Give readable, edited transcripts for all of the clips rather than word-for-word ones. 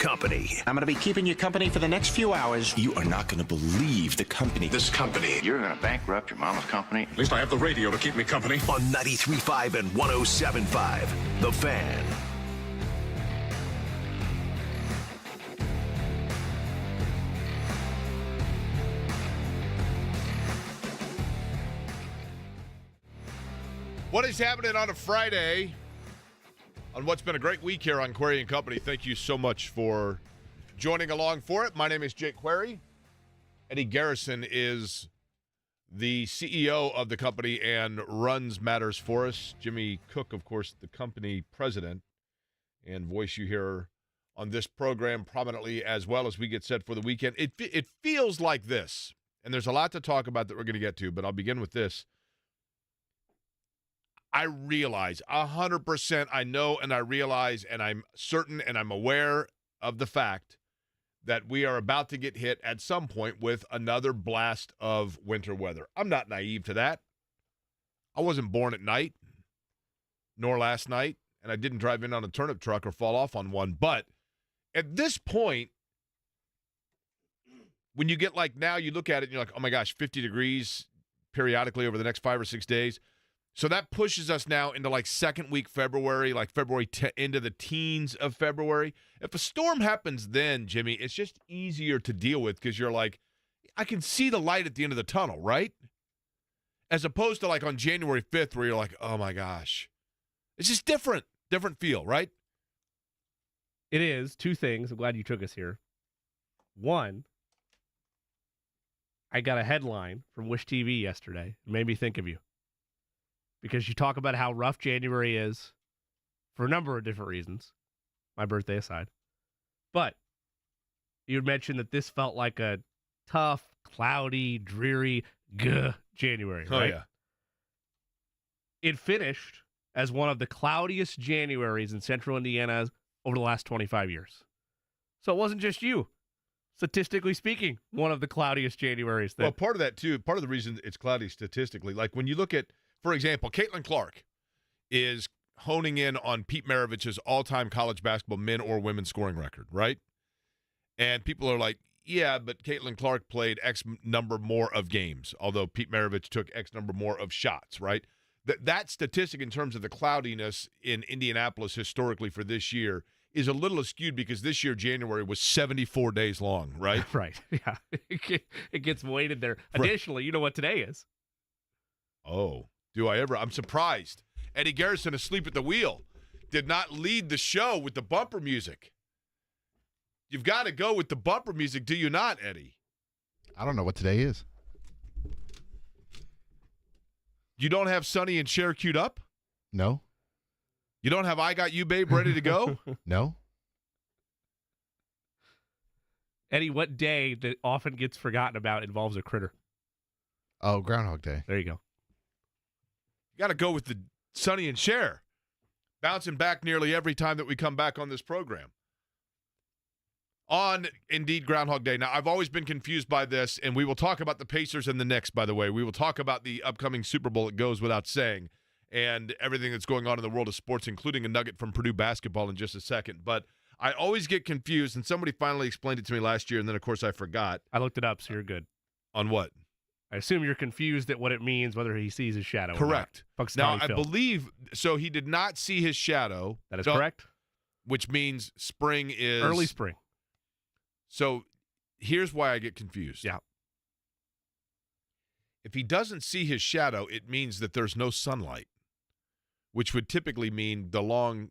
Company. I'm going to be keeping you company for the next few hours. You are not going to believe the company. This company. You're going to bankrupt your mama's company? At least I have the radio to keep me company. On 93.5 and 107.5. The Fan. What is happening on a Friday on what's been a great week here on Query & Company? Thank you so much for joining along for it. My name is Jake Query. Eddie Garrison is the CEO of the company and runs matters for us. Jimmy Cook, of course, the company president, and voice you hear on this program prominently as well as we get set for the weekend. It feels like this, and there's a lot to talk about that we're going to get to, but I'll begin with this. I realize 100%, I know and I realize and I'm certain and I'm aware of the fact that we are about to get hit at some point with another blast of winter weather. I'm not naive to that. I wasn't born at night, nor last night, and I didn't drive in on a turnip truck or fall off on one. But at this point, when you get like now, you look at it and you're like, oh my gosh, 50 degrees periodically over the next 5 or 6 days. So that pushes us now into like second week February, like February into the teens of February. If a storm happens then, Jimmy, it's just easier to deal with because you're like, I can see the light at the end of the tunnel, right? As opposed to like on January 5th where you're like, oh my gosh. It's just different feel, right? It is. Two things. I'm glad you took us here. One, I got a headline from Wish TV yesterday. It made me think of you. Because you talk about how rough January is for a number of different reasons, my birthday aside. But you had mentioned that this felt like a tough, cloudy, dreary, January, right? Oh, yeah. It finished as one of the cloudiest Januaries in central Indiana over the last 25 years. So it wasn't just you. Statistically speaking, one of the cloudiest Januaries. Well, part of that, too, part of the reason it's cloudy statistically, like when you look at, for example, Caitlin Clark is honing in on Pete Maravich's all-time college basketball men or women scoring record, right? And people are like, yeah, but Caitlin Clark played X number more of games, although Pete Maravich took X number more of shots, right? That statistic in terms of the cloudiness in Indianapolis historically for this year is a little skewed because this year January was 74 days long, right? Right, yeah. It gets weighted there. Additionally, you know what today is? Oh. Do I ever? I'm surprised. Eddie Garrison, asleep at the wheel, did not lead the show with the bumper music. You've got to go with the bumper music, do you not, Eddie? I don't know what today is. You don't have Sonny and Cher queued up? No. You don't have I Got You, Babe, ready to go? No. Eddie, what day that often gets forgotten about involves a critter? Oh, Groundhog Day. There you go. You got to go with the Sonny and Cher. Bouncing back nearly every time that we come back on this program. On, indeed, Groundhog Day. Now, I've always been confused by this, and we will talk about the Pacers and the Knicks, by the way. We will talk about the upcoming Super Bowl, it goes without saying, and everything that's going on in the world of sports, including a nugget from Purdue basketball in just a second. But I always get confused, and somebody finally explained it to me last year, and then, of course, I forgot. I looked it up, so you're good. On what? I assume you're confused at what it means, whether he sees his shadow Correct. or not. Now, I believe, so he did not see his shadow. That is correct. Which means spring is... Early spring. So here's why I get confused. Yeah. If he doesn't see his shadow, it means that there's no sunlight, which would typically mean the long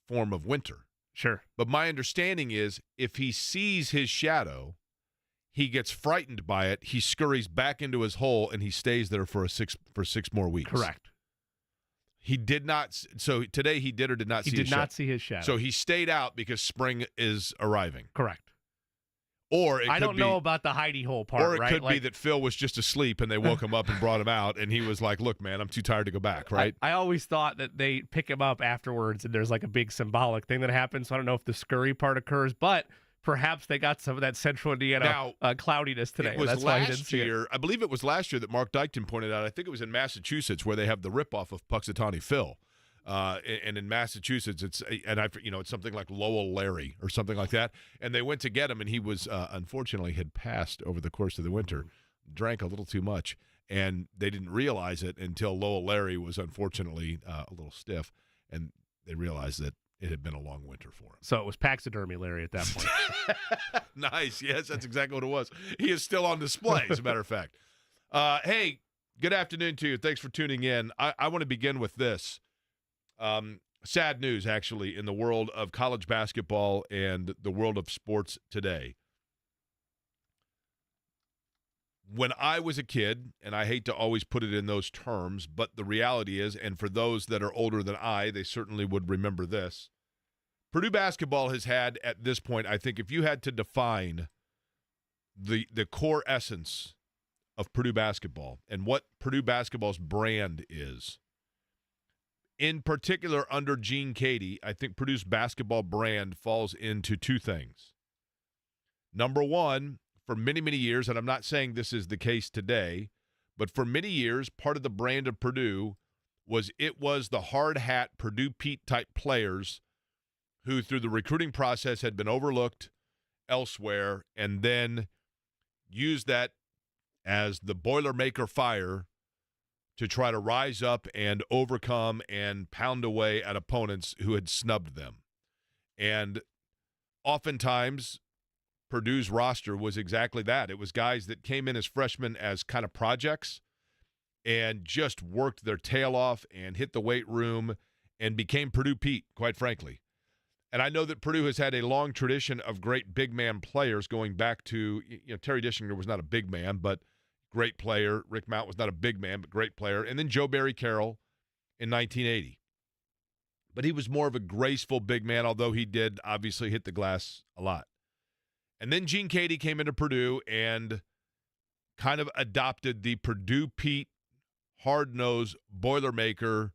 form of winter. Sure. But my understanding is if he sees his shadow, he gets frightened by it, he scurries back into his hole, and he stays there for six more weeks. Correct. He did not. So today he did or did not see his shadow? He did not see his shadow. So he stayed out because spring is arriving. Correct. Or it I don't know about the hidey hole part, or it right? could be that Phil was just asleep and they woke him up and brought him out, and he was like, look, man, I'm too tired to go back, right? I always thought that they pick him up afterwards and there's like a big symbolic thing that happens. So I don't know if the scurry part occurs, but perhaps they got some of that central Indiana cloudiness today. It was That's why I didn't see year, it. I believe it was last year that Mark Dykton pointed out, I think it was in Massachusetts, where they have the ripoff of Puxatawny Phil. And in Massachusetts, it's something like Lowell Larry or something like that. And they went to get him, and he was unfortunately had passed over the course of the winter, drank a little too much, and they didn't realize it until Lowell Larry was unfortunately a little stiff, and they realized that it had been a long winter for him. So it was Paxidermy Larry at that point. Nice. Yes, that's exactly what it was. He is still on display, as a matter of fact. Hey, good afternoon to you. Thanks for tuning in. I want to begin with this. Sad news, actually, in the world of college basketball and the world of sports today. When I was a kid, and I hate to always put it in those terms, but the reality is, and for those that are older than I, they certainly would remember this. Purdue basketball has had, at this point, I think if you had to define the core essence of Purdue basketball and what Purdue basketball's brand is, in particular under Gene Cady, I think Purdue's basketball brand falls into two things. Number one, for many, many years, and I'm not saying this is the case today, but for many years, part of the brand of Purdue was it was the hard hat Purdue Pete type players who through the recruiting process had been overlooked elsewhere and then used that as the Boilermaker fire to try to rise up and overcome and pound away at opponents who had snubbed them. And oftentimes, Purdue's roster was exactly that. It was guys that came in as freshmen as kind of projects and just worked their tail off and hit the weight room and became Purdue Pete, quite frankly. And I know that Purdue has had a long tradition of great big man players going back to, Terry Dischinger was not a big man, but great player. Rick Mount was not a big man, but great player. And then Joe Barry Carroll in 1980. But he was more of a graceful big man, although he did obviously hit the glass a lot. And then Gene Cady came into Purdue and kind of adopted the Purdue Pete, hard-nosed, Boilermaker,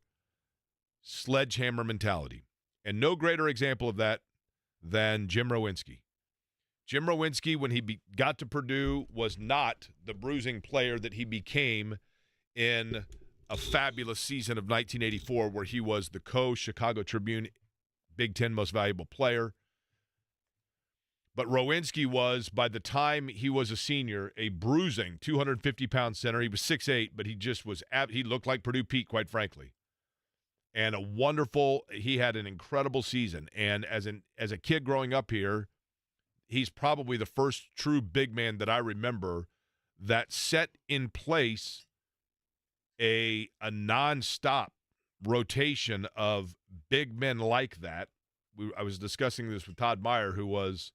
sledgehammer mentality. And no greater example of that than Jim Rowinski. Jim Rowinski, when he got to Purdue, was not the bruising player that he became in a fabulous season of 1984 where he was the co-Chicago Tribune Big Ten most valuable player. But Rowinski was, by the time he was a senior, a bruising 250-pound center. He was 6'8", but he just was he looked like Purdue Pete, quite frankly. And he had an incredible season. And as a kid growing up here, he's probably the first true big man that I remember that set in place a nonstop rotation of big men like that. I was discussing this with Todd Meyer, who was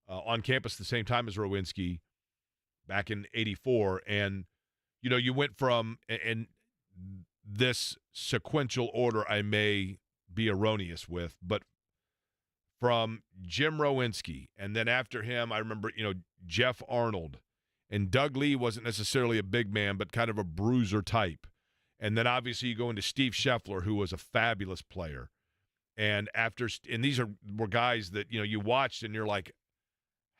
on campus at the same time as Rowinski back in 84. And, you went from, and this sequential order I may be erroneous with, but from Jim Rowinski, and then after him, I remember, Jeff Arnold. And Doug Lee wasn't necessarily a big man, but kind of a bruiser type. And then obviously you go into Steve Scheffler, who was a fabulous player. And these were guys that, you watched and you're like,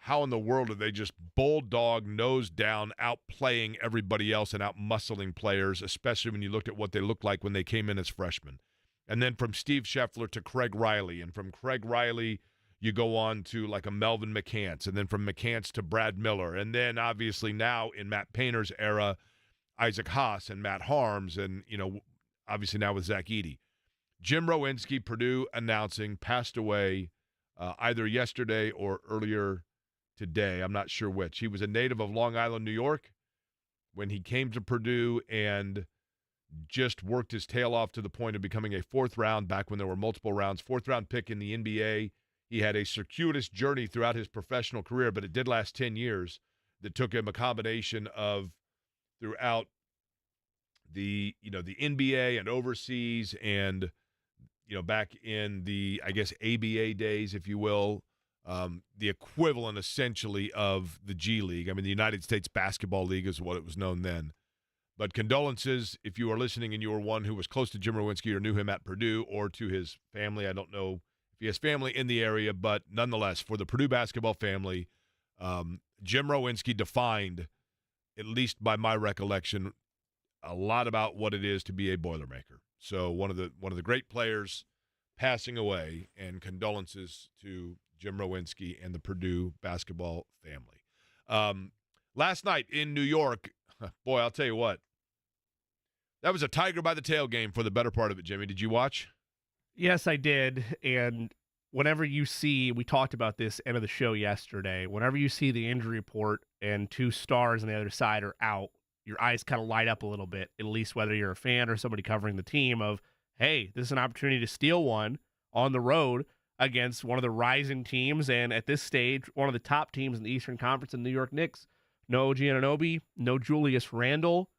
how in the world are they just bulldog, nose down, outplaying everybody else and out-muscling players, especially when you looked at what they looked like when they came in as freshmen. And then from Steve Scheffler to Craig Riley, and from Craig Riley you go on to like a Melvin McCants, and then from McCants to Brad Miller, and then obviously now in Matt Painter's era, Isaac Haas and Matt Harms, and obviously now with Zach Edey. Jim Rowinski, Purdue announcing, passed away either yesterday or earlier today. I'm not sure which. He was a native of Long Island, New York, when he came to Purdue and just worked his tail off to the point of becoming a fourth round back when there were multiple rounds, fourth round pick in the NBA. He had a circuitous journey throughout his professional career, but it did last 10 years that took him a combination of throughout the NBA and overseas and, back in the, I guess, ABA days, if you will, the equivalent essentially of the G League. I mean, the United States Basketball League is what it was known then. But condolences if you are listening and you were one who was close to Jim Rowinski or knew him at Purdue or to his family. I don't know if he has family in the area, but nonetheless, for the Purdue basketball family, Jim Rowinski defined, at least by my recollection, a lot about what it is to be a Boilermaker. So one of the great players passing away, and condolences to Jim Rowinski and the Purdue basketball family. Last night in New York, boy, I'll tell you what, that was a tiger by the tail game for the better part of it, Jimmy. Did you watch? Yes, I did. And whenever you see, we talked about this end of the show yesterday, whenever you see the injury report and 2 stars on the other side are out, your eyes kind of light up a little bit, at least whether you're a fan or somebody covering the team, of, hey, this is an opportunity to steal one on the road against one of the rising teams, and at this stage, one of the top teams in the Eastern Conference, the New York Knicks. No Giannonobi, no Julius Randle,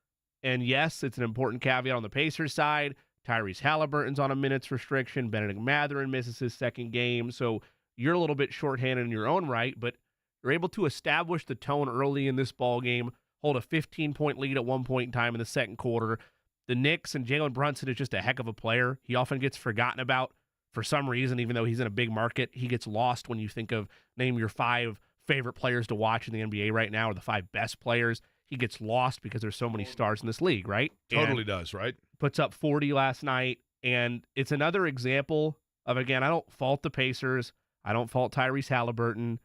and yes, it's an important caveat on the Pacers side. Tyrese Halliburton's on a minutes restriction. Benedict Mathurin misses his second game, so you're a little bit shorthanded in your own right, but you're able to establish the tone early in this ball game, hold a 15-point lead at one point in time in the second quarter. The Knicks, and Jalen Brunson is just a heck of a player. He often gets forgotten about for some reason, even though he's in a big market. He gets lost when you think of name your 5 favorite players to watch in the NBA right now, or the 5 best players. He gets lost because there's so many stars in this league, right? Totally does, right? Puts up 40 last night, and it's another example of, again, I don't fault the Pacers. I don't fault Tyrese Halliburton.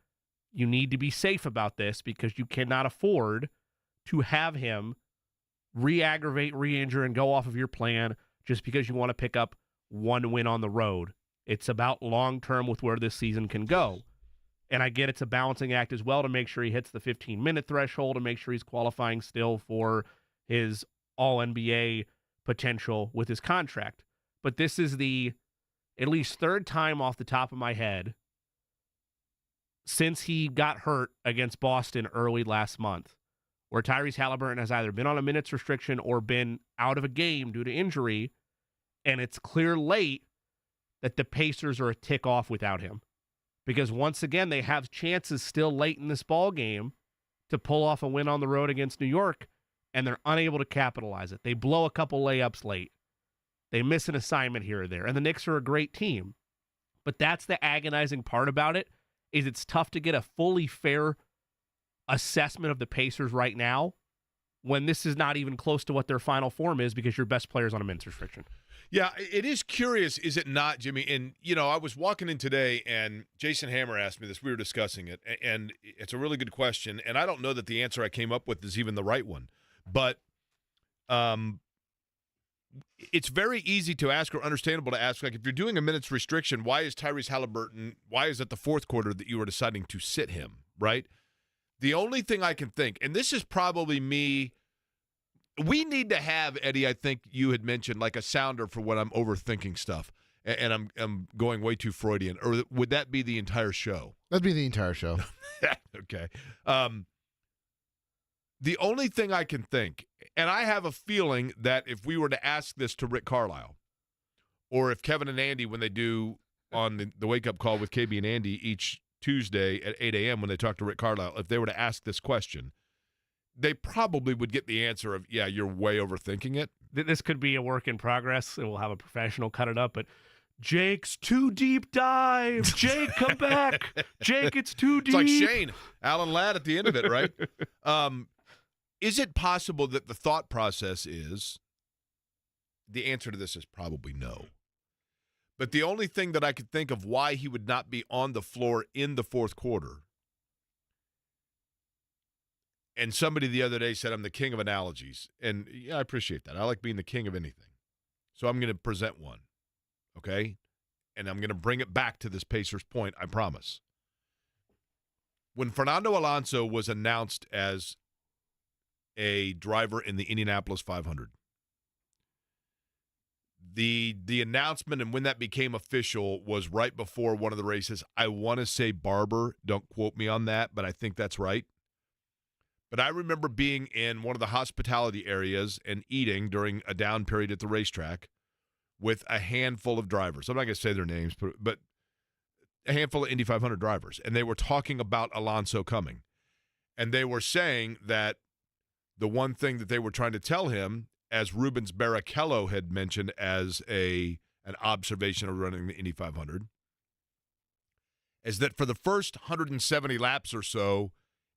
You need to be safe about this because you cannot afford to have him re-aggravate, re-injure, and go off of your plan just because you want to pick up one win on the road. It's about long-term with where this season can go. And I get it's a balancing act as well to make sure he hits the 15-minute threshold and make sure he's qualifying still for his All-NBA potential with his contract. But this is the at least 3rd time off the top of my head since he got hurt against Boston early last month, where Tyrese Halliburton has either been on a minutes restriction or been out of a game due to injury, and it's clear late that the Pacers are a tick off without him. Because once again, they have chances still late in this ball game to pull off a win on the road against New York, and they're unable to capitalize it. They blow a couple layups late. They miss an assignment here or there, and the Knicks are a great team. But that's the agonizing part about it, is it's tough to get a fully fair assessment of the Pacers right now when this is not even close to what their final form is because your best player's on a minutes restriction. Yeah, it is curious, is it not, Jimmy? And, you know, I was walking in today, and Jason Hammer asked me this. We were discussing it, and it's a really good question, and I don't know that the answer I came up with is even the right one. But it's very easy to ask, or understandable to ask, like, if you're doing a minutes restriction, why is Tyrese Halliburton, why is it the 4th quarter that you were deciding to sit him, right? The only thing I can think, and this is probably me, we need to have, Eddie, I think you had mentioned, like a sounder for when I'm overthinking stuff and I'm going way too Freudian. Or would that be the entire show? That'd be the entire show. Okay. The only thing I can think, and I have a feeling that if we were to ask this to Rick Carlisle, or if Kevin and Andy, when they do on the wake-up call with KB and Andy each Tuesday at 8 a.m. when they talk to Rick Carlisle, if they were to ask this question, they probably would get the answer of, yeah, you're way overthinking it. This could be a work in progress, and we'll have a professional cut it up, but Jake's too deep dive. Jake, come back. Jake, it's too deep. It's like Shane, Alan Ladd at the end of it, right? Is it possible that the thought process is, the answer to this is probably no. But the only thing that I could think of why he would not be on the floor in the 4th quarter, and somebody the other day said I'm the king of analogies, and yeah, I appreciate that. I like being the king of anything. So I'm going to present one, okay? And I'm going to bring it back to this Pacers point, I promise. When Fernando Alonso was announced as a driver in the Indianapolis 500, the announcement and when that became official was right before one of the races. I want to say Barber. Don't quote me on that, but I think that's right. But I remember being in one of the hospitality areas and eating during a down period at the racetrack with a handful of drivers. I'm not going to say their names, but a handful of Indy 500 drivers. And they were talking about Alonso coming. And they were saying that the one thing that they were trying to tell him, as Rubens Barrichello had mentioned as an observation of running the Indy 500, is that for the first 170 laps or so,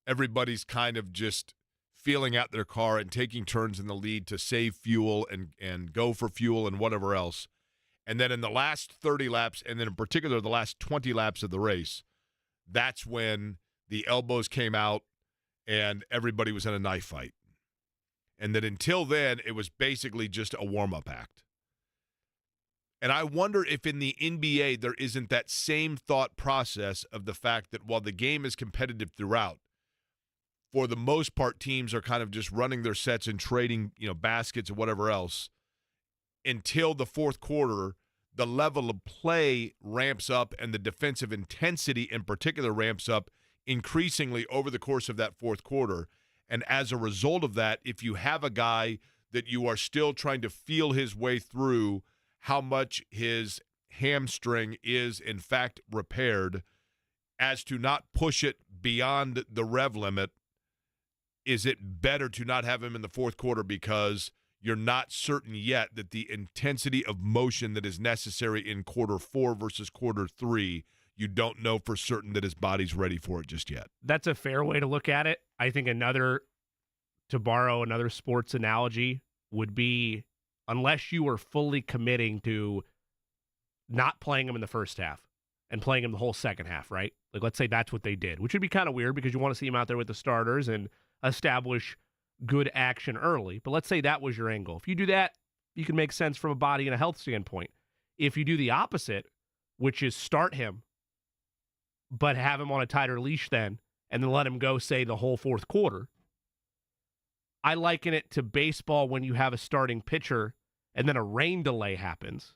everybody's kind of just feeling out their car and taking turns in the lead to save fuel and go for fuel and whatever else. And then in the last 30 laps, and then in particular the last 20 laps of the race, that's when the elbows came out and everybody was in a knife fight. And that until then, it was basically just a warm-up act. And I wonder if in the NBA there isn't that same thought process of the fact that while the game is competitive throughout, for the most part, teams are kind of just running their sets and trading, baskets or whatever else until the fourth quarter. The level of play ramps up and the defensive intensity in particular ramps up increasingly over the course of that fourth quarter. And as a result of that, if you have a guy that you are still trying to feel his way through how much his hamstring is in fact repaired, as to not push it beyond the rev limit, is it better to not have him in the fourth quarter because you're not certain yet that the intensity of motion that is necessary in quarter 4 versus quarter 3, you don't know for certain that his body's ready for it just yet? That's a fair way to look at it. I think to borrow another sports analogy, would be unless you are fully committing to not playing him in the first half and playing him the whole second half, right? Like, let's say that's what they did, which would be kind of weird because you want to see him out there with the starters and establish good action early. But let's say that was your angle. If you do that, you can make sense from a body and a health standpoint. If you do the opposite, which is start him, but have him on a tighter leash then, and then let him go, say, the whole fourth quarter, I liken it to baseball when you have a starting pitcher and then a rain delay happens.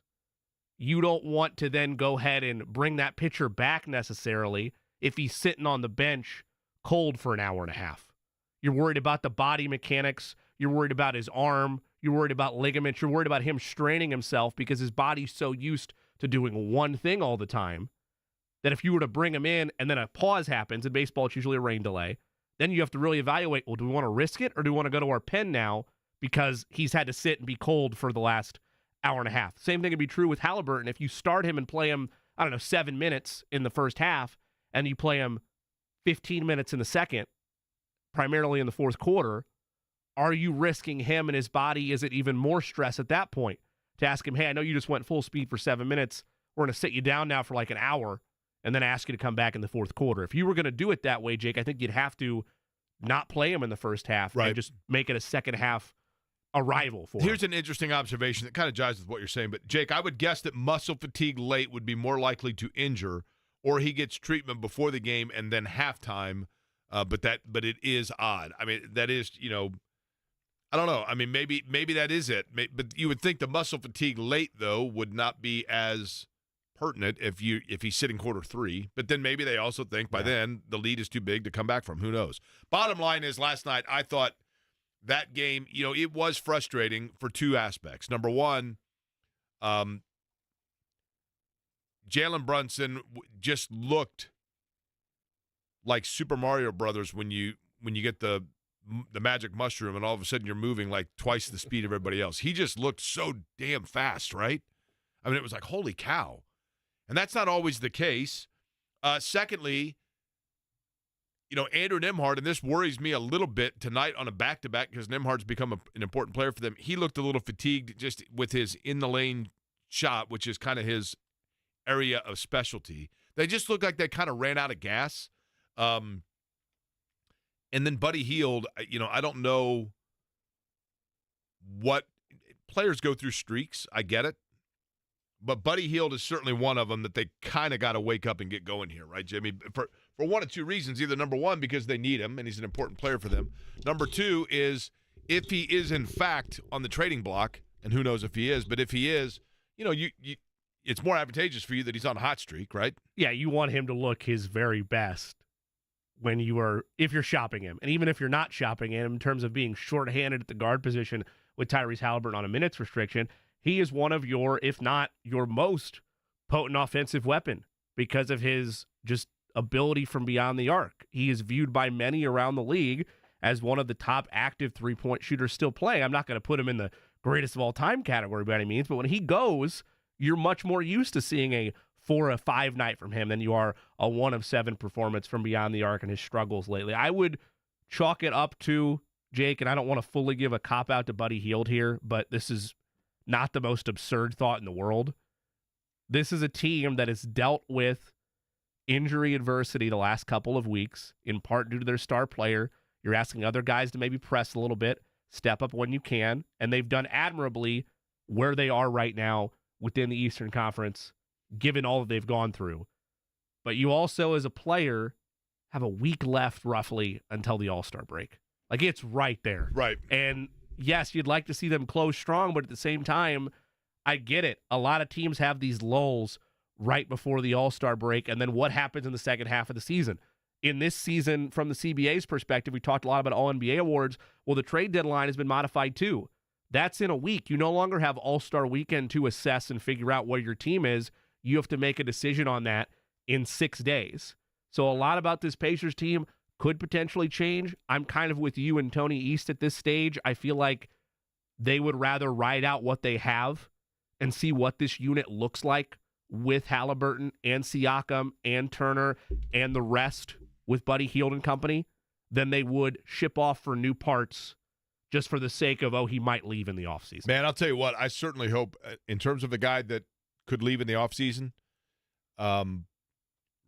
You don't want to then go ahead and bring that pitcher back necessarily if he's sitting on the bench cold for an hour and a half. You're worried about the body mechanics. You're worried about his arm. You're worried about ligaments. You're worried about him straining himself because his body's so used to doing one thing all the time that if you were to bring him in and then a pause happens, in baseball it's usually a rain delay, then you have to really evaluate, well, do we want to risk it or do we want to go to our pen now because he's had to sit and be cold for the last hour and a half? Same thing would be true with Halliburton. If you start him and play him, 7 minutes in the first half and you play him 15 minutes in the second, primarily in the fourth quarter, are you risking him and his body? Is it even more stress at that point to ask him, hey, I know you just went full speed for 7 minutes. We're going to sit you down now for like an hour and then ask you to come back in the fourth quarter. If you were going to do it that way, Jake, I think you'd have to not play him in the first half and just make it a second half arrival for him. Here's an interesting observation that kind of jives with what you're saying. But, Jake, I would guess that muscle fatigue late would be more likely to injure, or he gets treatment before the game and then halftime. But it is odd. I mean, that is, I don't know. I mean, maybe that is it. But you would think the muscle fatigue late, though, would not be as pertinent if he's sitting quarter 3. But then maybe they also think by then the lead is too big to come back from. Who knows? Bottom line is, last night I thought that game, it was frustrating for two aspects. Number one, Jalen Brunson just looked like Super Mario Brothers when you get the magic mushroom and all of a sudden you're moving like twice the speed of everybody else. He just looked so damn fast, right? I mean, it was like, holy cow. And that's not always the case. Secondly, Andrew Nembhard, and this worries me a little bit tonight on a back-to-back because Nembhard's become an important player for them. He looked a little fatigued just with his in-the-lane shot, which is kind of his area of specialty. They just looked like they kind of ran out of gas. And then Buddy Hield, I don't know what players go through streaks. I get it. But Buddy Hield is certainly one of them that they kind of got to wake up and get going here, right, Jimmy? For one of two reasons. Either number one, because they need him and he's an important player for them. Number two is if he is in fact on the trading block, and who knows if he is, but if he is, it's more advantageous for you that he's on a hot streak, right? Yeah, you want him to look his very best if you're shopping him. And even if you're not shopping him in terms of being shorthanded at the guard position with Tyrese Halliburton on a minutes restriction, he is one of your, if not your most potent offensive weapon because of his just ability from beyond the arc. He is viewed by many around the league as one of the top active three-point shooters still playing. I'm not going to put him in the greatest of all time category by any means, but when he goes, you're much more used to seeing a 4 of 5 night from him than you are a 1 of 7 performance from beyond the arc and his struggles lately. I would chalk it up to Jake, and I don't want to fully give a cop-out to Buddy Hield here, but this is not the most absurd thought in the world. This is a team that has dealt with injury adversity the last couple of weeks, in part due to their star player. You're asking other guys to maybe press a little bit, step up when you can, and they've done admirably where they are right now within the Eastern Conference, given all that they've gone through. But you also, as a player, have a week left roughly until the All-Star break. Like, it's right there. Right. And yes, you'd like to see them close strong, but at the same time, I get it. A lot of teams have these lulls right before the All-Star break, and then what happens in the second half of the season? In this season, from the CBA's perspective, we talked a lot about All-NBA awards. Well, the trade deadline has been modified too. That's in a week. You no longer have All-Star weekend to assess and figure out where your team is. You have to make a decision on that in 6 days. So a lot about this Pacers team could potentially change. I'm kind of with you and Tony East at this stage. I feel like they would rather ride out what they have and see what this unit looks like with Halliburton and Siakam and Turner and the rest with Buddy Hield and company than they would ship off for new parts just for the sake of, he might leave in the offseason. Man, I'll tell you what, I certainly hope, in terms of the guy that could leave in the offseason,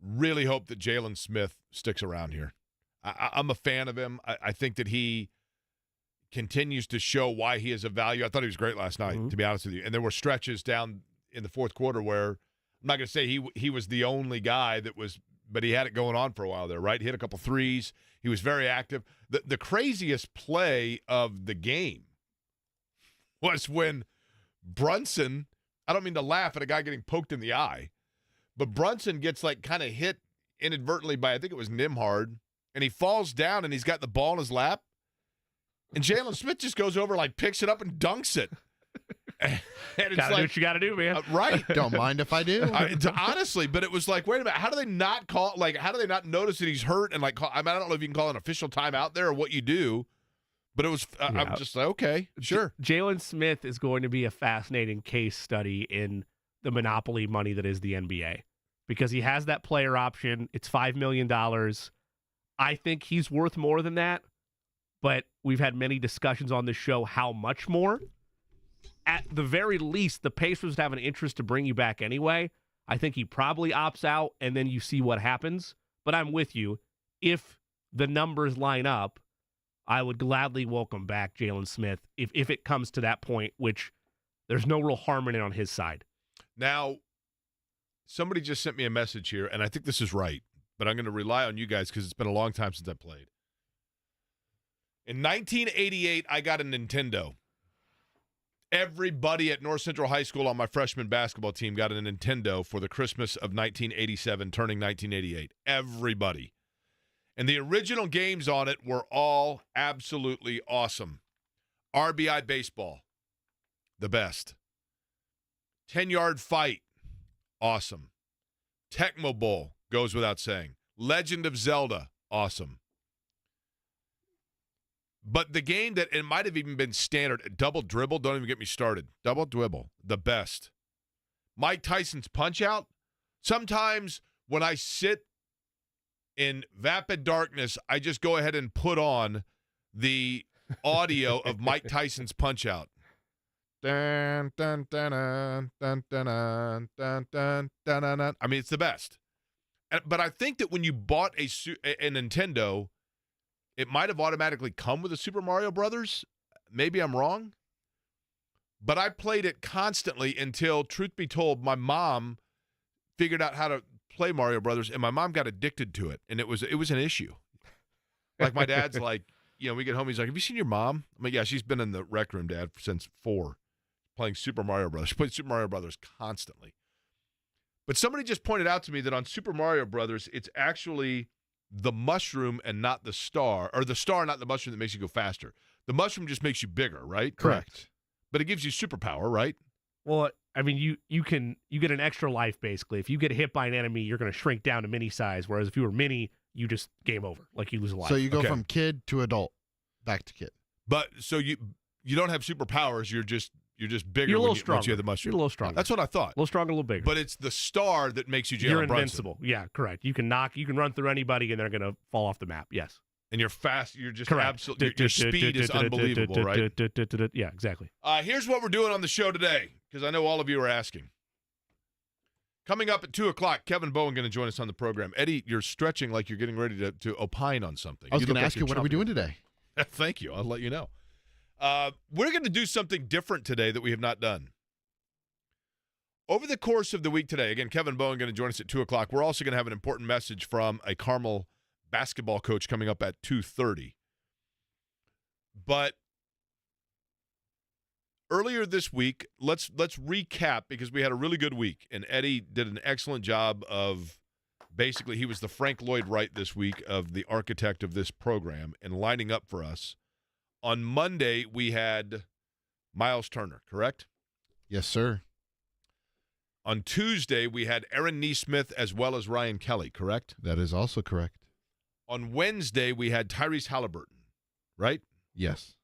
really hope that Jalen Smith sticks around here. I'm a fan of him. I think that he continues to show why he is of value. I thought he was great last night, to be honest with you. And there were stretches down in the fourth quarter where I'm not going to say he was the only guy that was, but he had it going on for a while there, right? He hit a couple threes. He was very active. The craziest play of the game was when Brunson, I don't mean to laugh at a guy getting poked in the eye, but Brunson gets kind of hit inadvertently by, I think it was Nimhard, and he falls down and he's got the ball in his lap. And Jalen Smith just goes over, picks it up and dunks it. And it's gotta do what you gotta do, man. Right. Don't mind if I do. Honestly, but it was wait a minute, how do they not call, how do they not notice that he's hurt and call, I don't know if you can call an official timeout there or what you do, but it was, I'm just okay, sure. Jalen Smith is going to be a fascinating case study in the monopoly money that is the NBA because he has that player option. It's $5 million. I think he's worth more than that, but we've had many discussions on this show how much more. At the very least, the Pacers have an interest to bring you back anyway. I think he probably opts out, and then you see what happens. But I'm with you. If the numbers line up, I would gladly welcome back Jalen Smith if it comes to that point, which there's no real harm in it on his side. Now, somebody just sent me a message here, and I think this is right, but I'm going to rely on you guys because it's been a long time since I played. In 1988, I got a Nintendo. Everybody at North Central High School on my freshman basketball team got a Nintendo for the Christmas of 1987, turning 1988. Everybody. And the original games on it were all absolutely awesome. RBI Baseball, the best. 10-Yard Fight, awesome. Tecmo Bowl, goes without saying. Legend of Zelda, awesome. But the game that it might have even been standard, Double Dribble, don't even get me started. Double Dribble, the best. Mike Tyson's Punch-Out. Sometimes when I sit in vapid darkness, I just go ahead and put on the audio of Mike Tyson's Punch-Out. Dun, dun, dun, dun, dun, dun, dun, dun, dun, dun. I mean, it's the best. But I think that when you bought a Nintendo, it might have automatically come with a Super Mario Brothers. Maybe I'm wrong. But I played it constantly until, truth be told, my mom figured out how to play Mario Brothers, and my mom got addicted to it, and it was an issue. My dad's we get home, he's like, have you seen your mom? I'm like, yeah, she's been in the rec room, Dad, since 4, playing Super Mario Brothers. She played Super Mario Brothers constantly. But somebody just pointed out to me that on Super Mario Brothers, it's actually the mushroom and not the star, or the star, not the mushroom, that makes you go faster. The mushroom just makes you bigger, right? Correct. But it gives you superpower, right? Well, I mean, you get an extra life, basically. If you get hit by an enemy, you're going to shrink down to mini size, whereas if you were mini, you just game over. You lose a life. So you go from kid to adult, back to kid. But so you don't have superpowers, you're just bigger. You're a little stronger. Once you have the mushroom. You're a little stronger. That's what I thought. A little stronger, a little bigger. But it's the star that makes you Jalen You're Brunson. invincible. Yeah, correct. You can run through anybody and they're going to fall off the map. Yes. And you're fast. You're just Correct. absolutely. Your speed is unbelievable, right? Yeah, exactly. Here's what we're doing on the show today, because I know all of you are asking. Coming up at 2 o'clock, Kevin Bowen going to join us on the program. Eddie, you're stretching like you're getting ready to opine on something. I was going look to like ask you, you're what are we chomping. doing today? Thank you. I'll let you know. We're going to do something different today that we have not done. Over the course of the week today, again, Kevin Bowen going to join us at 2 o'clock. We're also going to have an important message from a Carmel basketball coach coming up at 2:30. But earlier this week, let's recap, because we had a really good week, and Eddie did an excellent job of basically, he was the Frank Lloyd Wright this week of the architect of this program and lining up for us. On Monday, we had Miles Turner, correct? Yes, sir. On Tuesday, we had Aaron Neesmith as well as Ryan Kelly, correct? That is also correct. On Wednesday, we had Tyrese Halliburton, right? Yes.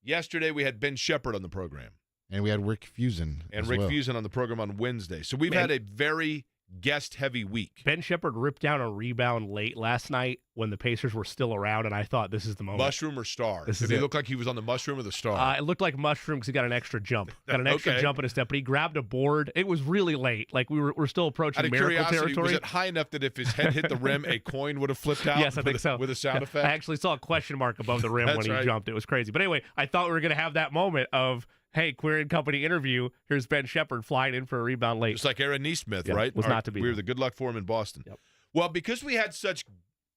Yesterday, we had Ben Shepard on the program. And we had Rick Fusen. And as Rick well. Fusen on the program on Wednesday. So we've had a very guest-heavy week. Ben Shepard ripped down a rebound late last night when the Pacers were still around, and I thought, this is the moment. Mushroom or star? This Did is he it. look like he was on the mushroom or the star? It looked like mushroom because he got an extra jump. Got an extra Okay. jump in his step, but he grabbed a board. It was really late. Like, we're still approaching Out of miracle curiosity, territory. was it high enough that if his head hit the rim, a coin would have flipped out? Yes, I think so. With a sound Yeah. effect? I actually saw a question mark above the rim That's when he right. jumped. It was crazy. But anyway, I thought we were going to have that moment of, hey, Query and Company interview. Here's Ben Shepard flying in for a rebound late. Just like Aaron Neesmith, Yeah, right? was not to be. We were the good luck for him in Boston. Yep. Well, because we had such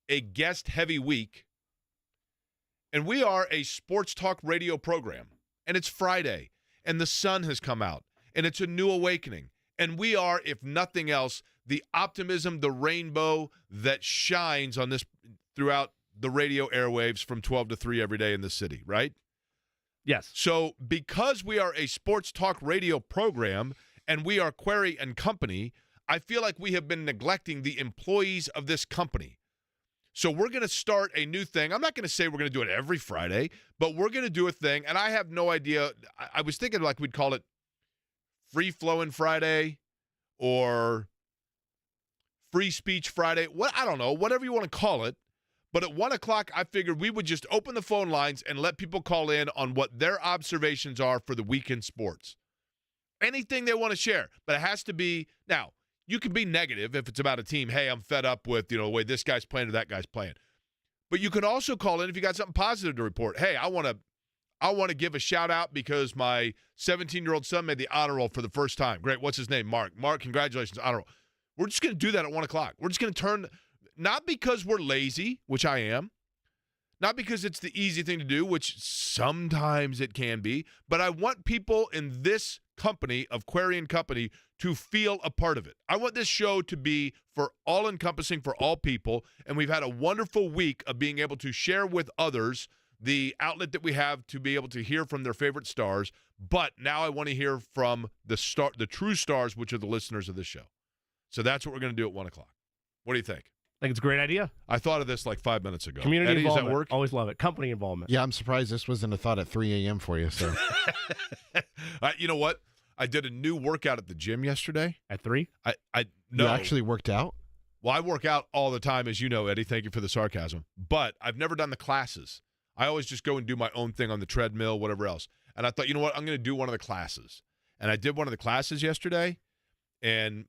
a guest-heavy week, and we are a sports talk radio program, and it's Friday, and the sun has come out, and it's a new awakening, and we are, if nothing else, the optimism, the rainbow that shines on this throughout the radio airwaves from 12 to 3 every day in the city, right? Yes. So because we are a sports talk radio program and we are Query and Company, I feel like we have been neglecting the employees of this company. So we're going to start a new thing. I'm not going to say we're going to do it every Friday, but we're going to do a thing, and I have no idea. I was thinking like we'd call it Free Flowing Friday or Free Speech Friday. I don't know, whatever you want to call it. But at 1 o'clock, I figured we would just open the phone lines and let people call in on what their observations are for the week in sports. Anything they want to share. But it has to be – now, you can be negative if it's about a team. Hey, I'm fed up with, the way this guy's playing or that guy's playing. But you can also call in if you got something positive to report. Hey, I want to give a shout-out because my 17-year-old son made the honor roll for the first time. Great. What's his name? Mark. Mark, congratulations, honor roll. We're just going to do that at 1 o'clock. We're just going to turn – not because we're lazy, which I am, not because it's the easy thing to do, which sometimes it can be, but I want people in this company of Query and Company to feel a part of it. I want this show to be for all-encompassing for all people, and we've had a wonderful week of being able to share with others the outlet that we have to be able to hear from their favorite stars, but now I want to hear from the true stars, which are the listeners of this show. So that's what we're going to do at 1 o'clock. What do you think? I think it's a great idea. I thought of this like 5 minutes ago. Community Eddie, involvement. does that work? Always love it. Company involvement. Yeah, I'm surprised this wasn't a thought at 3 a.m. for you, sir. You know what? I did a new workout at the gym yesterday. At 3? No. You actually worked out? Well, I work out all the time, as you know, Eddie. Thank you for the sarcasm. But I've never done the classes. I always just go and do my own thing on the treadmill, whatever else. And I thought, you know what? I'm going to do one of the classes. And I did one of the classes yesterday, and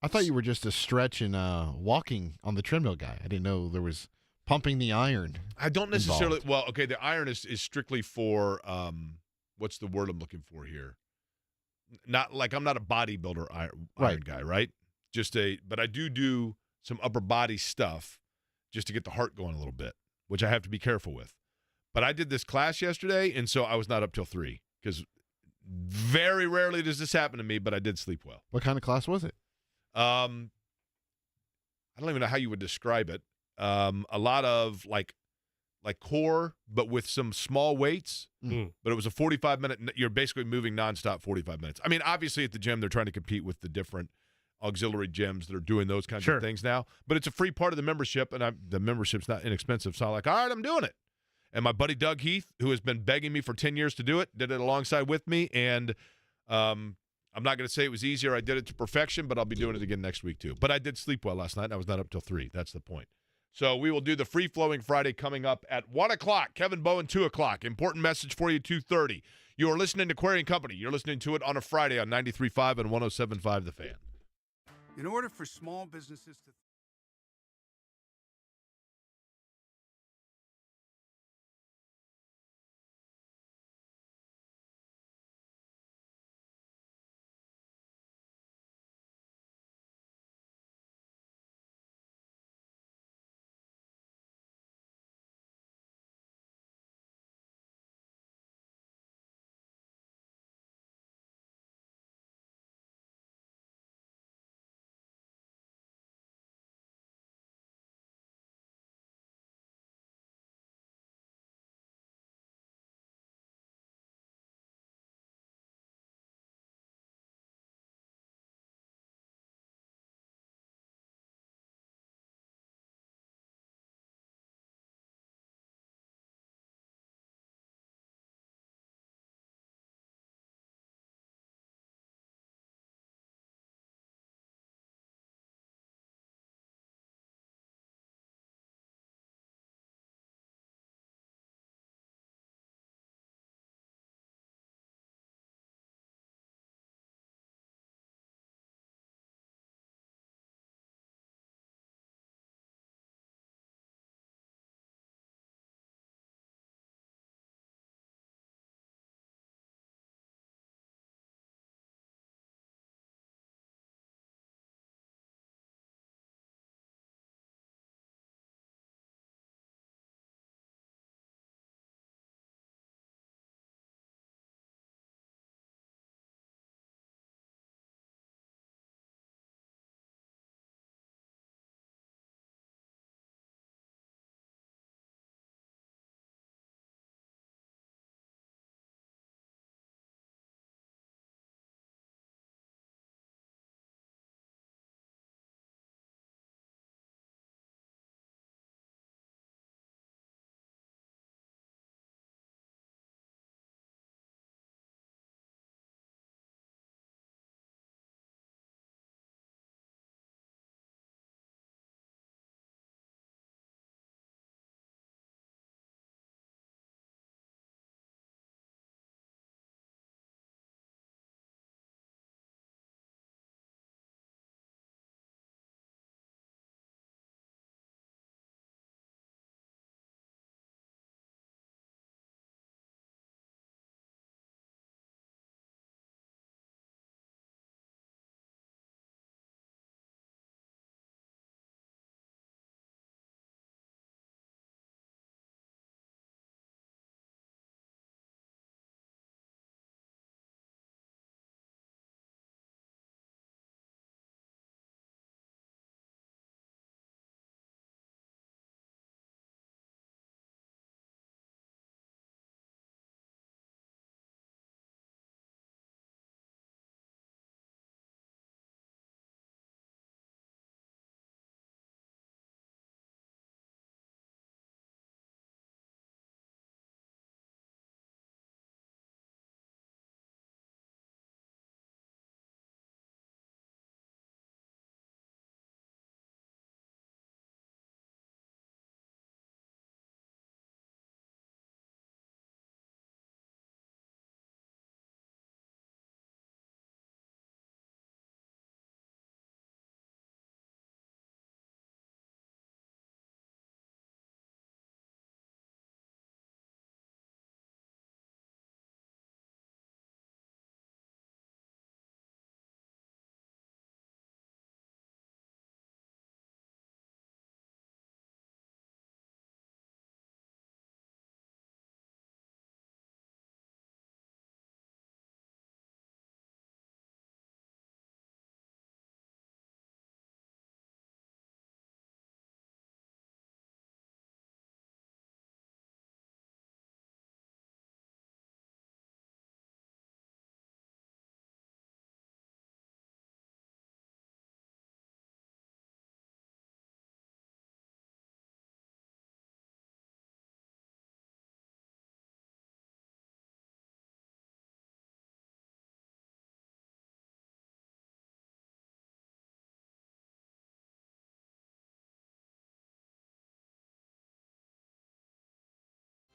I thought you were just a stretch and walking on the treadmill guy. I didn't know there was pumping the iron. I don't necessarily. involved. Well, okay, the iron is strictly for what's the word I'm looking for here? Not like I'm not a bodybuilder iron Right. guy, right? But I do some upper body stuff just to get the heart going a little bit, which I have to be careful with. But I did this class yesterday, and so I was not up till 3 because very rarely does this happen to me. But I did sleep well. What kind of class was it? I don't even know how you would describe it. A lot of like core, but with some small weights. Mm. But it was a 45-minute. You're basically moving nonstop 45 minutes. I mean, obviously at the gym they're trying to compete with the different auxiliary gyms that are doing those kinds Sure. of things now. But it's a free part of the membership, and the membership's not inexpensive. So I'm like, all right, I'm doing it. And my buddy Doug Heath, who has been begging me for 10 years to do it, did it alongside with me. And I'm not going to say it was easier. I did it to perfection, but I'll be doing it again next week too. But I did sleep well last night, and I was not up till 3. That's the point. So we will do the free-flowing Friday coming up at 1 o'clock. Kevin Bowen, 2 o'clock. Important message for you, 2:30. You are listening to Query and Company. You're listening to it on a Friday on 93.5 and 107.5 The Fan. In order for small businesses to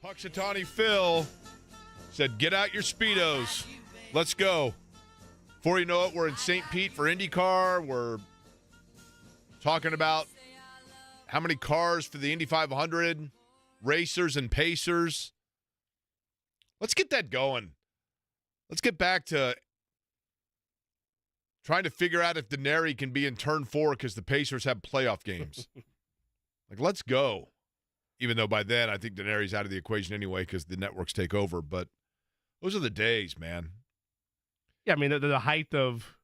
Puxatawny Phil said, get out your Speedos. Let's go. Before you know it, we're in St. Pete for IndyCar. We're talking about how many cars for the Indy 500, racers and pacers. Let's get that going. Let's get back to trying to figure out if Denary can be in turn 4 because the Pacers have playoff games. Let's go. Even though by then I think Denary's out of the equation anyway because the networks take over. But those are the days, man. Yeah, I mean, the height of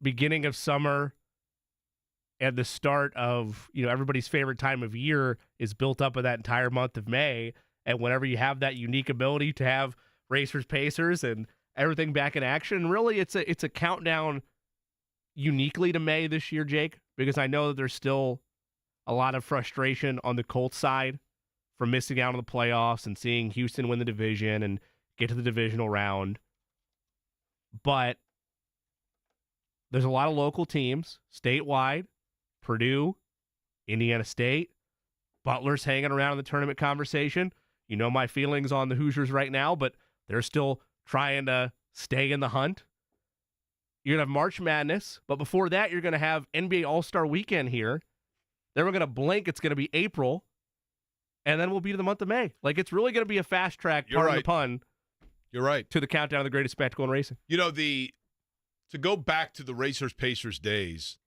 beginning of summer and the start of, everybody's favorite time of year is built up of that entire month of May. And whenever you have that unique ability to have racers, pacers, and everything back in action, really it's a countdown uniquely to May this year, Jake, because I know that there's still a lot of frustration on the Colts side from missing out on the playoffs and seeing Houston win the division and get to the divisional round. But there's a lot of local teams statewide, Purdue, Indiana State, Butler's hanging around in the tournament conversation. You know my feelings on the Hoosiers right now, but they're still trying to stay in the hunt. You're going to have March Madness, but before that, you're going to have NBA All-Star Weekend here. Then we're going to blink. It's going to be April, and then we'll be to the month of May. It's really going to be a fast track, pardon the pun. You're right. To the countdown of the greatest spectacle in racing. To go back to the Racers-Pacers days,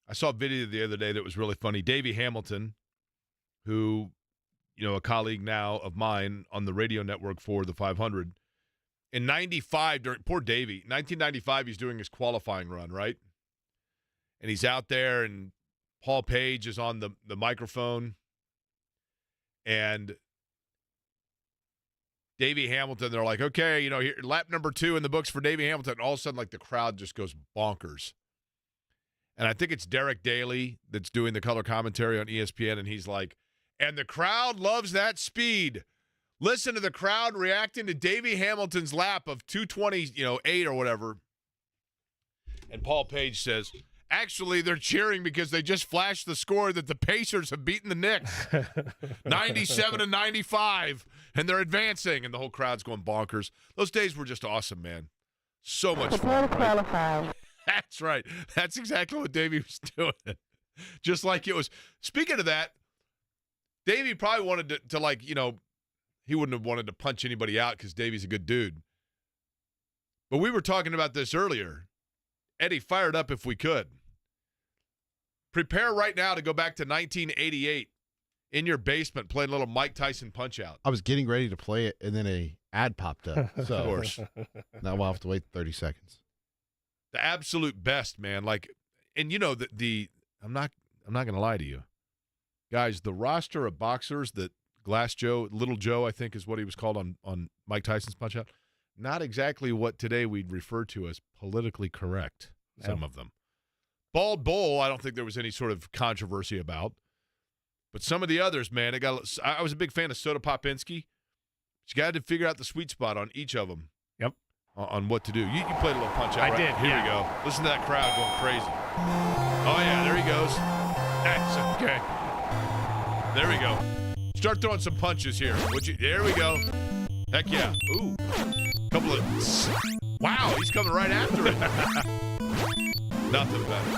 I saw a video the other day that was really funny. Davey Hamilton, who, a colleague now of mine on the radio network for the 500, in 95, poor Davey, 1995, he's doing his qualifying run, right? And he's out there, and Paul Page is on the microphone, and Davey Hamilton, they're like, okay, here, lap number 2 in the books for Davey Hamilton. And all of a sudden, the crowd just goes bonkers. And I think it's Derek Daly that's doing the color commentary on ESPN, and he's like, and the crowd loves that speed. Listen to the crowd reacting to Davey Hamilton's lap of 2:20, 8 or whatever. And Paul Page says, actually, they're cheering because they just flashed the score that the Pacers have beaten the Knicks, 97-95, and they're advancing, and the whole crowd's going bonkers. Those days were just awesome, man. So much fun. Right? That's right. That's exactly what Davey was doing. Just like it was. Speaking of that, Davey probably wanted to he wouldn't have wanted to punch anybody out because Davey's a good dude. But we were talking about this earlier. Eddie, fired up if we could. Prepare right now to go back to 1988 in your basement playing a little Mike Tyson Punch-Out. I was getting ready to play it, and then a ad popped up. So of course. Now we'll have to wait 30 seconds. The absolute best, man. I'm not going to lie to you. Guys, the roster of boxers that Glass Joe, Little Joe, I think is what he was called on Mike Tyson's Punch-Out, not exactly what today we'd refer to as politically correct, some of them. Bald Bull, I don't think there was any sort of controversy about. But some of the others, man, I was a big fan of Soda Popinski. You got to figure out the sweet spot on each of them. Yep. On what to do. You played a little Punch-Out, right? I did, Here we go. Listen to that crowd going crazy. Oh, yeah, there he goes. That's okay. There we go. Start throwing some punches here. There we go. Heck yeah. Ooh. Couple of... Wow, he's coming right after it. Nothing better.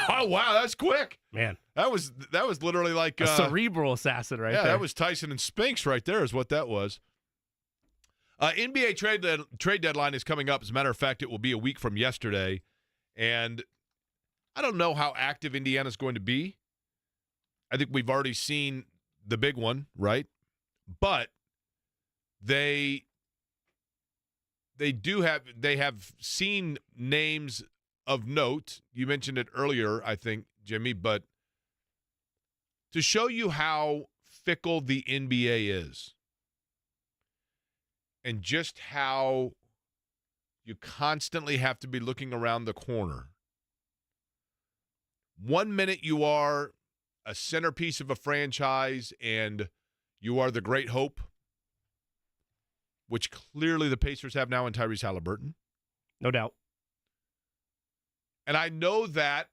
Oh, wow, that's quick. Man. That was literally like... a cerebral assassin right there. Yeah, that was Tyson and Spinks right there is what that was. NBA trade deadline is coming up. As a matter of fact, it will be a week from yesterday. And I don't know how active Indiana's going to be. I think we've already seen the big one, right? But they have seen names of note. You mentioned it earlier, I think, Jimmy, but to show you how fickle the NBA is and just how you constantly have to be looking around the corner. 1 minute you are a centerpiece of a franchise and you are the great hope, which clearly the Pacers have now in Tyrese Halliburton. No doubt. And I know that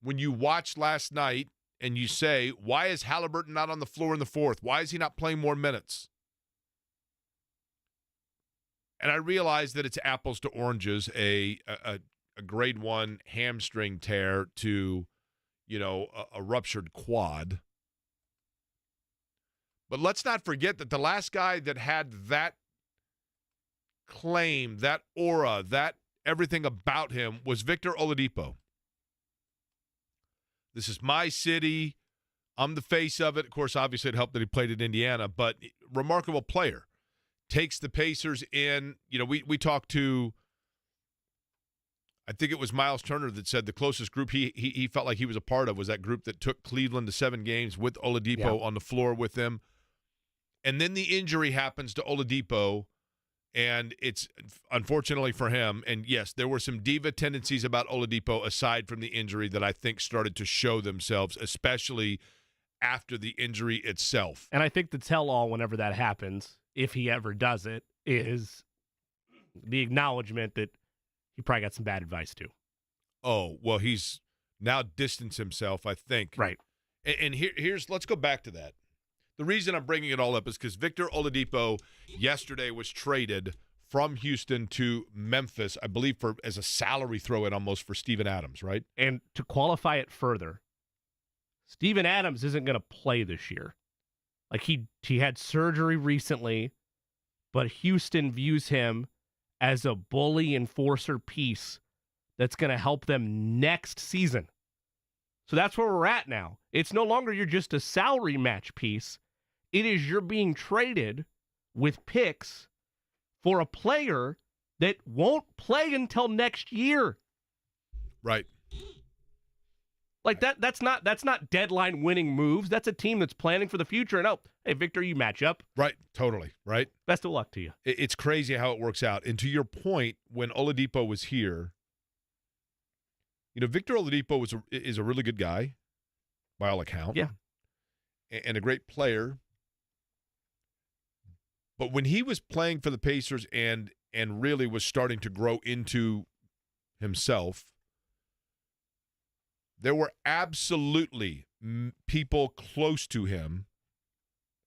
when you watched last night and you say, why is Halliburton not on the floor in the fourth? Why is he not playing more minutes? And I realize that it's apples to oranges, a grade 1 hamstring tear to, a ruptured quad. But let's not forget that the last guy that had that claim, that aura, that everything about him was Victor Oladipo. This is my city. I'm the face of it. Of course, obviously it helped that he played at Indiana, but remarkable player. Takes the Pacers in. We talked to, I think it was Miles Turner that said the closest group he felt like he was a part of was that group that took Cleveland to 7 games with Oladipo on the floor with them. And then the injury happens to Oladipo, and it's unfortunately for him. And, yes, there were some diva tendencies about Oladipo aside from the injury that I think started to show themselves, especially after the injury itself. And I think the tell-all whenever that happens, if he ever does it, is the acknowledgement that he probably got some bad advice too. Oh, well, he's now distanced himself, I think. Right. And let's go back to that. The reason I'm bringing it all up is because Victor Oladipo yesterday was traded from Houston to Memphis, I believe, as a salary throw-in almost for Steven Adams, right? And to qualify it further, Steven Adams isn't going to play this year. Like he had surgery recently, but Houston views him as a bully enforcer piece that's going to help them next season. So that's where we're at now. It's no longer you're just a salary match piece. It is you're being traded with picks for a player that won't play until next year. Right. Like that's not deadline winning moves. That's a team that's planning for the future. And hey, Victor, you match up. Right. Totally. Right. Best of luck to you. It's crazy how it works out. And to your point, when Oladipo was here, Victor Oladipo is a really good guy, by all accounts. Yeah. And a great player. But when he was playing for the Pacers and really was starting to grow into himself, there were absolutely people close to him,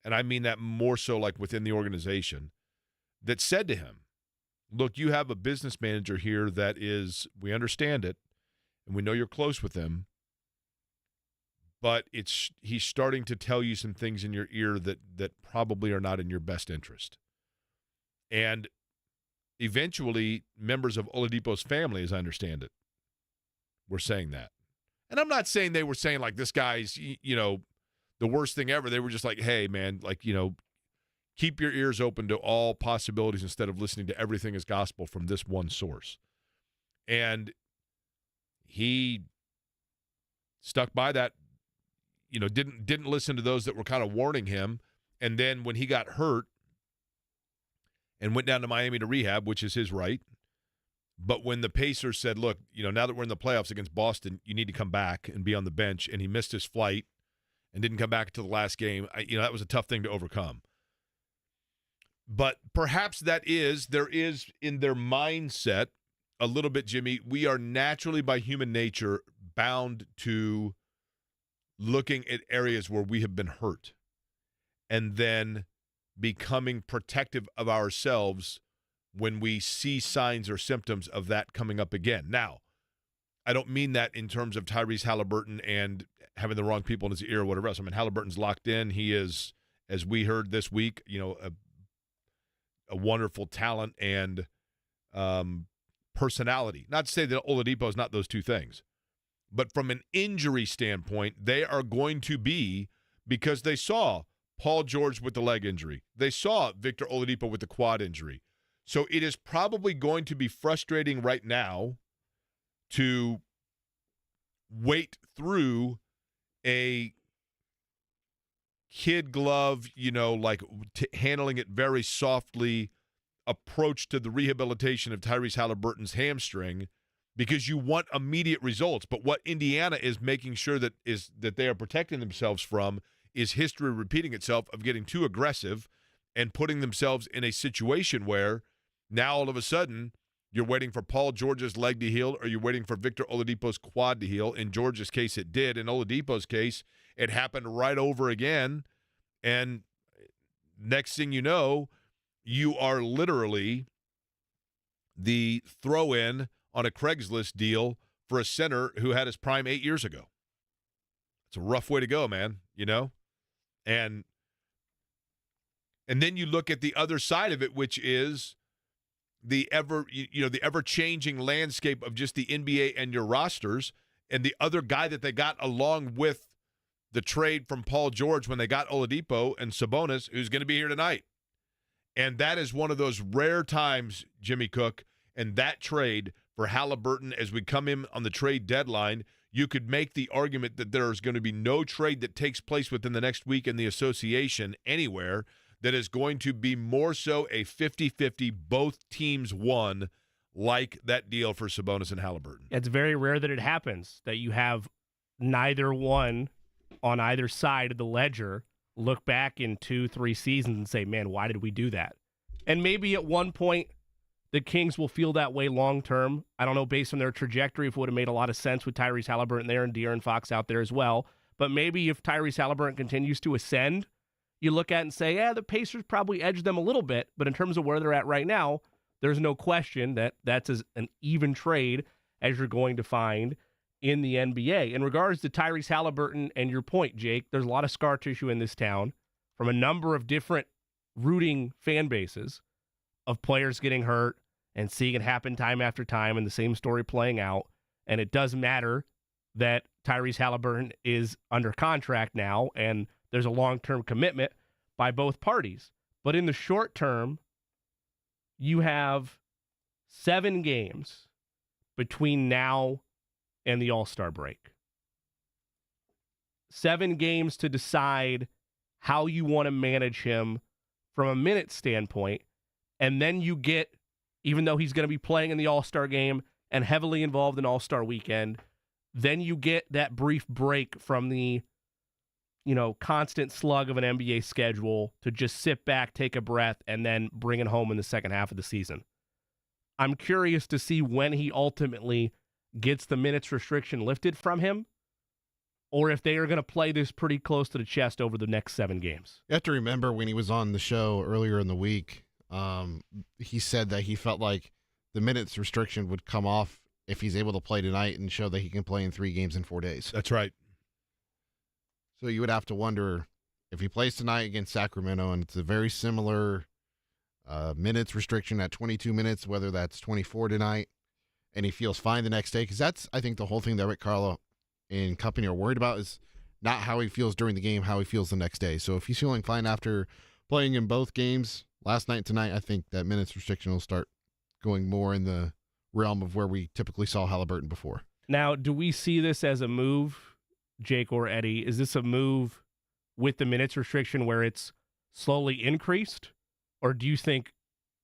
and I mean that more so like within the organization, that said to him, look, you have a business manager here that is, we understand it, and we know you're close with him, but he's starting to tell you some things in your ear that probably are not in your best interest. And eventually, members of Oladipo's family, as I understand it, were saying that. And I'm not saying they were saying, like, this guy's, the worst thing ever. They were just like, hey, man, like, keep your ears open to all possibilities instead of listening to everything as gospel from this one source. And he stuck by that, didn't listen to those that were kind of warning him. And then when he got hurt and went down to Miami to rehab, which is his right, but when the Pacers said, look, now that we're in the playoffs against Boston, you need to come back and be on the bench, and he missed his flight and didn't come back until the last game, that was a tough thing to overcome. But perhaps there is in their mindset a little bit, Jimmy, we are naturally by human nature bound to looking at areas where we have been hurt and then becoming protective of ourselves when we see signs or symptoms of that coming up again. Now, I don't mean that in terms of Tyrese Halliburton and having the wrong people in his ear or whatever else. I mean, Halliburton's locked in. He is, as we heard this week, a wonderful talent and personality. Not to say that Oladipo is not those two things. But from an injury standpoint, they are going to be, because they saw Paul George with the leg injury. They saw Victor Oladipo with the quad injury. So it is probably going to be frustrating right now to wait through a kid glove, handling it very softly approach to the rehabilitation of Tyrese Halliburton's hamstring, because you want immediate results. But what Indiana is making sure that they are protecting themselves from is history repeating itself of getting too aggressive and putting themselves in a situation where now all of a sudden you're waiting for Paul George's leg to heal or you're waiting for Victor Oladipo's quad to heal. In George's case, it did. In Oladipo's case, it happened right over again. And next thing you know, you are literally the throw-in on a Craigslist deal for a center who had his prime 8 years ago. It's a rough way to go, man, you know? And then you look at the other side of it, which is the ever-changing landscape of just the NBA and your rosters, and the other guy that they got along with the trade from Paul George when they got Oladipo and Sabonis, who's going to be here tonight. And that is one of those rare times, Jimmy Cook, and that trade for Halliburton as we come in on the trade deadline, you could make the argument that there's going to be no trade that takes place within the next week in the association anywhere that is going to be more so a 50-50 both teams won, like that deal for Sabonis and Halliburton. It's very rare that it happens, that you have neither one on either side of the ledger look back in 2-3 seasons and say, man, why did we do that? And maybe at one point the Kings will feel that way long term. I don't know, based on their trajectory, if it would have made a lot of sense with Tyrese Halliburton there and De'Aaron Fox out there as well. But maybe if Tyrese Halliburton continues to ascend, you look at it and say, yeah, the Pacers probably edged them a little bit. But in terms of where they're at right now, there's no question that that's an even trade as you're going to find in the NBA. In regards to Tyrese Halliburton and your point, Jake, there's a lot of scar tissue in this town from a number of different rooting fan bases of players getting hurt and seeing it happen time after time and the same story playing out. And it does matter that Tyrese Halliburton is under contract now and there's a long-term commitment by both parties. But in the short term, you have 7 games between now and the All-Star break. 7 games to decide how you want to manage him from a minute standpoint. And then you get, even though he's going to be playing in the All-Star game and heavily involved in All-Star weekend, then you get that brief break from the, constant slug of an NBA schedule to just sit back, take a breath, and then bring it home in the second half of the season. I'm curious to see when he ultimately gets the minutes restriction lifted from him, or if they are going to play this pretty close to the chest over the next 7 games. You have to remember when he was on the show earlier in the week, he said that he felt like the minutes restriction would come off if he's able to play tonight and show that he can play in 3 games in 4 days. That's right. So you would have to wonder if he plays tonight against Sacramento, and it's a very similar minutes restriction at 22 minutes, whether that's 24 tonight, and he feels fine the next day. Because that's, I think, the whole thing that Rick Carlisle and company are worried about is not how he feels during the game, how he feels the next day. So if he's feeling fine after playing in both games, last night and tonight, I think that minutes restriction will start going more in the realm of where we typically saw Halliburton before. Now, do we see this as a move, Jake or Eddie? Is this a move with the minutes restriction where it's slowly increased? Or do you think,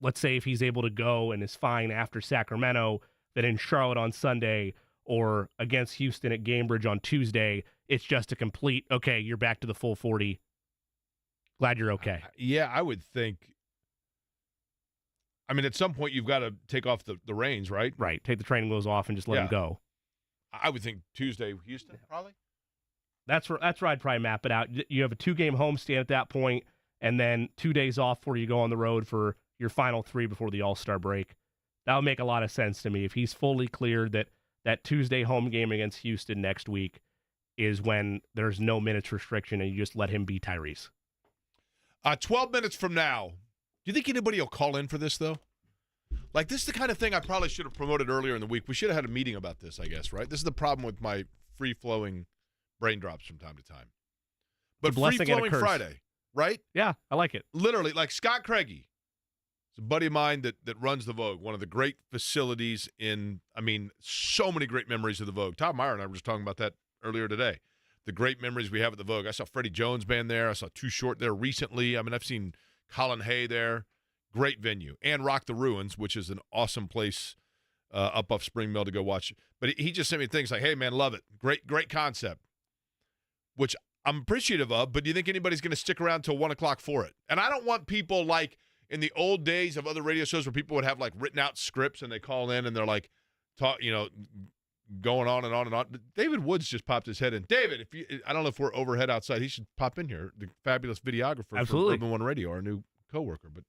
let's say if he's able to go and is fine after Sacramento, that in Charlotte on Sunday or against Houston at Gamebridge on Tuesday, it's just a complete, okay, you're back to the full 40. Glad you're okay. Yeah, I would think. I mean, at some point, you've got to take off the reins, right? Right. Take the training wheels off and just let him go. I would think Tuesday, Houston, probably. That's where I'd probably map it out. You have a 2-game homestand at that point, and then 2 days off before you go on the road for your final 3 before the All-Star break. That would make a lot of sense to me. If he's fully cleared that Tuesday home game against Houston next week is when there's no minutes restriction and you just let him be Tyrese. 12 minutes from now, do you think anybody will call in for this, though? Like, this is the kind of thing I probably should have promoted earlier in the week. We should have had a meeting about this, I guess, right? This is the problem with my free-flowing brain drops from time to time. But free-flowing Friday, right? Yeah, I like it. Literally, like Scott Craigie. It's a buddy of mine that runs the Vogue, one of the great facilities so many great memories of the Vogue. Tom Meyer and I were just talking about that earlier today. The great memories we have at the Vogue. I saw Freddie Jones Band there. I saw Too Short there recently. I mean, I've seen Colin Hay there. Great venue. And Rock the Ruins, which is an awesome place up off Spring Mill to go watch. But he just sent me things like, hey, man, love it. Great concept, which I'm appreciative of, but do you think anybody's going to stick around till 1 o'clock for it? And I don't want people like in the old days of other radio shows where people would have like written out scripts and they call in and they're like, going on and on and on. David Woods just popped his head in. David, I don't know if we're overhead outside. He should pop in here. The fabulous videographer Absolutely. for Urban One Radio, our new coworker. But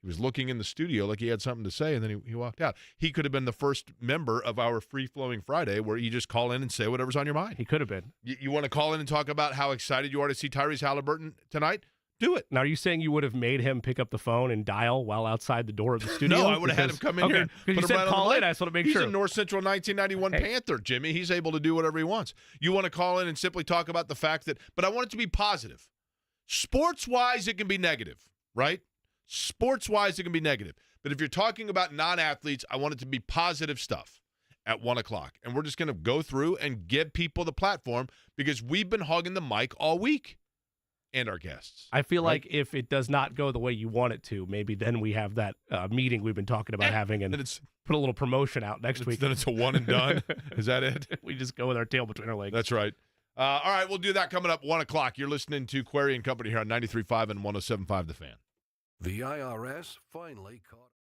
he was looking in the studio like he had something to say, and then he walked out. He could have been the first member of our free-flowing Friday where you just call in and say whatever's on your mind. He could have been. You want to call in and talk about how excited you are to see Tyrese Halliburton tonight? Do it. Now, are you saying you would have made him pick up the phone and dial while outside the door of the studio? No, I would have had him come in here. Because you said call in. I just want to make sure. He's a North Central 1991 Panther, Jimmy. He's able to do whatever he wants. You want to call in and simply talk about the fact that, but I want it to be positive. Sports-wise, it can be negative, right? Sports-wise, it can be negative. But if you're talking about non-athletes, I want it to be positive stuff at 1 o'clock. And we're just going to go through and give people the platform because we've been hogging the mic all week. And our guests. I feel like if it does not go the way you want it to, maybe then we have that meeting we've been talking about having and put a little promotion out next week. Then it's a one and done. Is that it? We just go with our tail between our legs. That's right. All right, we'll do that coming up 1 o'clock. You're listening to Query and Company here on 93.5 and 107.5 The Fan. The IRS finally caught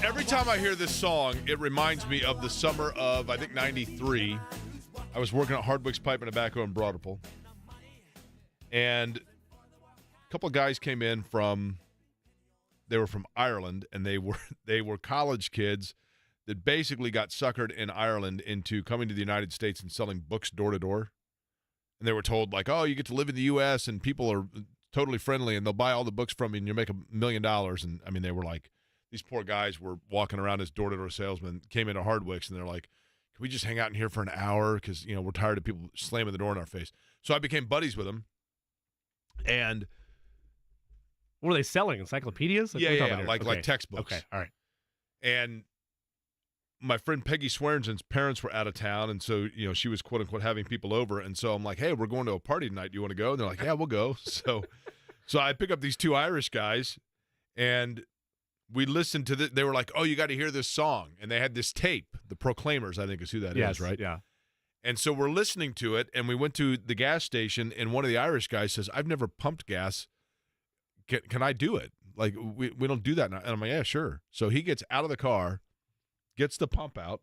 Every time I hear this song, it reminds me of the summer of, I think, 93. I was working at Hardwick's Pipe and Tobacco in Broderpool. And a couple of guys came in they were from Ireland, and they were college kids that basically got suckered in Ireland into coming to the United States and selling books door to door. And they were told, like, oh, you get to live in the U.S. and people are totally friendly and they'll buy all the books from you and you'll make $1 million. And, I mean, they were like, these poor guys were walking around as door-to-door salesmen, came into Hardwick's, and they're like, can we just hang out in here for an hour? Because, we're tired of people slamming the door in our face. So I became buddies with them. And what were they selling? Encyclopedias? Like textbooks. Okay, all right. And my friend Peggy Swearengen's parents were out of town, and so, she was, quote-unquote, having people over. And so I'm like, hey, we're going to a party tonight. Do you want to go? And they're like, yeah, we'll go. So I pick up these two Irish guys, and we listened to they were like, oh, you got to hear this song. And they had this tape. The Proclaimers, I think is who that is, right? Yeah. And so we're listening to it, and we went to the gas station, and one of the Irish guys says, I've never pumped gas. Can I do it? Like, we don't do that now. And I'm like, yeah, sure. So he gets out of the car, gets the pump out,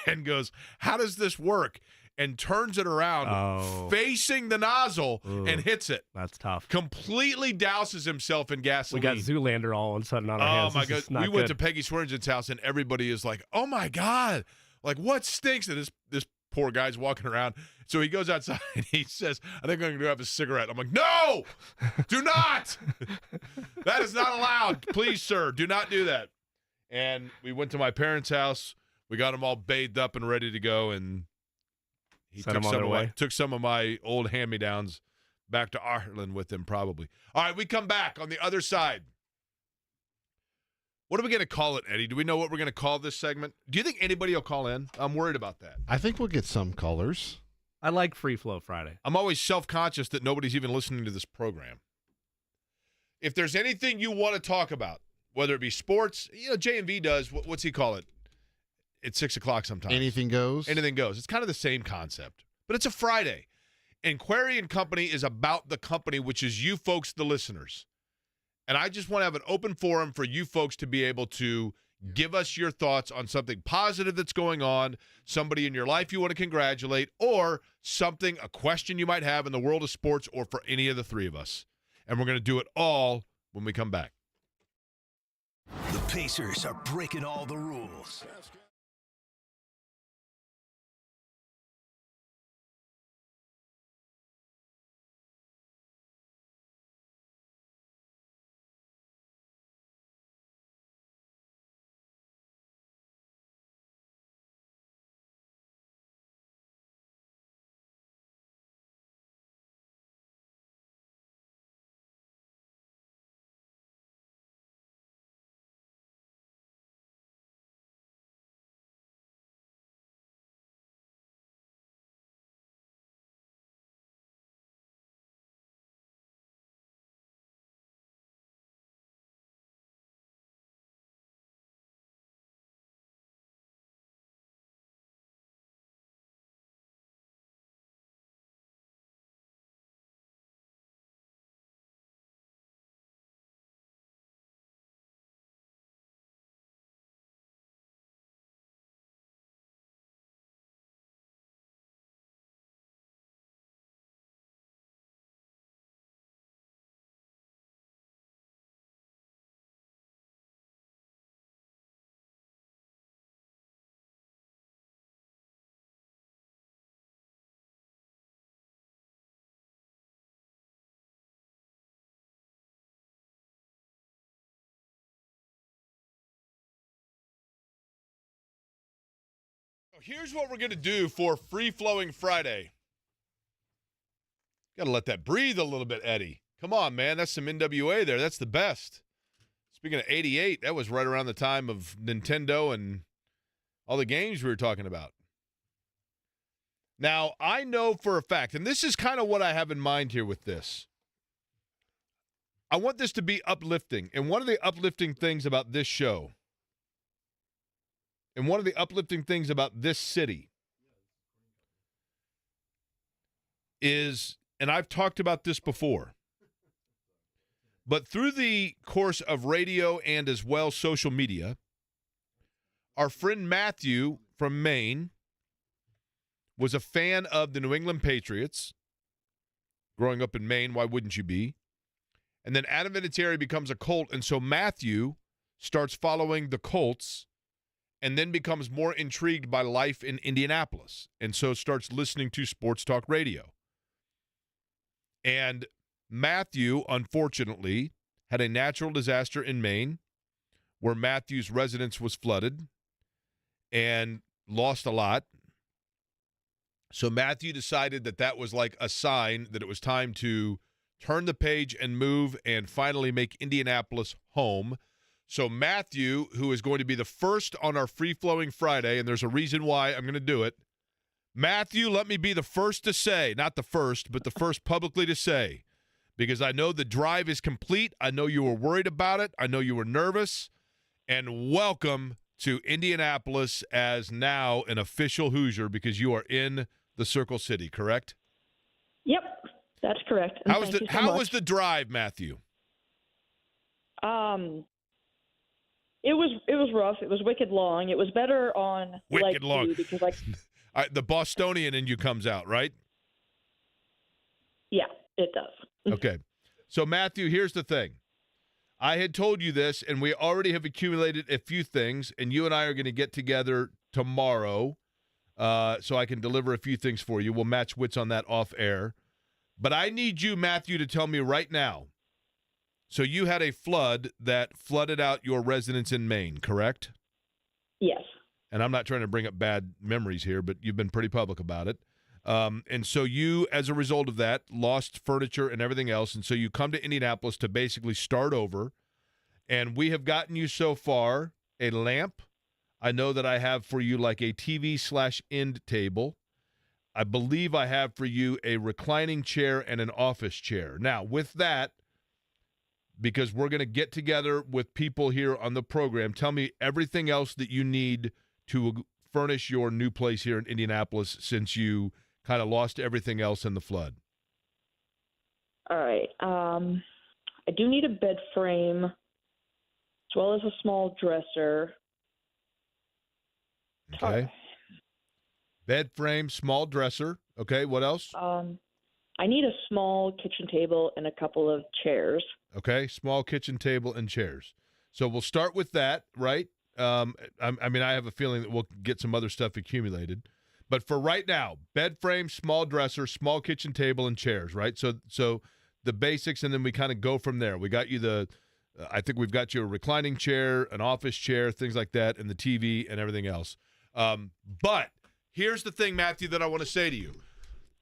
and goes, how does this work? And turns it around, facing the nozzle, and hits it. That's tough. Completely douses himself in gasoline. We got Zoolander all of a sudden on our hands. Oh, my God. We went to Peggy Swearengen's house, and everybody is like, oh, my God. Like, what stinks? And this poor guy's walking around. So he goes outside, and he says, I think I'm going to go have a cigarette. I'm like, no, do not. That is not allowed. Please, sir, do not do that. And we went to my parents' house. We got them all bathed up and ready to go, and he took some of my old hand-me-downs back to Ireland with him, probably. All right, we come back on the other side. What are we going to call it, Eddie? Do we know what we're going to call this segment? Do you think anybody will call in? I'm worried about that. I think we'll get some callers. I like Free Flow Friday. I'm always self-conscious that nobody's even listening to this program. If there's anything you want to talk about, whether it be sports, J&V does, what's he call it? It's 6 o'clock sometimes. Anything goes? Anything goes. It's kind of the same concept. But it's a Friday. And Query and Company is about the company, which is you folks, the listeners. And I just want to have an open forum for you folks to be able to give us your thoughts on something positive that's going on, somebody in your life you want to congratulate, or something, a question you might have in the world of sports or for any of the three of us. And we're going to do it all when we come back. The Pacers are breaking all the rules. Here's what we're going to do for Free Flowing Friday. Got to let that breathe a little bit, Eddie. Come on, man. That's some NWA there. That's the best. Speaking of 88, that was right around the time of Nintendo and all the games we were talking about. Now, I know for a fact, and this is kind of what I have in mind here with this. I want this to be uplifting. And one of the uplifting things about this show, and one of the uplifting things about this city is, and I've talked about this before, But through the course of radio and as well social media, our friend Matthew from Maine was a fan of the New England Patriots. Growing up in Maine, why wouldn't you be? And then Adam Vinatieri becomes a Colt, and so Matthew starts following the Colts and then becomes more intrigued by life in Indianapolis, and so starts listening to sports talk radio. And Matthew, unfortunately, had a natural disaster in Maine where Matthew's residence was flooded and lost a lot. So Matthew decided that that was like a sign that it was time to turn the page and move and finally make Indianapolis home. So Matthew, who is going to be the first on our free-flowing Friday, and there's a reason why I'm going to do it. Matthew, let me be the first to say, not the first, but the first publicly to say, because I know the drive is complete. I know you were worried about it. I know you were nervous. And welcome to Indianapolis as now an official Hoosier, because you are in the Circle City, correct? Yep, that's correct. And how was the drive, Matthew? It was rough. It was wicked long. It was better on wicked long because the Bostonian in you comes out, right? Yeah, it does. Okay. So Matthew, here's the thing. I had told you this, and we already have accumulated a few things, and you and I are going to get together tomorrow so I can deliver a few things for you. We'll match wits on that off air. But I need you, Matthew, to tell me right now. So you had a flood that flooded out your residence in Maine, correct? Yes. And I'm not trying to bring up bad memories here, but you've been pretty public about it. And so you, as a result of that, lost furniture and everything else. And so you come to Indianapolis to basically start over. And we have gotten you so far a lamp. I know that I have for you like a TV/end table. I believe I have for you a reclining chair and an office chair. Now, with that, because we're going to get together with people here on the program, tell me everything else that you need to furnish your new place here in Indianapolis since you kind of lost everything else in the flood. All right. I do need a bed frame as well as a small dresser. Okay. Bed frame, small dresser. Okay, what else? I need a small kitchen table and a couple of chairs. Okay, small kitchen table and chairs. So we'll start with that, right? I mean, I have a feeling that we'll get some other stuff accumulated. But for right now, bed frame, small dresser, small kitchen table, and chairs, right? So the basics, and then we kind of go from there. We got you I think we've got you a reclining chair, an office chair, things like that, and the TV and everything else. But here's the thing, Matthew, that I want to say to you.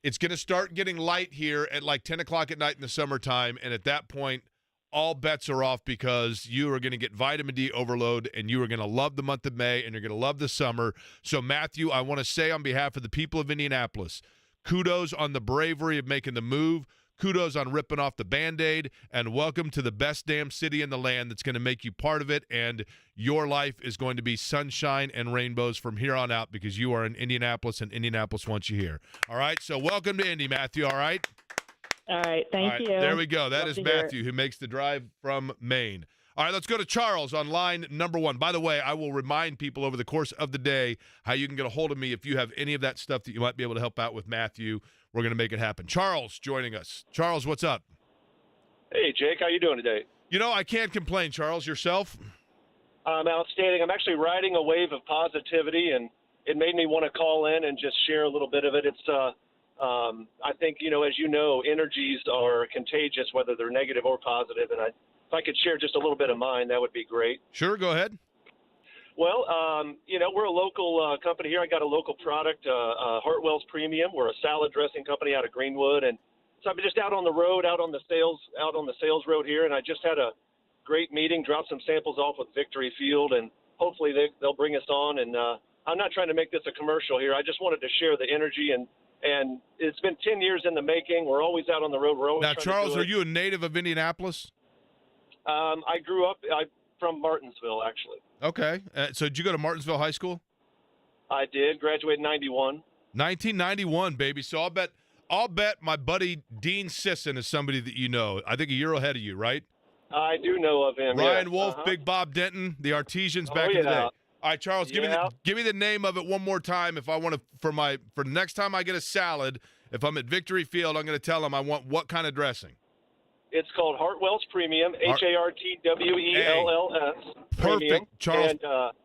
It's going to start getting light here at like 10 o'clock at night in the summertime, and at that point, all bets are off because you are going to get vitamin D overload, and you are going to love the month of May, and you're going to love the summer. So, Matthew, I want to say on behalf of the people of Indianapolis, kudos on the bravery of making the move. Kudos on ripping off the Band-Aid, and welcome to the best damn city in the land that's going to make you part of it, and your life is going to be sunshine and rainbows from here on out because you are in Indianapolis, and Indianapolis wants you here. All right, so welcome to Indy, Matthew, all right? All right, thank you. There we go. That Love is to hear Matthew, who makes the drive from Maine. All right, let's go to Charles on line number 1. By the way, I will remind people over the course of the day how you can get a hold of me if you have any of that stuff that you might be able to help out with Matthew. We're going to make it happen. Charles joining us. Charles, what's up? Hey, Jake. How you doing today? You know, I can't complain, Charles. Yourself? I'm outstanding. I'm actually riding a wave of positivity, and it made me want to call in and just share a little bit of it. It's, I think, as you know, energies are contagious, whether they're negative or positive, and if I could share just a little bit of mine, that would be great. Sure, go ahead. Well, we're a local company here. I got a local product, Hartwell's Premium. We're a salad dressing company out of Greenwood, and so I've been just out on the road, out on the sales road here, and I just had a great meeting, dropped some samples off with Victory Field, and hopefully they'll bring us on. And I'm not trying to make this a commercial here. I just wanted to share the energy, and it's been 10 years in the making. We're always out on the road. We're always now, Charles, are you a native of Indianapolis? I grew up from Martinsville, actually. Okay. So did you go to Martinsville High School? I did. Graduated in 91. 1991, baby. So I'll bet my buddy Dean Sisson is somebody that you know. I think a year ahead of you, right? I do know of him. Ryan yes. Wolf, Big Bob Denton, the Artesians back in the day. All right, Charles, give me the name of it one more time. If I want to for the next time I get a salad, if I'm at Victory Field, I'm going to tell them I want what kind of dressing. It's called Hartwell's Premium, Hartwells. Perfect, Charles. And,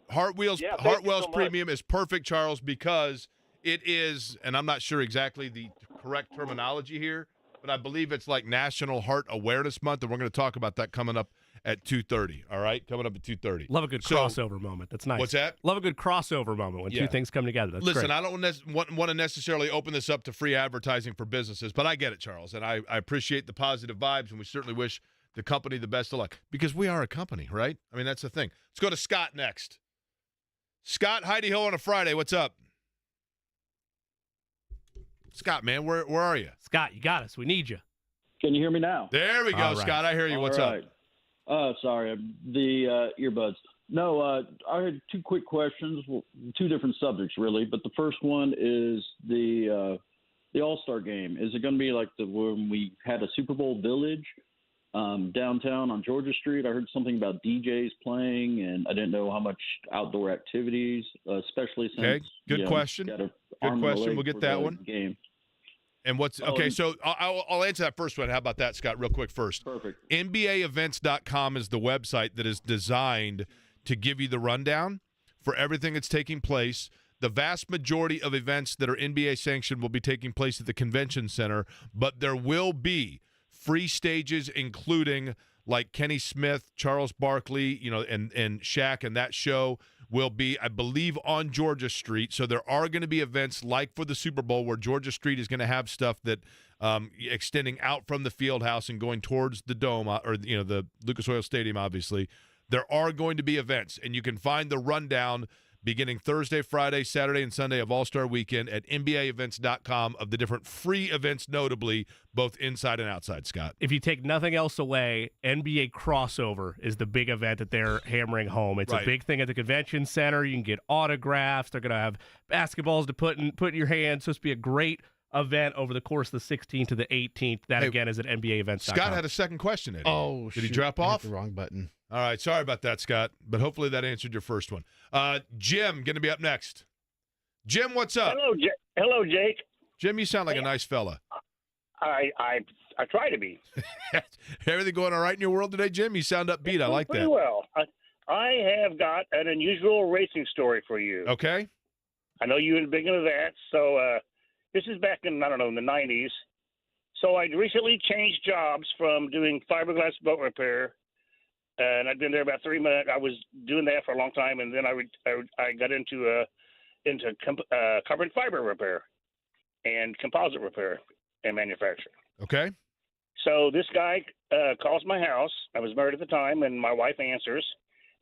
Hartwell's Premium is perfect, Charles, because it is, and I'm not sure exactly the correct terminology here, but I believe it's like National Heart Awareness Month, and we're going to talk about that coming up at 2:30. All right, coming up at 2:30. Love a good crossover moment. That's nice. What's that? Love a good crossover moment when two things come together. That's Listen, great. I don't want to necessarily open this up to free advertising for businesses, but I get it, Charles, and I appreciate the positive vibes, and we certainly wish the company the best of luck because we are a company, right? I mean, that's the thing. Let's go to Scott next. Scott, Heidi Hill on a Friday. What's up? Scott, man, where are you? Scott, you got us. We need you. Can you hear me now? There we go, All right. Scott. I hear you. What's up? Sorry, the earbuds. No, I had two quick questions, two different subjects really. But the first one is the All-Star game. Is it going to be like when we had a Super Bowl village downtown on Georgia Street? I heard something about DJs playing, and I didn't know how much outdoor activities, especially since. Okay, good question. Good question. We'll get that one. Game. And what's okay? So I'll answer that first one. How about that, Scott? Real quick first. Perfect. NBAEvents.com is the website that is designed to give you the rundown for everything that's taking place. The vast majority of events that are NBA sanctioned will be taking place at the convention center, but there will be free stages, including like Kenny Smith, Charles Barkley, and Shaq, and that show will be, I believe, on Georgia Street. So there are going to be events like for the Super Bowl where Georgia Street is going to have stuff that extending out from the field house and going towards the dome or the Lucas Oil Stadium, obviously. There are going to be events, and you can find the rundown beginning Thursday, Friday, Saturday, and Sunday of All-Star Weekend at NBAEvents.com of the different free events, notably both inside and outside, Scott. If you take nothing else away, NBA Crossover is the big event that they're hammering home. It's a big thing at the convention center. You can get autographs. They're going to have basketballs to put in your hands. So it's be a great event over the course of the 16th to the 18th. That, again, is at NBAEvents.com. Scott had a second question, Eddie. Oh, Did he drop off? I hit the wrong button. All right, sorry about that, Scott, but hopefully that answered your first one. Jim, going to be up next. Jim, what's up? Hello, Jake. Jim, you sound like a nice fella. I try to be. Everything going all right in your world today, Jim? You sound upbeat. I like that. Pretty well. I have got an unusual racing story for you. Okay. I know you're big into that, so this is back in, I don't know, in the 90s. So I recently changed jobs from doing fiberglass boat repair, and I've been there about 3 months. I was doing that for a long time, and then I got into carbon fiber repair and composite repair and manufacturing. Okay. So this guy calls my house. I was married at the time, and my wife answers,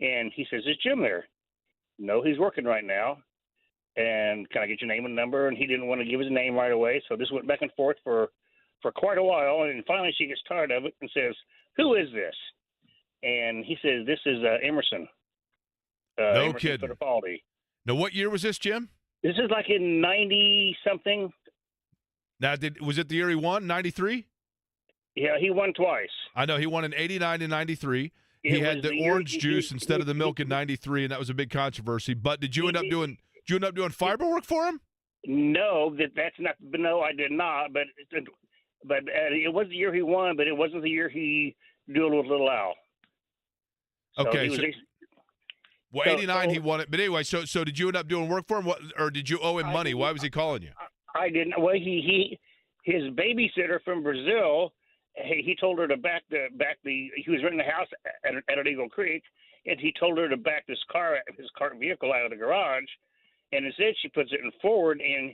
and he says, "Is Jim there?" No, he's working right now. And can I get your name and number? And he didn't want to give his name right away, so this went back and forth for quite a while, and finally she gets tired of it and says, "Who is this?" And he says, "This is Emerson." No Emerson kidding. Fittipaldi. Now, what year was this, Jim? This is like in 90-something. Now, was it the year he won, 93? Yeah, he won twice. I know. He won in 89 and 93. He had the orange juice instead of the milk in 93, and that was a big controversy. But did you end up doing fiber work for him? No, that's not. No, I did not. But it was the year he won, but it wasn't the year he dueled with Little Al. So okay. 89 he won it. But anyway, so did you end up doing work for him, or did you owe him money? Why was he calling you? I didn't. Well, his babysitter from Brazil. He told her to back the. He was renting a house at Eagle Creek, and he told her to back his vehicle out of the garage, and instead she puts it in forward, and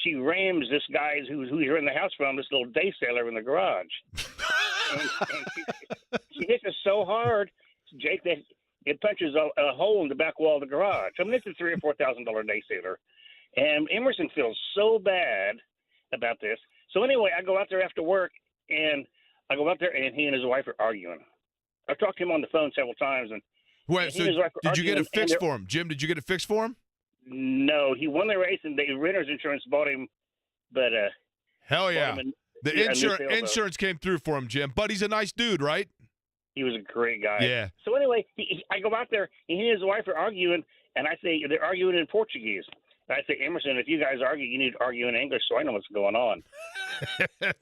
she rams this guy who he's renting the house from, this little day sailor in the garage, and she hits it so hard, Jake, that it punches a hole in the back wall of the garage. I mean, it's a $3,000 or $4,000 day sailor, and Emerson feels so bad about this. So anyway, I go out there after work. And I go out there, and he and his wife are arguing. I've talked to him on the phone several times. And wait, so did you get it fixed for him, Jim? Did you get it fixed for him? No, he won the race, and the renter's insurance bought him. But hell yeah, the insurance came through for him, Jim. But he's a nice dude, right? He was a great guy. Yeah. So anyway, I go out there, and he and his wife are arguing, and I say they're arguing in Portuguese. And I say, Emerson, if you guys argue, you need to argue in English so I know what's going on.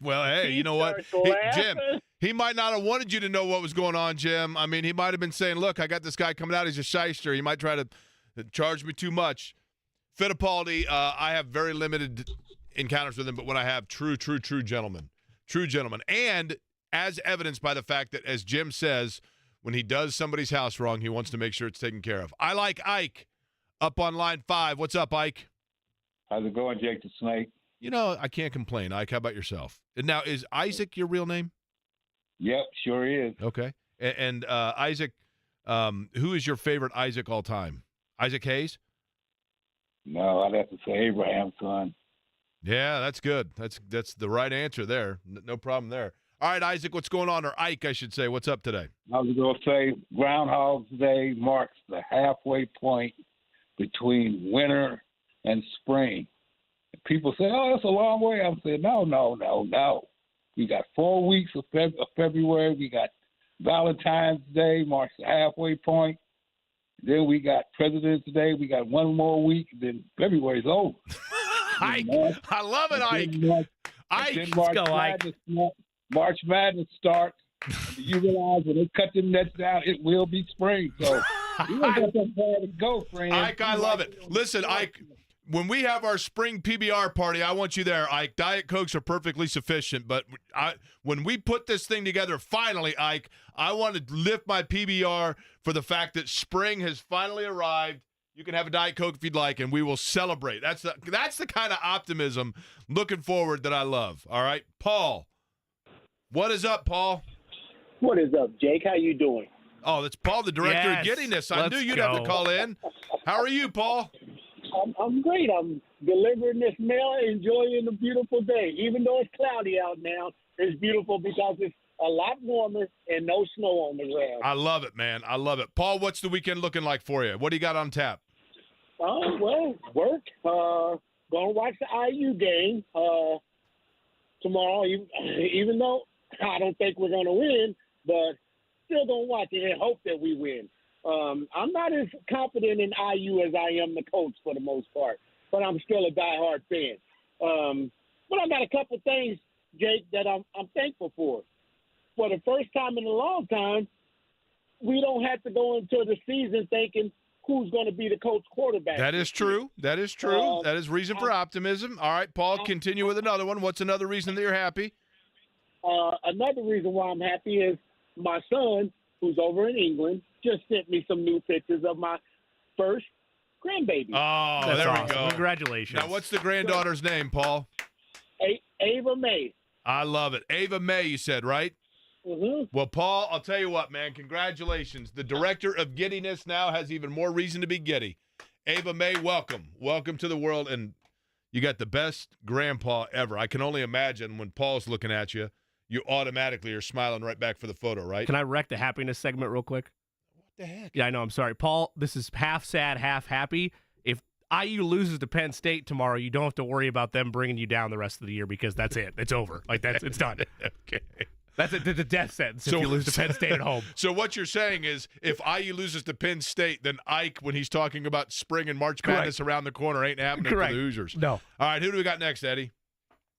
Well, hey, you know what? Jim, he might not have wanted you to know what was going on, Jim. I mean, he might have been saying, look, I got this guy coming out. He's a shyster. He might try to charge me too much. Fittipaldi, I have very limited encounters with him, but when I have, true gentleman. True gentleman. And as evidenced by the fact that, as Jim says, when he does somebody's house wrong, he wants to make sure it's taken care of. I like Ike up on line 5. What's up, Ike? How's it going, Jake the Snake? You know, I can't complain. Ike, how about yourself? And now, is Isaac your real name? Yep, sure is. Okay. And Isaac, who is your favorite Isaac all time? Isaac Hayes? No, I'd have to say Abraham's son. Yeah, that's good. That's the right answer there. No problem there. All right, Isaac, what's going on? Or Ike, I should say. What's up today? I was going to say Groundhog's Day marks the halfway point between winter and spring. People say, oh, that's a long way. I'm saying, no. We got 4 weeks of February. We got Valentine's Day marks the halfway point. Then we got President's Day. We got one more week. Then February's over. Ike, I love it, Ike. Ike, let's go, Ike. March Madness starts. You realize when they cut them nets down, it will be spring. So we don't got that far to go, friend. Ike, I love it. Listen, Ike, when we have our spring PBR party, I want you there, Ike. Diet Cokes are perfectly sufficient, but when we put this thing together, finally, Ike, I want to lift my PBR for the fact that spring has finally arrived. You can have a Diet Coke if you'd like, and we will celebrate. That's the kind of optimism looking forward that I love. All right, Paul. What is up, Paul? What is up, Jake? How you doing? Oh, that's Paul, the director of Giddiness. I knew you'd have to call in. How are you, Paul? I'm great. I'm delivering this mail, enjoying the beautiful day. Even though it's cloudy out now, it's beautiful because it's a lot warmer and no snow on the ground. I love it, man. I love it. Paul, what's the weekend looking like for you? What do you got on tap? Well, work. Gonna watch the IU game tomorrow, even though I don't think we're gonna win, but still gonna watch it and hope that we win. I'm not as confident in IU as I am the coach for the most part, but I'm still a diehard fan. But I got a couple things, Jake, that I'm thankful for. For the first time in a long time, we don't have to go into the season thinking who's going to be the coach quarterback. That is true. That is true. That is reason for optimism. All right, Paul, continue with another one. What's another reason that you're happy? Another reason why I'm happy is my son, who's over in England, just sent me some new pictures of my first grandbaby. Oh, that's there awesome. we go. Congratulations. Now, what's the granddaughter's name, Paul? Ava May. I love it. Ava May, you said, right? Mm-hmm. Well, Paul, I'll tell you what, man. Congratulations. The director of Giddiness now has even more reason to be giddy. Ava May, welcome. Welcome to the world. And you got the best grandpa ever. I can only imagine when Paul's looking at you, you automatically are smiling right back for the photo, right? Can I wreck the happiness segment real quick? What the heck? Yeah, I know. I'm sorry. Paul, this is half sad, half happy. If IU loses to Penn State tomorrow, you don't have to worry about them bringing you down the rest of the year because that's it. It's over. It's done. Okay. That's the death sentence if you lose to Penn State at home. So what you're saying is if IU loses to Penn State, then Ike, when he's talking about spring and March Madness around the corner, ain't happening for the Hoosiers. No. All right, who do we got next, Eddie?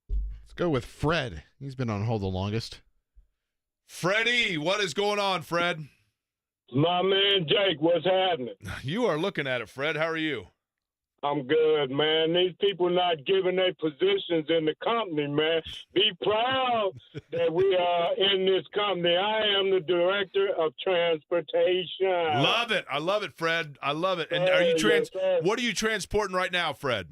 Let's go with Fred. He's been on hold the longest. Freddie, what is going on, Fred? My man Jake, what's happening? You are looking at it, Fred. How are you? I'm good, man. These people not giving their positions in the company, man. Be proud that we are in this company. I am the director of transportation. Love it. I love it, Fred. I love it. And are you what are you transporting right now, Fred?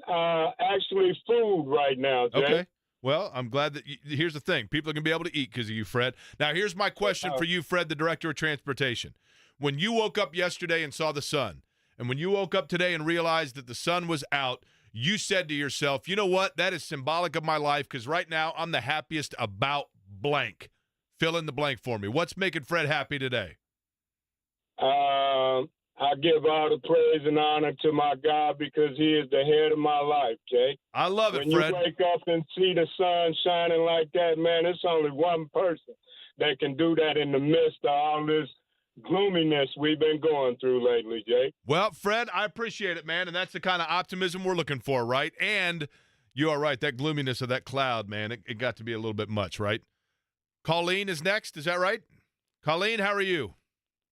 Actually food right now, Jake. Okay. Well, I'm glad that here's the thing. People are going to be able to eat because of you, Fred. Now, here's my question for you, Fred, the director of transportation. When you woke up yesterday and saw the sun, and when you woke up today and realized that the sun was out, you said to yourself, you know what? That is symbolic of my life because right now I'm the happiest about blank. Fill in the blank for me. What's making Fred happy today? I give all the praise and honor to my God because he is the head of my life, Jake. I love it, Fred. When you wake up and see the sun shining like that, man, it's only one person that can do that in the midst of all this gloominess we've been going through lately, Jake. Well, Fred, I appreciate it, man, and that's the kind of optimism we're looking for, right? And you are right, that gloominess of that cloud, man, it got to be a little bit much, right? Colleen is next, is that right? Colleen, how are you?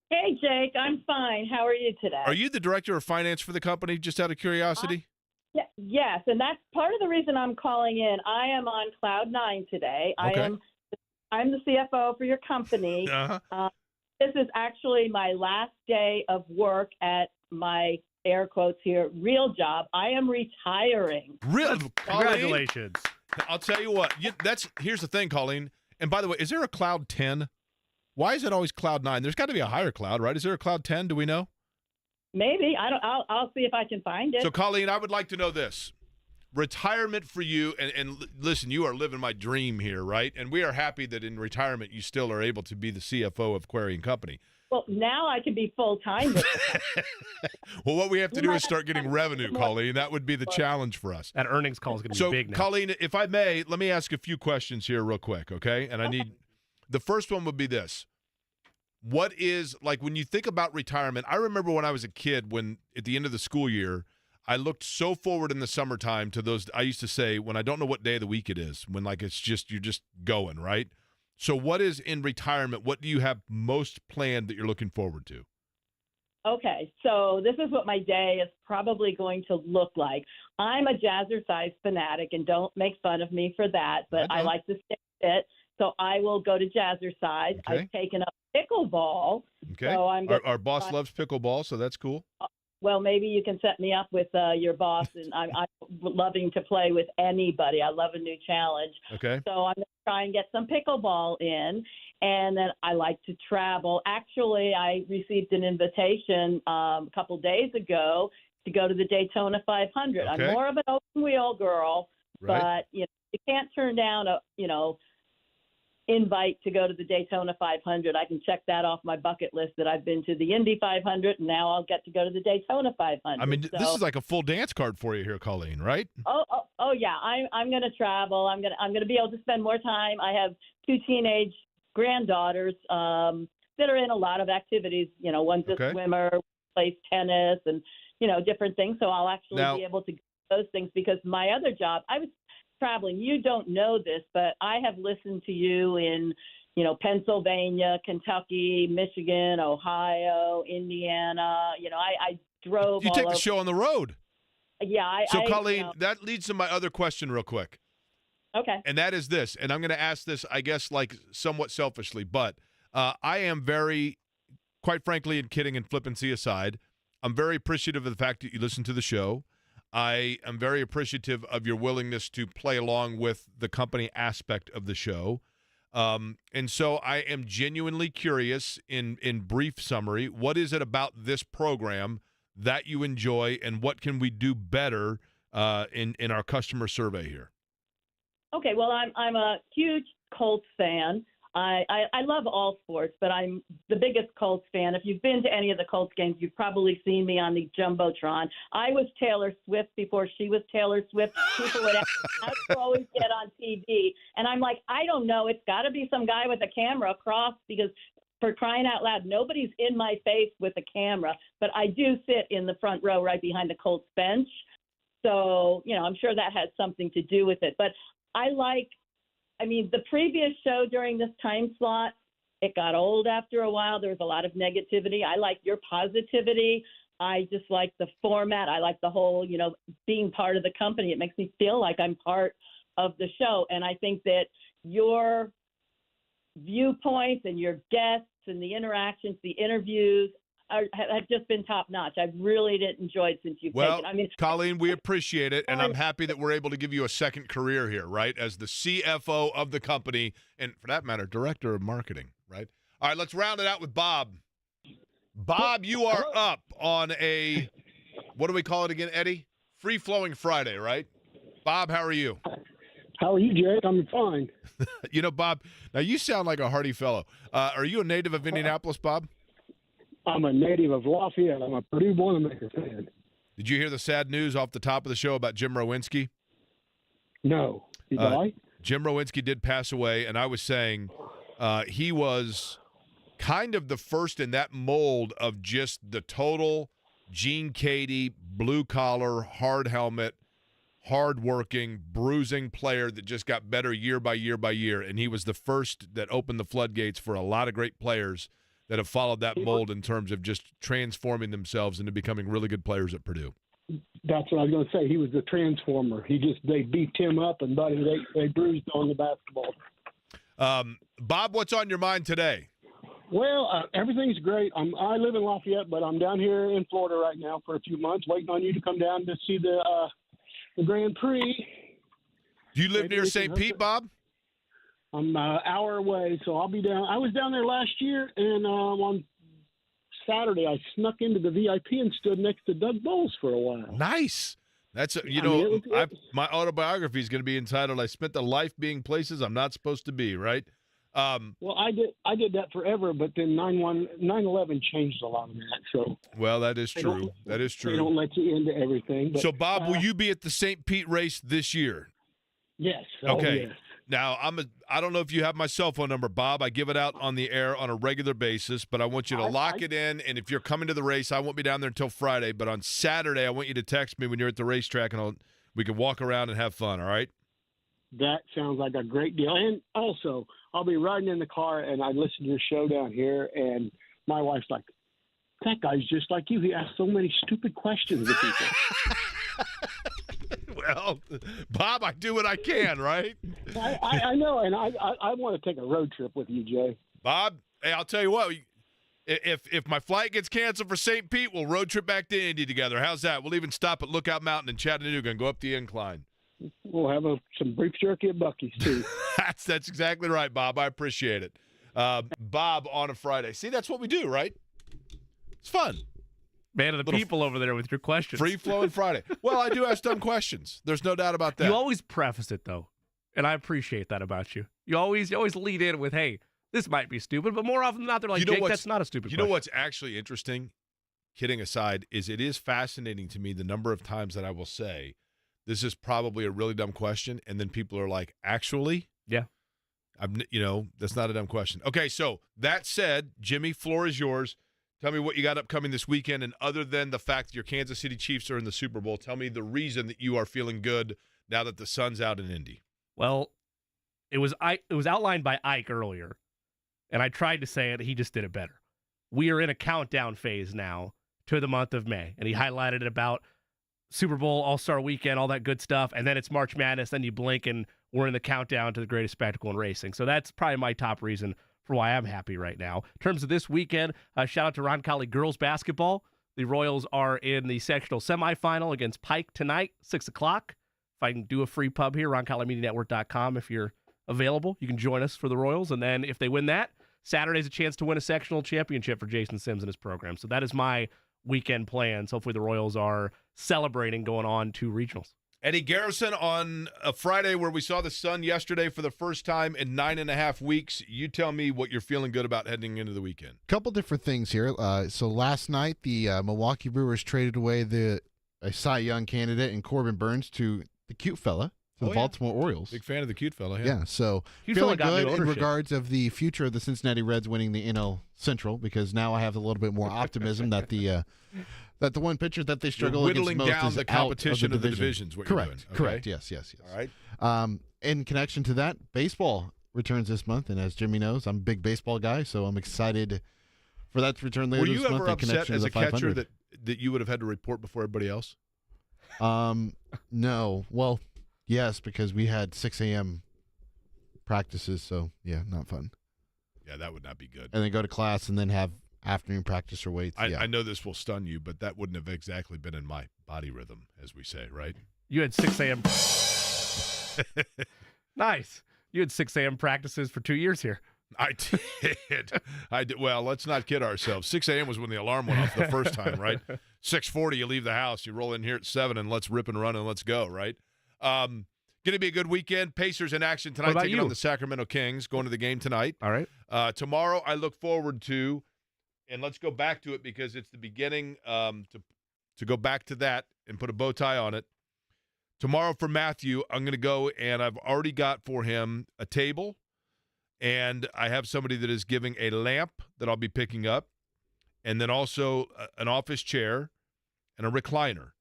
Hey, Jake, I'm fine. How are you today? Are you the director of finance for the company, just out of curiosity? Yes, and that's part of the reason I'm calling in. I am on cloud nine today. Okay. I'm the CFO for your company. Uh-huh. This is actually my last day of work at my air quotes here real job. I am retiring. Really? Congratulations. I'll tell you what. Here's the thing, Colleen. And by the way, is there a cloud 10? Why is it always cloud 9? There's got to be a higher cloud, right? Is there a cloud 10? Do we know? Maybe. I'll see if I can find it. So, Colleen, I would like to know this. Retirement for you, and listen, you are living my dream here, right? And we are happy that in retirement you still are able to be the CFO of Query & Company. Well, now I can be full-time with it. Well, what we have to do is start getting revenue, Colleen. That would be the challenge for us. That earnings call is going to be big now. Colleen, if I may, let me ask a few questions here real quick, okay? And I need – the first one would be this. What is – like when you think about retirement, I remember when I was a kid when at the end of the school year – I looked so forward in the summertime to those. I used to say when I don't know what day of the week it is, when like it's just you're just going, right? So what is in retirement? What do you have most planned that you're looking forward to? Okay, so this is what my day is probably going to look like. I'm a jazzercise fanatic, and don't make fun of me for that, but I like to stay fit, so I will go to jazzercise. Okay. I've taken up pickleball. Okay. So I'm our boss loves pickleball, so that's cool. Well, maybe you can set me up with your boss, and I'm loving to play with anybody. I love a new challenge. Okay. So I'm going to try and get some pickleball in, and then I like to travel. Actually, I received an invitation a couple days ago to go to the Daytona 500. Okay. I'm more of an open wheel girl, Right. but you can't turn down a invite to go to the Daytona 500. I can check that off my bucket list that I've been to the Indy 500, and now I'll get to go to the Daytona 500. I mean, this is like a full dance card for you here, Colleen, right? Oh yeah. I'm going to travel. I'm going to be able to spend more time. I have two teenage granddaughters that are in a lot of activities. One's a swimmer, plays tennis, and different things. So I'll actually be able to do those things because my other job, I was traveling. You don't know this, but I have listened to you in, Pennsylvania, Kentucky, Michigan, Ohio, Indiana. I drove. You all take over. the show on the road. Yeah. Colleen, that leads to my other question real quick. Okay. And that is this, and I'm going to ask this, I guess, like somewhat selfishly, but I am very, quite frankly, and kidding and flippancy aside, I'm very appreciative of the fact that you listen to the show. I am very appreciative of your willingness to play along with the company aspect of the show. And so I am genuinely curious, in brief summary, what is it about this program that you enjoy, and what can we do better in our customer survey here? Okay, well, I'm a huge Colts fan. I love all sports, but I'm the biggest Colts fan. If you've been to any of the Colts games, you've probably seen me on the Jumbotron. I was Taylor Swift before she was Taylor Swift. People would always get on TV, and I'm like, I don't know. It's got to be some guy with a camera across, because for crying out loud, nobody's in my face with a camera. But I do sit in the front row right behind the Colts bench. So, I'm sure that has something to do with it. But the previous show during this time slot, it got old after a while. There was a lot of negativity. I like your positivity. I just like the format. I like the whole, being part of the company. It makes me feel like I'm part of the show. And I think that your viewpoints and your guests and the interactions, the interviews have just been top notch. I've really enjoyed since you've taken. Colleen, we appreciate it, and I'm happy that we're able to give you a second career here, right, as the CFO of the company, and for that matter, director of marketing, right? All right, let's round it out with Bob. Bob, you are up on a, what do we call it again, Eddie? Free-flowing Friday, right? Bob, how are you? How are you, Jake? I'm fine. Bob, now you sound like a hearty fellow. Are you a native of Indianapolis, Bob? I'm a native of Lafayette. I'm a Purdue Boilermaker fan. Did you hear the sad news off the top of the show about Jim Rowinski? No. He died? Jim Rowinski did pass away, and I was saying, He was kind of the first in that mold of just the total Gene Cady, blue-collar, hard helmet, hard-working, bruising player that just got better year by year by year, and he was the first that opened the floodgates for a lot of great players that have followed that mold in terms of just transforming themselves into becoming really good players at Purdue. That's what I was going to say. He was the transformer. They beat him up, and they bruised on the basketball. Bob, what's on your mind today? Well, everything's great. I live in Lafayette, but I'm down here in Florida right now for a few months, waiting on you to come down to see the Grand Prix. Do you live near St. Pete, Bob? I'm an hour away, so I'll be down. I was down there last year, and on Saturday I snuck into the VIP and stood next to Doug Bowles for a while. Nice. That's my autobiography is going to be entitled "I Spent a Life Being Places I'm Not Supposed to Be." Right? Well, I did that forever, but then 9/11 changed a lot of that. So well, that is true. That is true. They don't let you into everything. But, so, Bob, will you be at the St. Pete race this year? Yes. Okay. Oh, yes. Now, I don't know if you have my cell phone number, Bob. I give it out on the air on a regular basis, but I want you to lock it in. And if you're coming to the race, I won't be down there until Friday. But on Saturday, I want you to text me when you're at the racetrack, and we can walk around and have fun. All right? That sounds like a great deal. And also, I'll be riding in the car, and I listen to your show down here, and my wife's like, "That guy's just like you. He asks so many stupid questions to people." Well, Bob, I do what I can, right? I know, and I want to take a road trip with you, Jay. Bob, hey, I'll tell you what. If my flight gets canceled for St. Pete, we'll road trip back to Indy together. How's that? We'll even stop at Lookout Mountain in Chattanooga and go up the incline. We'll have some beef jerky at Buc-ee's, too. That's exactly right, Bob. I appreciate it. Bob on a Friday. See, that's what we do, right? It's fun. Man of the people over there with your questions. Free-flowing Friday. Well, I do ask dumb questions. There's no doubt about that. You always preface it, though, and I appreciate that about you. You always lead in with, hey, this might be stupid, but more often than not, they're like, Jake, that's not a stupid question. You know what's actually interesting, kidding aside, is it is fascinating to me the number of times that I will say, this is probably a really dumb question, and then people are like, actually? Yeah. That's not a dumb question. Okay, so that said, Jimmy, floor is yours. Tell me what you got upcoming this weekend, and other than the fact that your Kansas City Chiefs are in the Super Bowl, tell me the reason that you are feeling good now that the sun's out in Indy. Well, it was outlined by Ike earlier, and I tried to say it. He just did it better. We are in a countdown phase now to the month of May, and he highlighted it about Super Bowl, All-Star Weekend, all that good stuff, and then it's March Madness, then you blink, and we're in the countdown to the greatest spectacle in racing. So that's probably my top reason for why I'm happy right now. In terms of this weekend, shout out to Roncalli girls basketball. The Royals are in the sectional semifinal against Pike tonight, 6 o'clock. If I can do a free pub here, RoncalliMediaNetwork.com. If you're available, you can join us for the Royals. And then if they win that, Saturday's a chance to win a sectional championship for Jason Sims and his program. So that is my weekend plans. Hopefully the Royals are celebrating going on to regionals. Eddie Garrison on a Friday where we saw the sun yesterday for the first time in 9.5 weeks. You tell me what you're feeling good about heading into the weekend. Couple different things here. So last night, the Milwaukee Brewers traded away a Cy Young candidate in Corbin Burns to the cute fella, to the Baltimore Orioles. Big fan of the cute fella. Yeah, so cute feeling fella got good new in ownership. regards of the future of the Cincinnati Reds winning the NL Central, because now I have a little bit more optimism that the one pitcher that they struggle against whittling most down is the competition out of the divisions. What you're doing. Okay. Correct. Yes. All right. In connection to that, baseball returns this month, and as Jimmy knows, I'm a big baseball guy, so I'm excited for that to return later this month. Were you ever in upset connection as to a the 500. catcher that you would have had to report before everybody else? No. Well, yes, because we had 6 a.m. practices, so yeah, not fun. Yeah, that would not be good. And then go to class and then have afternoon practice or weights. I know this will stun you, but that wouldn't have exactly been in my body rhythm, as we say, right? You had 6 a.m. Nice. You had 6 a.m. practices for 2 years here. I did. Well, let's not kid ourselves. 6 a.m. was when the alarm went off the first time, right? 6:40, you leave the house. You roll in here at 7, and let's rip and run and let's go, right? Going to be a good weekend. Pacers in action tonight, taking on the Sacramento Kings, going to the game tonight. All right. Tomorrow, I look forward to, and let's go back to it because it's the beginning to go back to that and put a bow tie on it. Tomorrow for Matthew, I'm going to go, and I've already got for him a table and I have somebody that is giving a lamp that I'll be picking up, and then also an office chair and a recliner.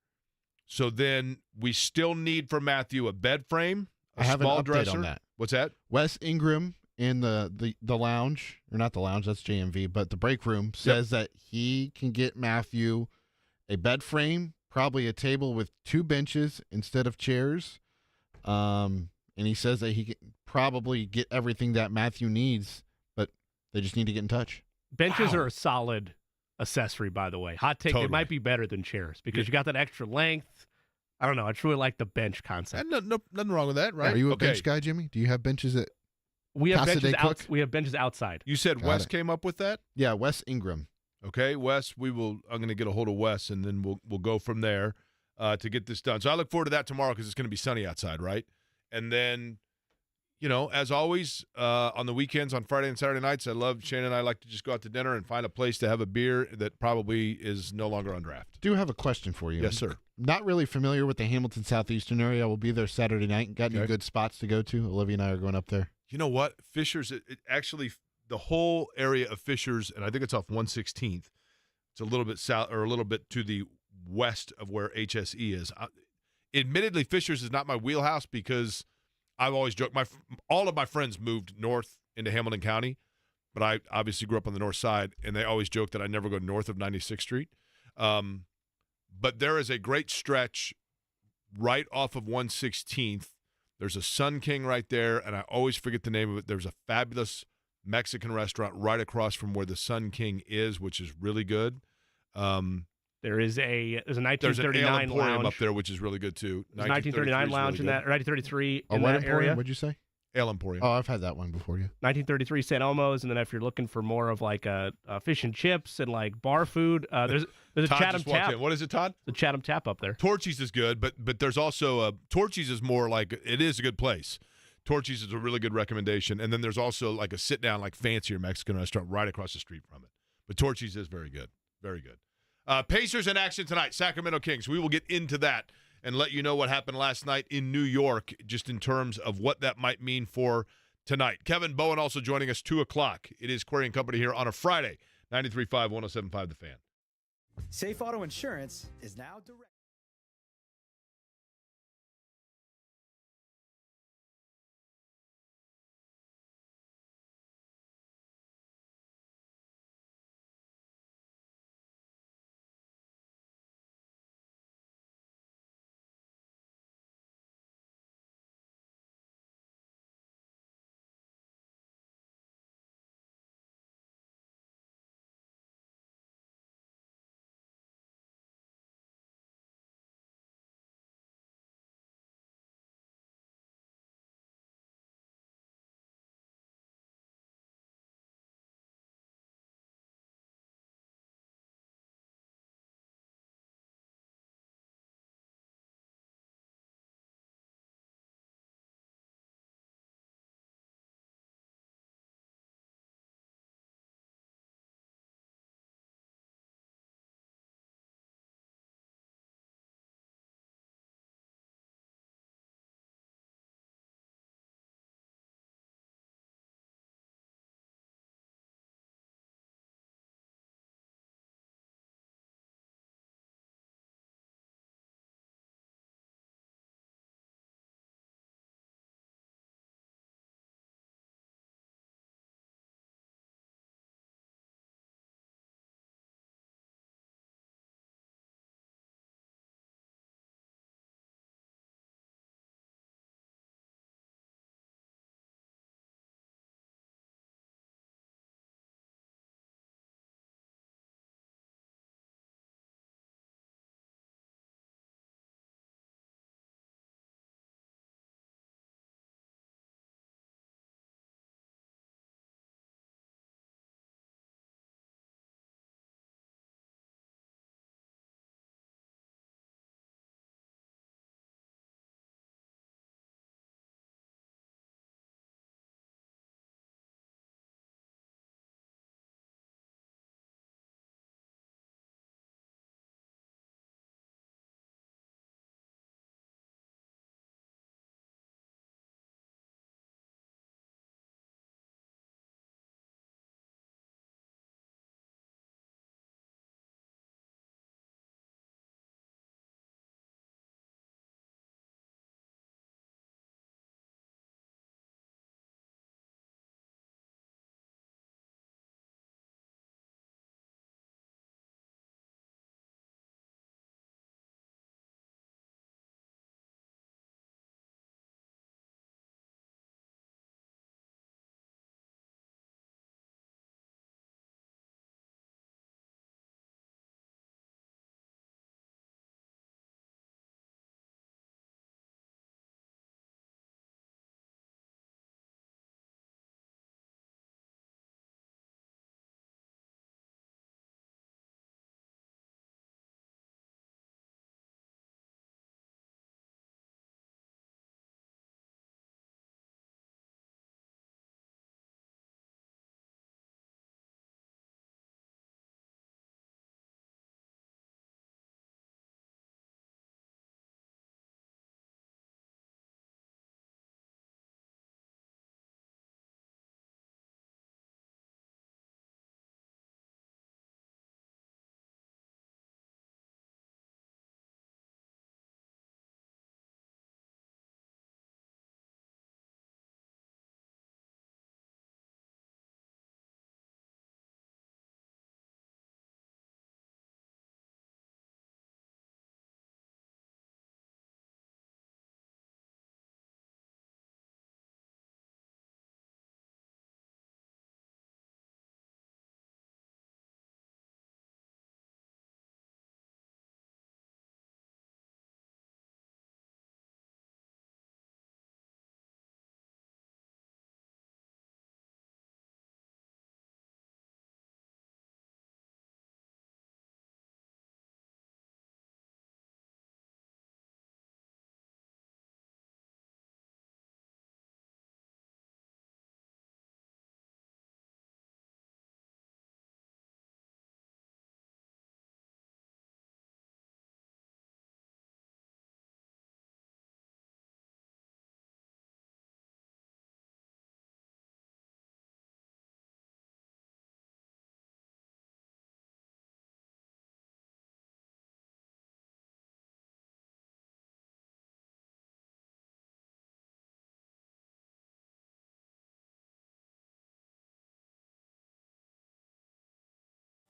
So then we still need for Matthew a bed frame, a I have small an update dresser. on that. What's that? Wes Ingram in the lounge, or not the lounge, that's JMV, but the break room says that he can get Matthew a bed frame, probably a table with 2 benches instead of chairs. And he says that he can probably get everything that Matthew needs, but they just need to get in touch. Benches are a solid accessory, by the way. Hot take, Totally. It might be better than chairs because you got that extra length. I don't know. I truly like the bench concept. Nothing wrong with that, right? Are you a bench guy, Jimmy? Do you have benches at We have Casa benches de Cook? we have benches outside. You said Got Wes it. came up with that? Yeah, Wes Ingram. Okay, Wes, I'm going to get a hold of Wes, and then we'll go from there to get this done. So I look forward to that tomorrow because it's going to be sunny outside, right? And then, as always, on the weekends, on Friday and Saturday nights, Shane and I like to just go out to dinner and find a place to have a beer that probably is no longer on draft. Do have a question for you. Yes, sir. Not really familiar with the Hamilton Southeastern area. We'll be there Saturday night. Got any good spots to go to? Olivia and I are going up there. You know what? Fishers, actually, the whole area of Fishers, and I think it's off 116th. It's a little bit south or a little bit to the west of where HSE is. Admittedly, Fishers is not my wheelhouse because I've always joked. All of my friends moved north into Hamilton County, but I obviously grew up on the north side, and they always joke that I never go north of 96th Street. But there is a great stretch right off of 116th. There's a Sun King right there, and I always forget the name of it. There's a fabulous Mexican restaurant right across from where the Sun King is, which is really good. There's a There's an 1939 Ale Emporium lounge up there, which is really good too. There's 1939 lounge in that, or 1933 A in what that Emporium? area. What'd you say? Ale Emporium. Oh, I've had that one before you. 1933 San Elmo's, and then if you're looking for more of like a fish and chips and like bar food, there's a Todd Chatham just walked Tap. in. What is it, Todd? The Chatham Tap up there. Torchy's is good, but there's also Torchy's is more like it is a good place. Torchy's is a really good recommendation, and then there's also like a sit down, like fancier Mexican restaurant right across the street from it. But Torchy's is very good, very good. Pacers in action tonight, Sacramento Kings. We will get into that and let you know what happened last night in New York, just in terms of what that might mean for tonight. Kevin Bowen also joining us 2 o'clock. It is Query and Company here on a Friday, 93.5, 107.5 The Fan. Safe Auto Insurance is now direct.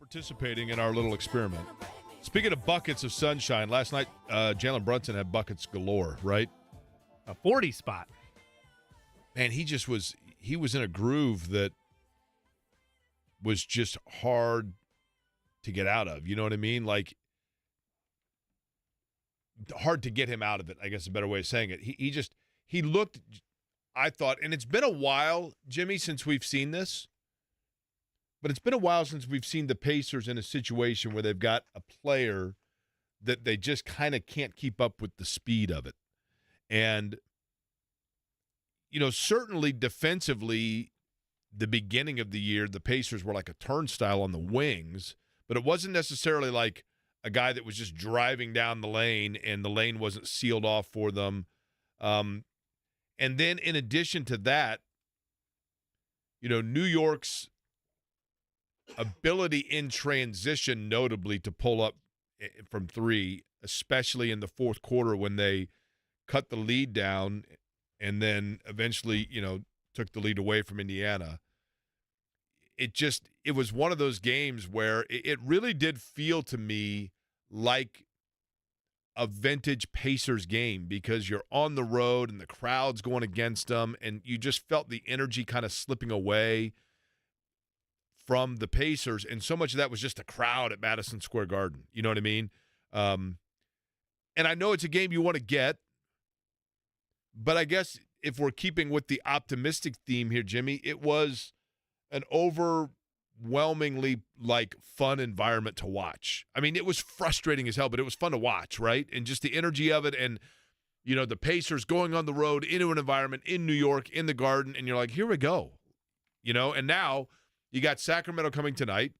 participating in our little experiment. Speaking of buckets of sunshine, last night Jalen Brunson had buckets galore, right? A 40 spot. Man, he was in a groove that was just hard to get out of. You know what I mean? Like, hard to get him out of it, I guess is a better way of saying it. He looked, I thought, and it's been a while, Jimmy, since we've seen this. But it's been a while since we've seen the Pacers in a situation where they've got a player that they just kind of can't keep up with the speed of it. And, you know, certainly defensively, the beginning of the year, the Pacers were like a turnstile on the wings, but it wasn't necessarily like a guy that was just driving down the lane and the lane wasn't sealed off for them. And then in addition to that, you know, New York's ability in transition, notably to pull up from three, especially in the fourth quarter when they cut the lead down and then eventually, you know, took the lead away from Indiana. It was one of those games where it really did feel to me like a vintage Pacers game because you're on the road and the crowd's going against them and you just felt the energy kind of slipping away from the Pacers, and so much of that was just a crowd at Madison Square Garden. You know what I mean? And I know it's a game you want to get, but I guess if we're keeping with the optimistic theme here, Jimmy, it was an overwhelmingly, like, fun environment to watch. I mean, it was frustrating as hell, but it was fun to watch, right? And just the energy of it and, you know, the Pacers going on the road into an environment in New York, in the Garden, and you're like, here we go. You know, and now – you got Sacramento coming tonight.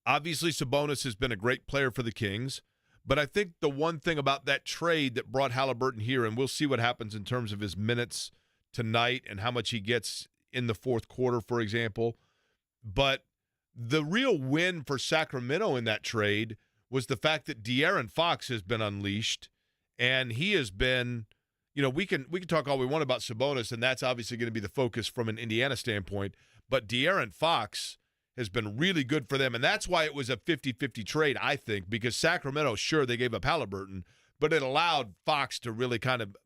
Obviously, Sabonis has been a great player for the Kings. But I think the one thing about that trade that brought Halliburton here, and we'll see what happens in terms of his minutes tonight and how much he gets in the fourth quarter, for example. But the real win for Sacramento in that trade was the fact that De'Aaron Fox has been unleashed, and he has been – you know, we can talk all we want about Sabonis, and that's obviously going to be the focus from an Indiana standpoint. But De'Aaron Fox has been really good for them, and that's why it was a 50-50 trade, I think, because Sacramento, sure, they gave up Halliburton, but it allowed Fox to really kind of,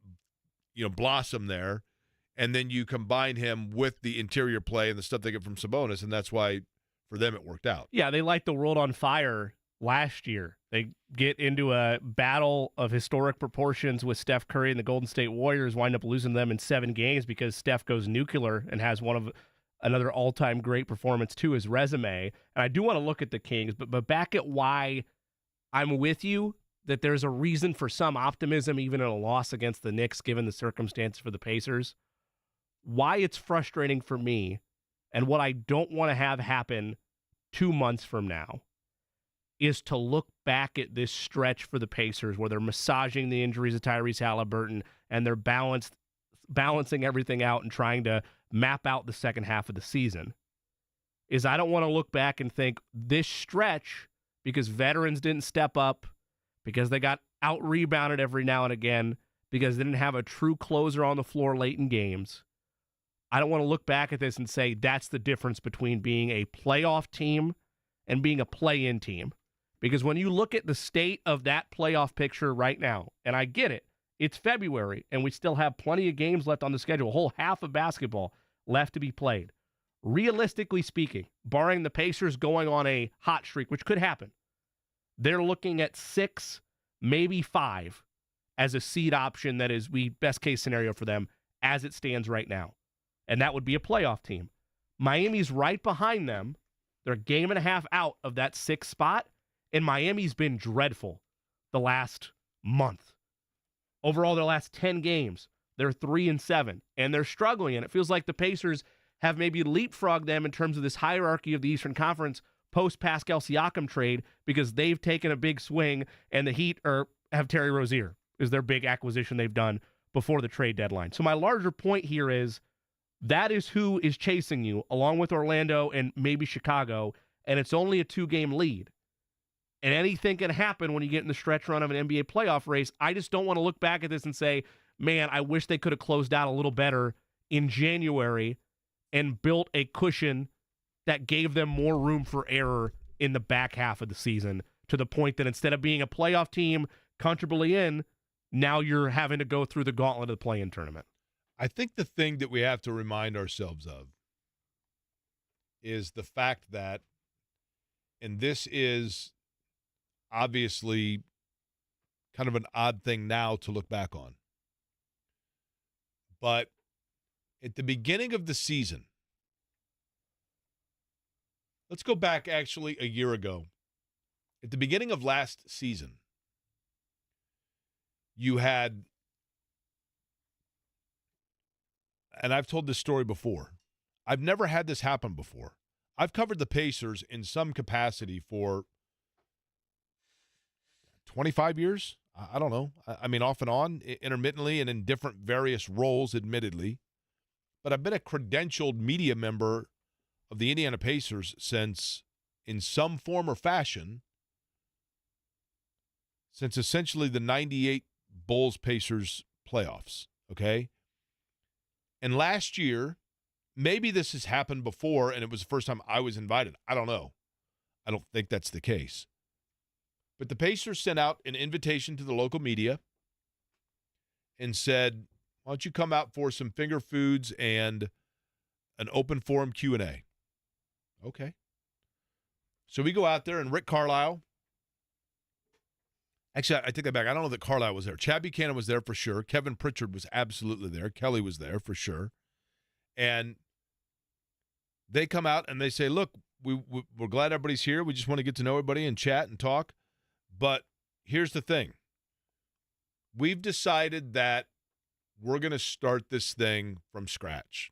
you know, blossom there, and then you combine him with the interior play and the stuff they get from Sabonis, and that's why for them it worked out. Yeah, they light the world on fire last year. They get into a battle of historic proportions with Steph Curry and the Golden State Warriors, wind up losing them in 7 games because Steph goes nuclear and has another all-time great performance to his resume. And I do want to look at the Kings, but back at why I'm with you that there's a reason for some optimism even in a loss against the Knicks given the circumstances for the Pacers. Why it's frustrating for me and what I don't want to have happen 2 months from now is to look back at this stretch for the Pacers where they're massaging the injuries of Tyrese Halliburton and they're balancing everything out and trying to map out the second half of the season. Is I don't want to look back and think this stretch, because veterans didn't step up, because they got out-rebounded every now and again, because they didn't have a true closer on the floor late in games. I don't want to look back at this and say that's the difference between being a playoff team and being a play-in team. Because when you look at the state of that playoff picture right now, and I get it, it's February, and we still have plenty of games left on the schedule, a whole half of basketball left to be played. Realistically speaking, barring the Pacers going on a hot streak, which could happen, they're looking at 6, maybe 5 as a seed option that is the best-case scenario for them as it stands right now. And that would be a playoff team. Miami's right behind them. They're a game and a half out of that 6th spot. And Miami's been dreadful the last month. Overall, their last 10 games, they're 3-7, and they're struggling. And it feels like the Pacers have maybe leapfrogged them in terms of this hierarchy of the Eastern Conference post-Pascal Siakam trade because they've taken a big swing, and the Heat have Terry Rozier is their big acquisition they've done before the trade deadline. So my larger point here is that is who is chasing you, along with Orlando and maybe Chicago, and it's only a 2-game lead. And anything can happen when you get in the stretch run of an NBA playoff race. I just don't want to look back at this and say, man, I wish they could have closed out a little better in January and built a cushion that gave them more room for error in the back half of the season, to the point that instead of being a playoff team comfortably in, now you're having to go through the gauntlet of the play-in tournament. I think the thing that we have to remind ourselves of is the fact that, and this is obviously kind of an odd thing now to look back on, but at the beginning of the season, let's go back actually a year ago. At the beginning of last season, you had, and I've told this story before, I've never had this happen before. I've covered the Pacers in some capacity for 25 years. I don't know. I mean, off and on, intermittently, and in different various roles, admittedly. But I've been a credentialed media member of the Indiana Pacers since, in some form or fashion, since essentially the 98 Bulls-Pacers playoffs, okay? And last year, maybe this has happened before and it was the first time I was invited. I don't know. I don't think that's the case. But the Pacers sent out an invitation to the local media and said, why don't you come out for some finger foods and an open forum Q&A? Okay. So we go out there, and Rick Carlisle, actually, I take that back. I don't know that Carlisle was there. Chad Buchanan was there for sure. Kevin Pritchard was absolutely there. Kelly was there for sure. And they come out and they say, look, we're glad everybody's here. We just want to get to know everybody and chat and talk. But here's the thing. We've decided that we're going to start this thing from scratch.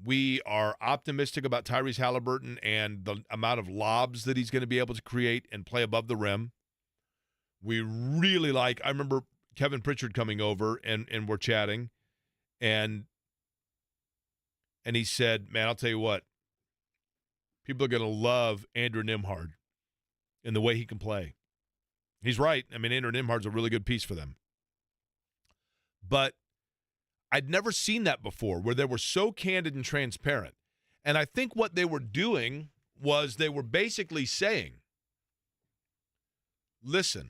We are optimistic about Tyrese Halliburton and the amount of lobs that he's going to be able to create and play above the rim. We really like, I remember Kevin Pritchard coming over and we're chatting, and he said, man, I'll tell you what, people are going to love Andrew Nembhard and the way he can play. He's right. I mean, Andrew Nembhard's a really good piece for them. But I'd never seen that before, where they were so candid and transparent. And I think what they were doing was they were basically saying, listen,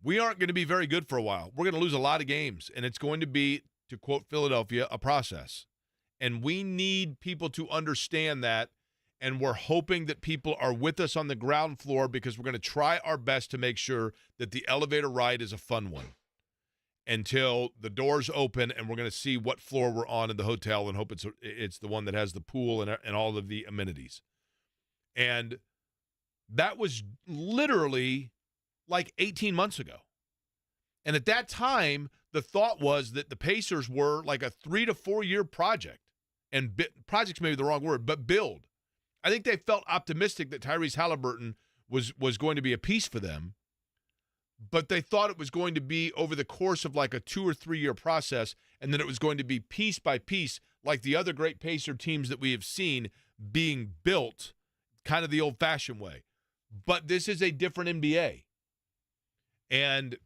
we aren't going to be very good for a while. We're going to lose a lot of games, and it's going to be, to quote Philadelphia, a process. And we need people to understand that, and we're hoping that people are with us on the ground floor, because we're going to try our best to make sure that the elevator ride is a fun one until the doors open and we're going to see what floor we're on in the hotel and hope it's the one that has the pool and all of the amenities. And that was literally like 18 months ago. And at that time, the thought was that the Pacers were like a 3 to 4 year project. And project's maybe the wrong word, but build. I think they felt optimistic that Tyrese Halliburton was going to be a piece for them. But they thought it was going to be over the course of like a 2 or 3 year process, and then it was going to be piece by piece, like the other great Pacer teams that we have seen being built kind of the old-fashioned way. But this is a different NBA. And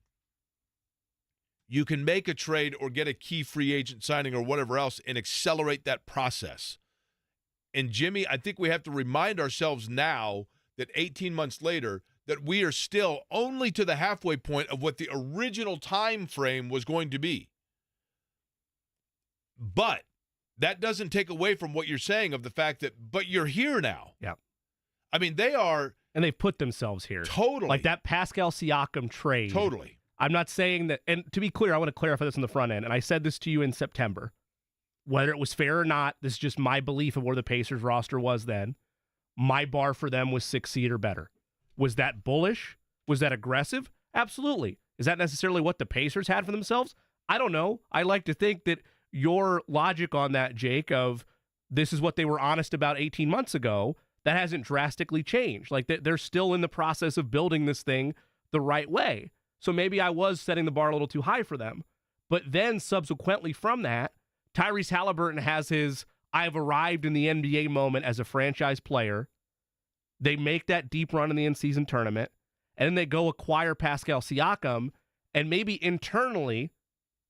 you can make a trade or get a key free agent signing or whatever else and accelerate that process. And, Jimmy, I think we have to remind ourselves now that 18 months later that we are still only to the halfway point of what the original time frame was going to be. But that doesn't take away from what you're saying of the fact that, but you're here now. Yeah. I mean, they are. And they've put themselves here. Totally. Like that Pascal Siakam trade. Totally. I'm not saying that, and to be clear, I want to clarify this on the front end, and I said this to you in September. Whether it was fair or not, this is just my belief of where the Pacers roster was then. My bar for them was 6 seed or better. Was that bullish? Was that aggressive? Absolutely. Is that necessarily what the Pacers had for themselves? I don't know. I like to think that your logic on that, Jake, of this is what they were honest about 18 months ago, that hasn't drastically changed. Like they're still in the process of building this thing the right way. So maybe I was setting the bar a little too high for them. But then subsequently from that, Tyrese Halliburton has his I've arrived in the NBA moment as a franchise player. They make that deep run in the in-season tournament, and then they go acquire Pascal Siakam, and maybe internally,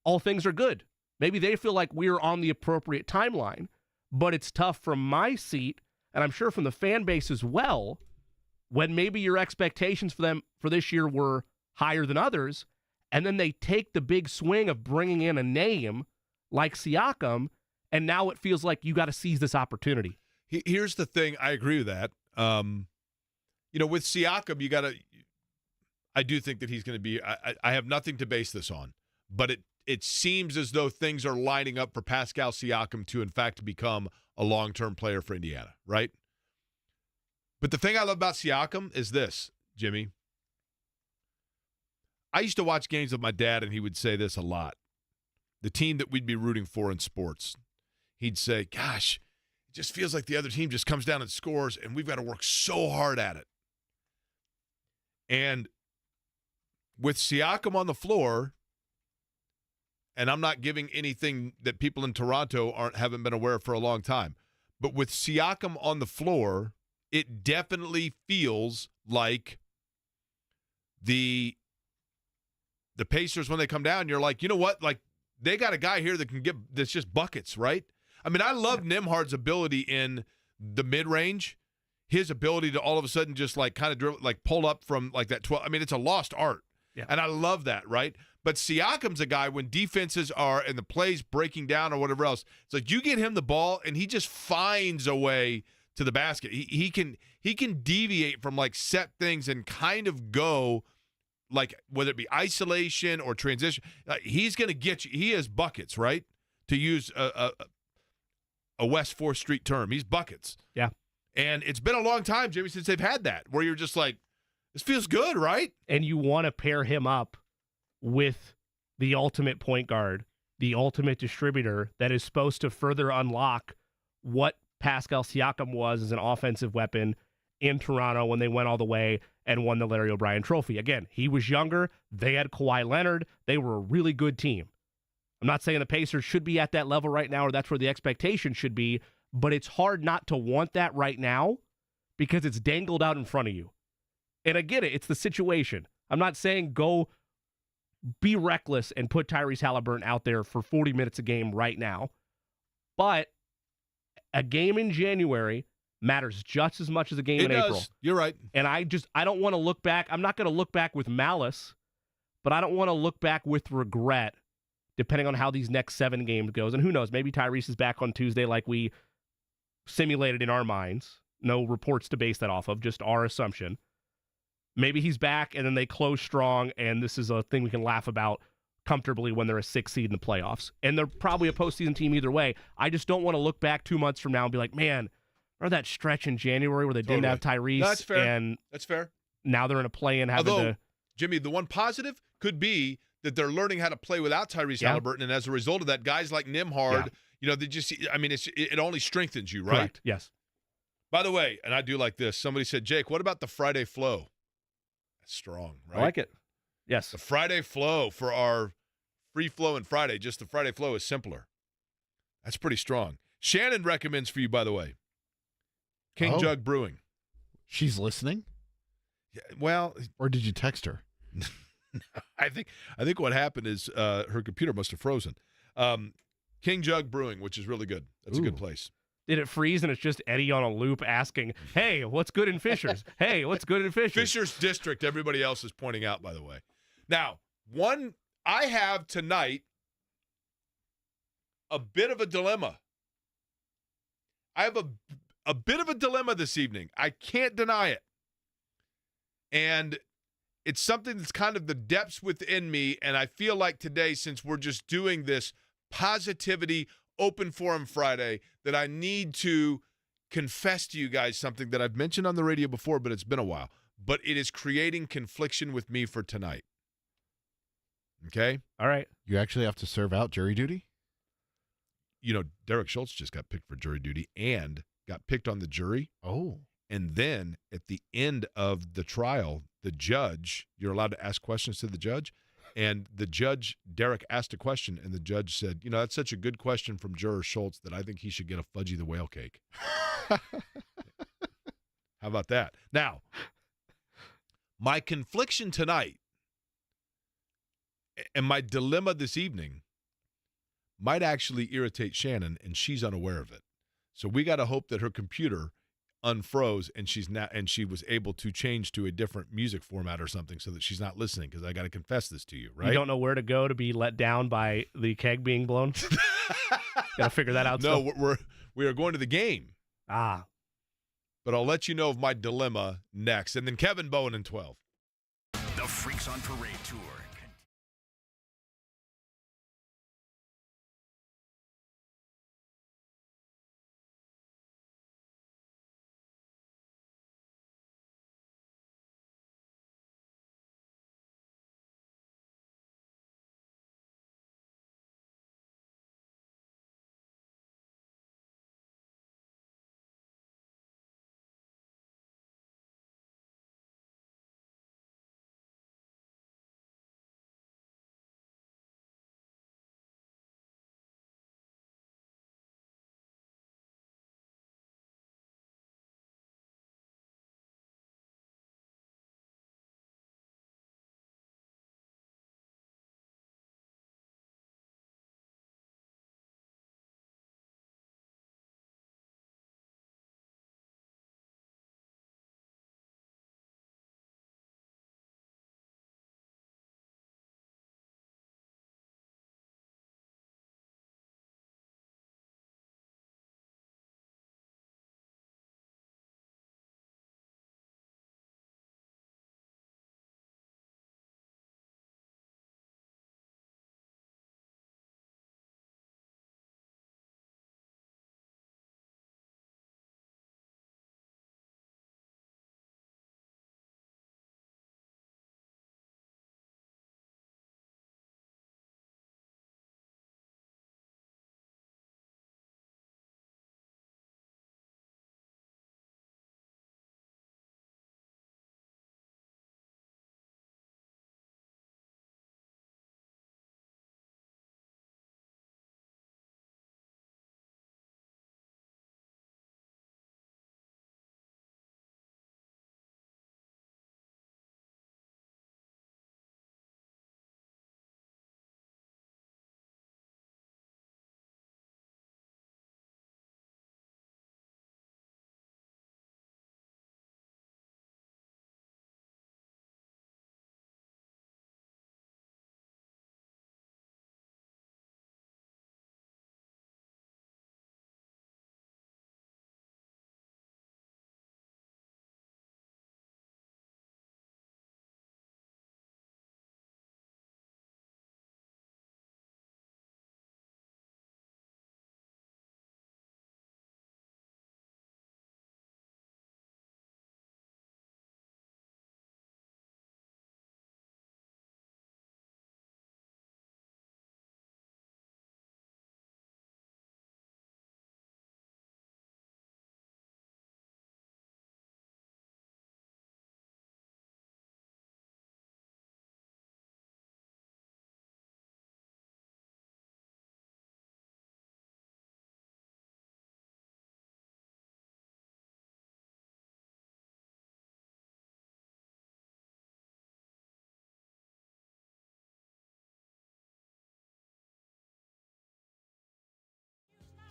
all things are good. Maybe they feel like we're on the appropriate timeline. But it's tough from my seat, and I'm sure from the fan base as well, when maybe your expectations for them for this year were higher than others, and then they take the big swing of bringing in a name like Siakam, and now it feels like you got to seize this opportunity. Here's the thing. I agree with that. With Siakam, I do think that he's going to be, I have nothing to base this on, but it seems as though things are lining up for Pascal Siakam to, in fact, become a long-term player for Indiana, right? But the thing I love about Siakam is this, Jimmy. I used to watch games with my dad, and he would say this a lot. The team that we'd be rooting for in sports, he'd say, gosh, it just feels like the other team just comes down and scores, and we've got to work so hard at it. And with Siakam on the floor, and I'm not giving anything that people in Toronto haven't been aware of for a long time, but with Siakam on the floor, it definitely feels like the Pacers, when they come down, you're like, you know what? Like, they got a guy here that can give that's just buckets, right? I mean, I love Nembhard's ability in the mid-range. His ability to all of a sudden just like kind of dribble, like pull up from like that 12. I mean, it's a lost art. Yeah. And I love that, right? But Siakam's a guy when defenses are and the plays breaking down or whatever else, it's like you get him the ball and he just finds a way to the basket. He can deviate from like set things and kind of go like whether it be isolation or transition. He's going to get you. He has buckets, right? To use a West 4th Street term. He's buckets. Yeah. And it's been a long time, Jimmy, since they've had that, where you're just like, this feels good, right? And you want to pair him up with the ultimate point guard, the ultimate distributor that is supposed to further unlock what Pascal Siakam was as an offensive weapon in Toronto when they went all the way and won the Larry O'Brien Trophy. Again, he was younger. They had Kawhi Leonard. They were a really good team. I'm not saying the Pacers should be at that level right now or that's where the expectation should be, but it's hard not to want that right now because it's dangled out in front of you. And I get it. It's the situation. I'm not saying go be reckless and put Tyrese Halliburton out there for 40 minutes a game right now. But a game in January matters just as much as a game in April. You're right. And I don't want to look back. I'm not going to look back with malice, but I don't want to look back with regret depending on how these next 7 games goes. And who knows, maybe Tyrese is back on Tuesday like we simulated in our minds. No reports to base that off of, just our assumption. Maybe he's back and then they close strong and this is a thing we can laugh about comfortably when they're a 6th seed in the playoffs. And they're probably a postseason team either way. I just don't want to look back 2 months from now and be like, man, remember that stretch in January where they didn't have Tyrese? That's fair. And that's fair. Now they're in a play-in having Although, to... Jimmy, the one positive could be that they're learning how to play without Tyrese Halliburton, and as a result of that, guys like Nembhard, they just, I mean, it only strengthens you, right? Correct. Yes. By the way, and I do like this, somebody said, Jake, what about the Friday flow? That's strong, right? I like it. Yes. The Friday flow for our free flow and Friday, just the Friday flow is simpler. That's pretty strong. Shannon recommends for you, by the way, King Jug Brewing. She's listening? Yeah, well. Or did you text her? I think what happened is her computer must have frozen. King Jug Brewing, which is really good. That's a good place. Did it freeze and it's just Eddie on a loop asking, hey, what's good in Fishers? Hey, what's good in Fishers? Fishers District, everybody else is pointing out, by the way. Now, I have tonight a bit of a dilemma. I have a bit of a dilemma this evening. I can't deny it. And it's something that's kind of the depths within me, and I feel like today, since we're just doing this positivity open forum Friday, that I need to confess to you guys something that I've mentioned on the radio before, but it's been a while. But it is creating confliction with me for tonight. Okay? All right. You actually have to serve out jury duty? Derek Schultz just got picked for jury duty and got picked on the jury. Oh. And then at the end of the trial, the judge, you're allowed to ask questions to the judge. And the judge, Derek, asked a question, and the judge said, that's such a good question from juror Schultz that I think he should get a Fudgy the Whale cake. How about that? Now, my confliction tonight and my dilemma this evening might actually irritate Shannon, and she's unaware of it. So we got to hope that her computer unfroze and she was able to change to a different music format or something so that she's not listening, because I got to confess this to you, right? You don't know where to go to be let down by the keg being blown? Got to figure that out. No, we are going to the game. Ah. But I'll let you know of my dilemma next. And then Kevin Bowen in 12. The Freaks on Parade Tour.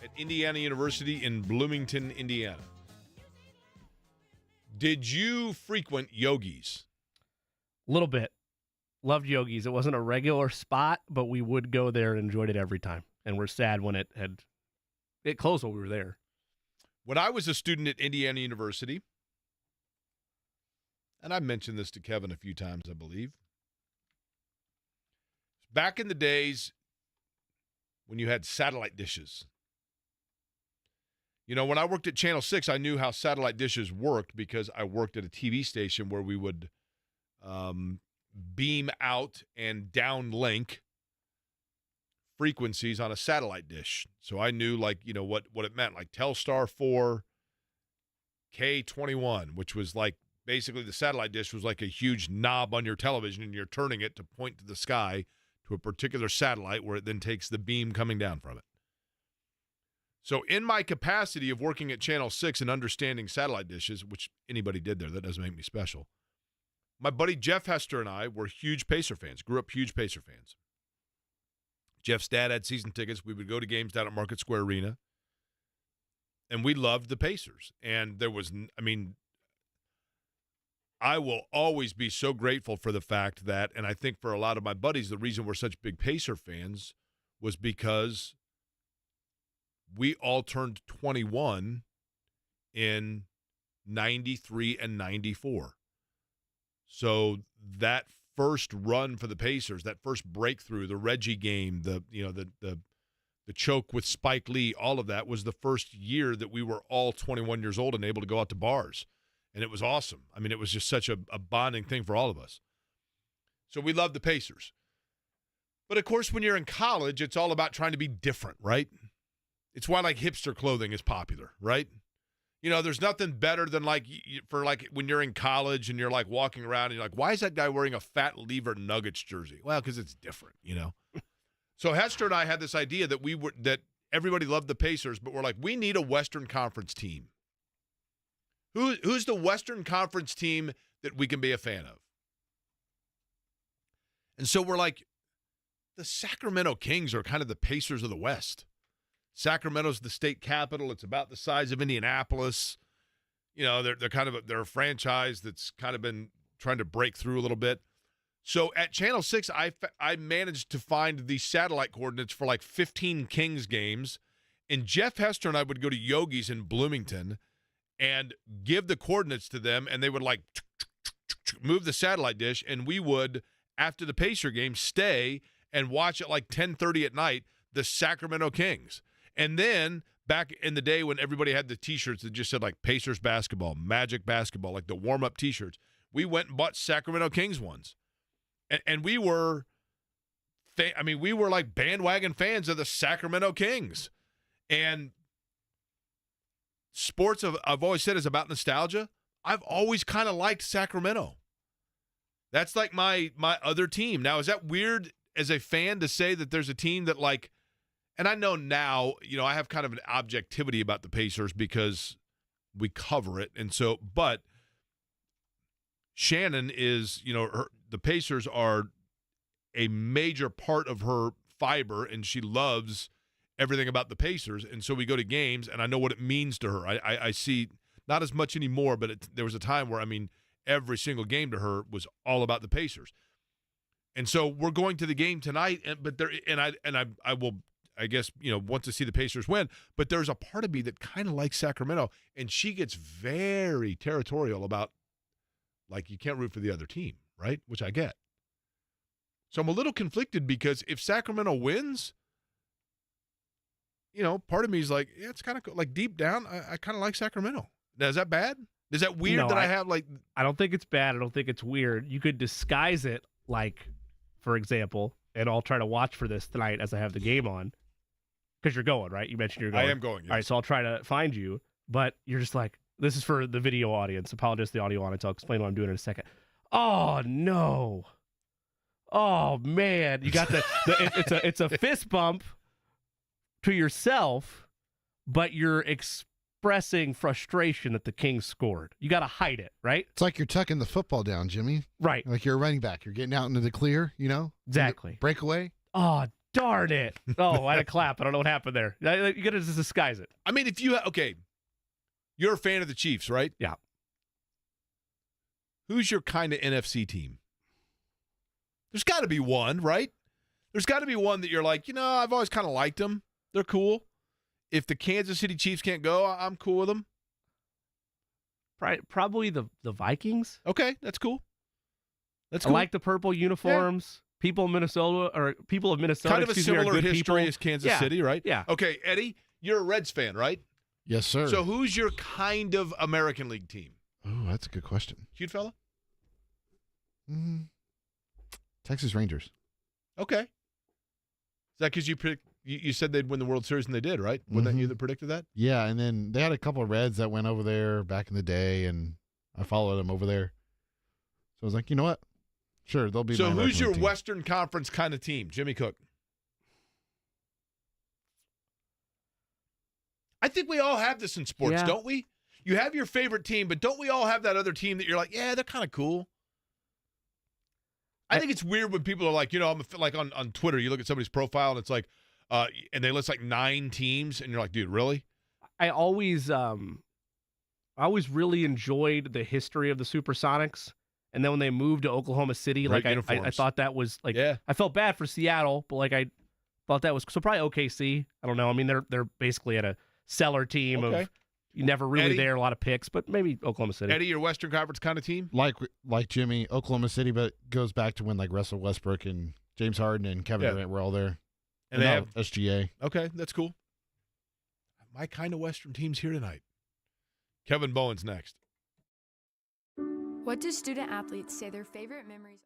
At Indiana University in Bloomington, Indiana. Did you frequent Yogi's? A little bit. Loved Yogi's. It wasn't a regular spot, but we would go there and enjoyed it every time. And we're sad when it closed while we were there. When I was a student at Indiana University, and I mentioned this to Kevin a few times, I believe. Back in the days when you had satellite dishes. You know, when I worked at Channel 6, I knew how satellite dishes worked because I worked at a TV station where we would beam out and downlink frequencies on a satellite dish. So I knew, like, you know, what it meant, like Telstar 4, K21, which was like basically the satellite dish was like a huge knob on your television, and you're turning it to point to the sky to a particular satellite where it then takes the beam coming down from it. So in my capacity of working at Channel 6 and understanding satellite dishes, which anybody did there, that doesn't make me special, my buddy Jeff Hester and I were huge Pacer fans, grew up huge Pacer fans. Jeff's dad had season tickets. We would go to games down at Market Square Arena. And we loved the Pacers. And there was, I mean, I will always be so grateful for the fact that, and I think for a lot of my buddies, the reason we're such big Pacer fans was because we all turned 21 in 93 and 94. So that first run for the Pacers, that first breakthrough, the Reggie game, the choke with Spike Lee, all of that was the first year that we were all 21 years old and able to go out to bars. And it was awesome. I mean, it was just such a bonding thing for all of us. So we love the Pacers. But, of course, when you're in college, it's all about trying to be different, right? It's why, like, hipster clothing is popular, right? You know, there's nothing better than, like, when you're in college and you're, like, walking around and you're like, why is that guy wearing a Fat Lever Nuggets jersey? Well, because it's different, you know? So Hester and I had this idea that everybody loved the Pacers, but we're like, we need a Western Conference team. Who's the Western Conference team that we can be a fan of? And so we're like, the Sacramento Kings are kind of the Pacers of the West. Sacramento's the state capital. It's about the size of Indianapolis. You know, they're a franchise that's kind of been trying to break through a little bit. So at Channel 6, I managed to find the satellite coordinates for like 15 Kings games, and Jeff Hester and I would go to Yogi's in Bloomington and give the coordinates to them, and they would like move the satellite dish, and we would, after the Pacer game, stay and watch at like 10:30 at night the Sacramento Kings. And then back in the day when everybody had the T-shirts that just said like Pacers basketball, Magic basketball, like the warm-up T-shirts, we went and bought Sacramento Kings ones. And we were like bandwagon fans of the Sacramento Kings. And sports, I've always said, is about nostalgia. I've always kind of liked Sacramento. That's like my other team. Now, is that weird as a fan to say that there's a team that like, and I know now, you know, I have kind of an objectivity about the Pacers because we cover it. And so, but Shannon is, you know, the Pacers are a major part of her fiber, and she loves everything about the Pacers. And so we go to games, and I know what it means to her. I see not as much anymore, but there was a time where, I mean, every single game to her was all about the Pacers. And so we're going to the game tonight, I will, I guess, you know, want to see the Pacers win. But there's a part of me that kind of likes Sacramento, and she gets very territorial about, like, you can't root for the other team, right? Which I get. So I'm a little conflicted because if Sacramento wins, you know, part of me is like, yeah, it's kind of like deep down, I kind of like Sacramento. Now, is that bad? Is that weird that I have like? I don't think it's bad. I don't think it's weird. You could disguise it, like, for example, and I'll try to watch for this tonight as I have the game on, because you're going, right? You mentioned you're going. I am going. Yes. All right, so I'll try to find you, but you're just like, this is for the video audience. Apologize to the audio audience. I'll explain what I'm doing in a second. Oh no! Oh man, you got it's a fist bump to yourself, but you're expressing frustration that the Kings scored. You got to hide it, right? It's like you're tucking the football down, Jimmy. Right. Like you're a running back. You're getting out into the clear, you know? Exactly. Breakaway. Oh, darn it. Oh, I had a clap. I don't know what happened there. You got to just disguise it. I mean, if you okay, you're a fan of the Chiefs, right? Yeah. Who's your kind of NFC team? There's got to be one, right? There's got to be one that you're like, you know, I've always kind of liked them. They're cool. If the Kansas City Chiefs can't go, I'm cool with them. Probably the Vikings. Okay, that's cool. That's cool. I like the purple uniforms. Yeah. People of Minnesota, kind of a similar history people. As Kansas City, right? Yeah. Okay, Eddie, you're a Reds fan, right? Yes, sir. So who's your kind of American League team? Oh, that's a good question. Cute fella? Texas Rangers. Okay. Is that because you said they'd win the World Series and they did, right? Wasn't that you that predicted that? Yeah, and then they had a couple of Reds that went over there back in the day, and I followed them over there. So I was like, you know what? Sure, they'll be. So my who's your team. Western Conference kind of team? Jimmy Cook. I think we all have this in sports, don't we? You have your favorite team, but don't we all have that other team that you're like, yeah, they're kind of cool? I think it's weird when people are like, you know, I'm like on Twitter, you look at somebody's profile and it's like, and they list like 9 teams, and you're like, dude, really? I always really enjoyed the history of the Supersonics. And then when they moved to Oklahoma City, Great I uniforms. thought that was like, Yeah. I felt bad for Seattle, but like I thought that was, so probably OKC. I don't know. I mean, they're basically at a cellar team Okay. of, you never really Eddie? there, a lot of picks, but maybe Oklahoma City. Eddie, your Western Conference kind of team? Like Jimmy, Oklahoma City, but goes back to when like Russell Westbrook and James Harden and Kevin Yeah. Durant were all there. And they now have SGA. Okay, that's cool. My kind of Western team's here tonight. Kevin Bowen's next. What do student athletes say their favorite memories?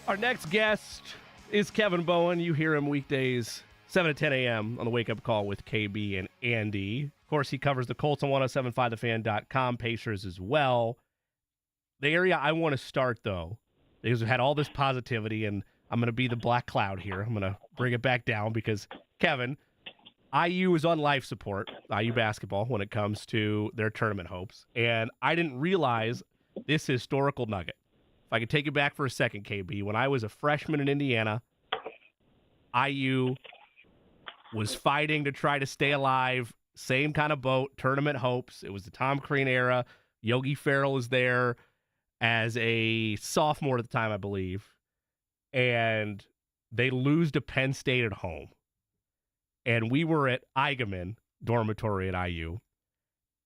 Our next guest is Kevin Bowen. You hear him weekdays, 7 to 10 a.m. on the Wake Up Call with KB and Andy. Of course, he covers the Colts on 1075thefan.com, Pacers as well. The area I want to start, though, because we've had all this positivity, and I'm going to be the black cloud here. I'm going to bring it back down because, Kevin, IU is on life support, IU basketball, when it comes to their tournament hopes. And I didn't realize this historical nugget. If I could take you back for a second, KB, when I was a freshman in Indiana, IU was fighting to try to stay alive. Same kind of boat, tournament hopes. It was the Tom Crean era. Yogi Ferrell was there as a sophomore at the time, I believe. And they lose to Penn State at home. And we were at Eigenman dormitory at IU.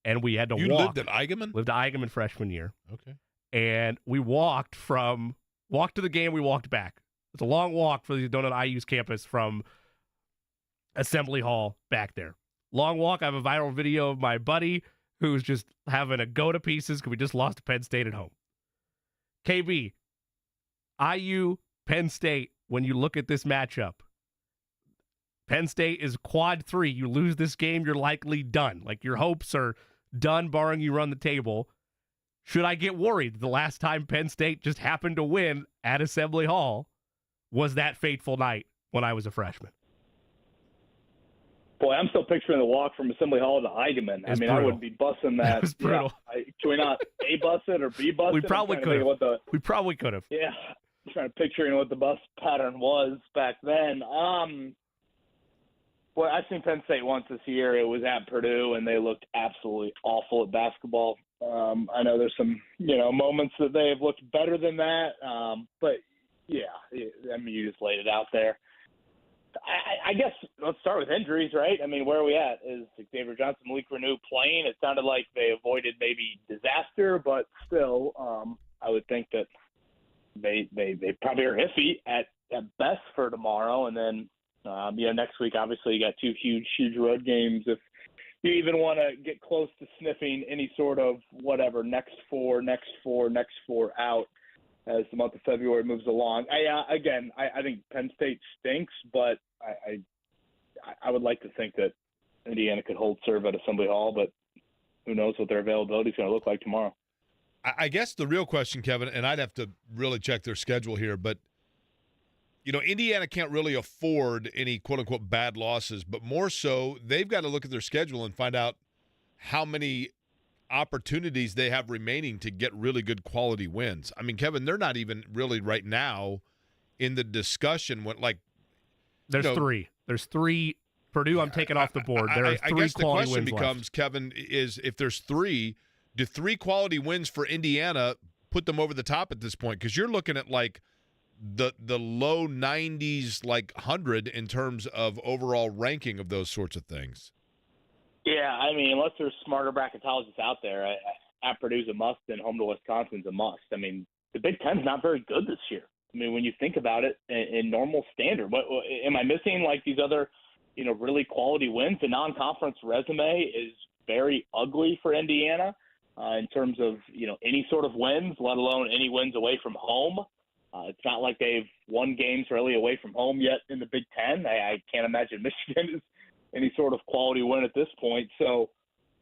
And we had to walk. You lived at Eigenman? Lived at Eigenman freshman year. Okay. And we walked to the game, we walked back. It's a long walk for these Donut IU's campus from Assembly Hall back there. Long walk. I have a viral video of my buddy who's just having a go to pieces because we just lost to Penn State at home. KB, IU, Penn State, when you look at this matchup, Penn State is quad 3. You lose this game, you're likely done. Like, your hopes are done, barring you run the table. Should I get worried the last time Penn State just happened to win at Assembly Hall was that fateful night when I was a freshman? Boy, I'm still picturing the walk from Assembly Hall to Eigenman. I mean, brutal. I would be busting that. It was brutal. Yeah, can we not A bus it or B bus it? We probably could have. We probably could have. Yeah. I'm trying to picture what the bus pattern was back then. Boy, I've seen Penn State once this year. It was at Purdue, and they looked absolutely awful at basketball. I know there's some, moments that they have looked better than that. But, yeah, I mean, you just laid it out there. I guess let's start with injuries, right? I mean, where are we at? Is Xavier Johnson, Malik Reneau playing? It sounded like they avoided maybe disaster, but still, I would think that they probably are iffy at best for tomorrow. And then, next week, obviously, you got two huge road games. If you even want to get close to sniffing any sort of whatever, next four out as the month of February moves along. I think Penn State stinks, but I would like to think that Indiana could hold serve at Assembly Hall, but who knows what their availability is going to look like tomorrow. I guess the real question, Kevin, and I'd have to really check their schedule here, but Indiana can't really afford any quote-unquote bad losses, but more so they've got to look at their schedule and find out how many opportunities they have remaining to get really good quality wins. I mean, Kevin, they're not even really right now in the discussion when there's three. There's three. Purdue, I'm taking off the board. There are three quality wins left. I guess the question becomes, Kevin, is if there's three, do three quality wins for Indiana put them over the top at this point? Because you're looking at the low 90s, 100 in terms of overall ranking of those sorts of things. Yeah, I mean, unless there's smarter bracketologists out there, at Purdue's a must and home to Wisconsin's a must. I mean, the Big Ten's not very good this year. I mean, when you think about it in normal standard, what am I missing? These other, really quality wins. The non-conference resume is very ugly for Indiana in terms of any sort of wins, let alone any wins away from home. It's not like they've won games really away from home yet in the Big Ten. I can't imagine Michigan is any sort of quality win at this point. So,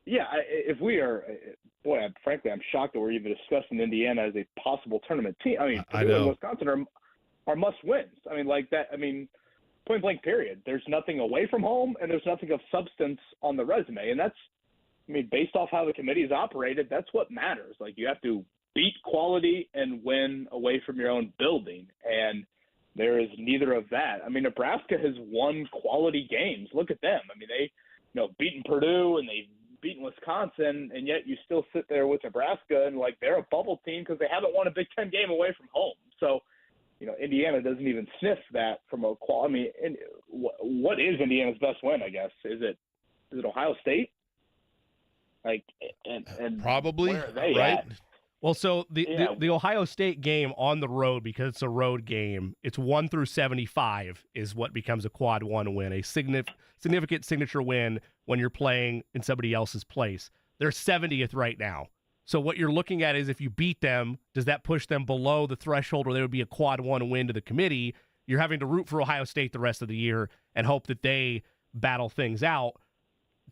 yeah, if we are – frankly, I'm shocked that we're even discussing Indiana as a possible tournament team. I mean, Purdue and Wisconsin are must-wins. I mean, point-blank period. There's nothing away from home, and there's nothing of substance on the resume. And that's – based off how the committee is operated, that's what matters. You have to beat quality and win away from your own building, and there is neither of that. I mean, Nebraska has won quality games. Look at them. I mean, they, beaten Purdue and they've beaten Wisconsin, and yet you still sit there with Nebraska and they're a bubble team because they haven't won a Big Ten game away from home. So, Indiana doesn't even sniff that from a quality. I mean, what is Indiana's best win? I guess is it Ohio State? And probably where are they right. at? Well, so the Ohio State game on the road, because it's a road game, it's 1 through 75 is what becomes a quad one win, a significant signature win when you're playing in somebody else's place. They're 70th right now. So what you're looking at is if you beat them, does that push them below the threshold where there would be a quad one win to the committee? You're having to root for Ohio State the rest of the year and hope that they battle things out.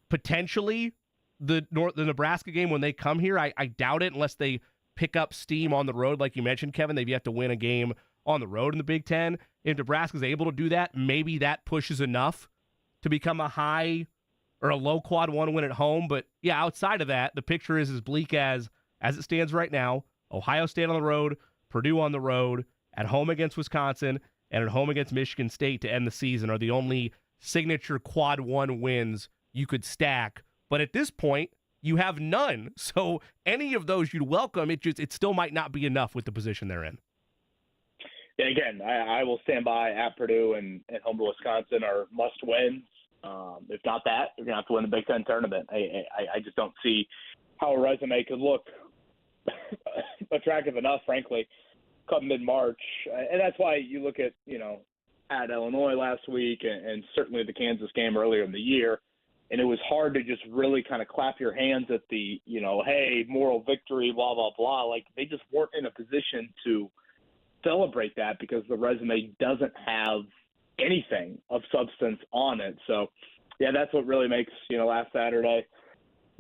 Potentially, the Nebraska game when they come here, I doubt it unless they pick up steam on the road, like you mentioned, Kevin. They've yet to win a game on the road in the Big Ten. If Nebraska's able to do that, maybe that pushes enough to become a high or a low quad one win at home. But yeah, outside of that, the picture is as bleak as it stands right now. Ohio State on the road, Purdue on the road, at home against Wisconsin, and at home against Michigan State to end the season are the only signature quad one wins you could stack. But at this point, you have none. So any of those you'd welcome. It still might not be enough with the position they're in. Yeah, again, I will stand by at Purdue and home to Wisconsin are must wins. If not that, you're going to have to win the Big Ten tournament. I just don't see how a resume could look attractive enough, frankly, come mid-March. And that's why you look at, at Illinois last week and certainly the Kansas game earlier in the year. And it was hard to just really kind of clap your hands at the, hey, moral victory, blah, blah, blah. They just weren't in a position to celebrate that because the resume doesn't have anything of substance on it. So, yeah, that's what really makes, last Saturday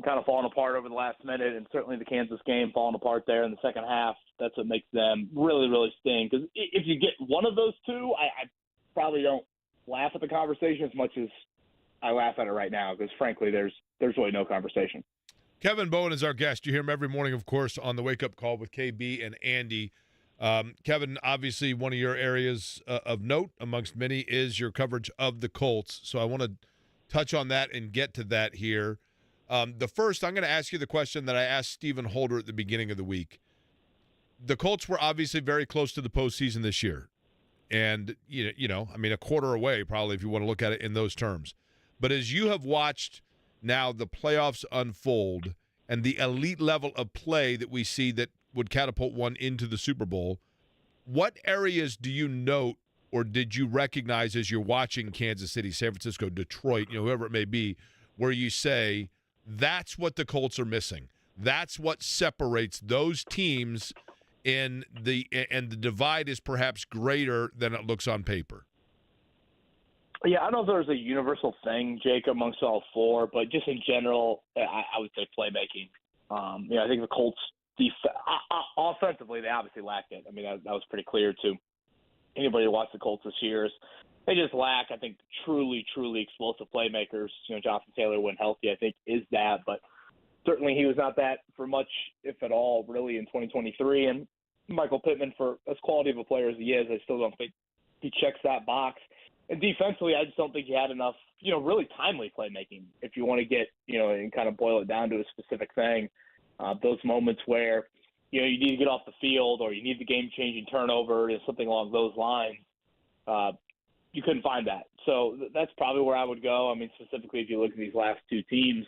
kind of falling apart over the last minute, and certainly the Kansas game falling apart there in the second half. That's what makes them really, really sting. Because if you get one of those two, I probably don't laugh at the conversation as much as I laugh at it right now because, frankly, there's really no conversation. Kevin Bowen is our guest. You hear him every morning, of course, on the Wake Up Call with KB and Andy. Kevin, obviously one of your areas of note amongst many is your coverage of the Colts. So I want to touch on that and get to that here. The first, I'm going to ask you the question that I asked Stephen Holder at the beginning of the week. The Colts were obviously very close to the postseason this year. And, a quarter away probably if you want to look at it in those terms. But as you have watched now the playoffs unfold and the elite level of play that we see that would catapult one into the Super Bowl, what areas do you note or did you recognize as you're watching Kansas City, San Francisco, Detroit, whoever it may be, where you say that's what the Colts are missing? That's what separates those teams, and the divide is perhaps greater than it looks on paper. Yeah, I don't know if there's a universal thing, Jake, amongst all four, but just in general, I would say playmaking. I think the Colts offensively, they obviously lacked it. I mean, that was pretty clear to anybody who watched the Colts this year. They just lack, I think, truly, truly explosive playmakers. Jonathan Taylor, when healthy, I think is that, but certainly he was not that for much, if at all, really in 2023. And Michael Pittman, for as quality of a player as he is, I still don't think he checks that box. And defensively, I just don't think he had enough, really timely playmaking. If you want to get, and kind of boil it down to a specific thing, those moments where, you need to get off the field or you need the game-changing turnover, something along those lines, you couldn't find that. So that's probably where I would go. I mean, specifically if you look at these last two teams,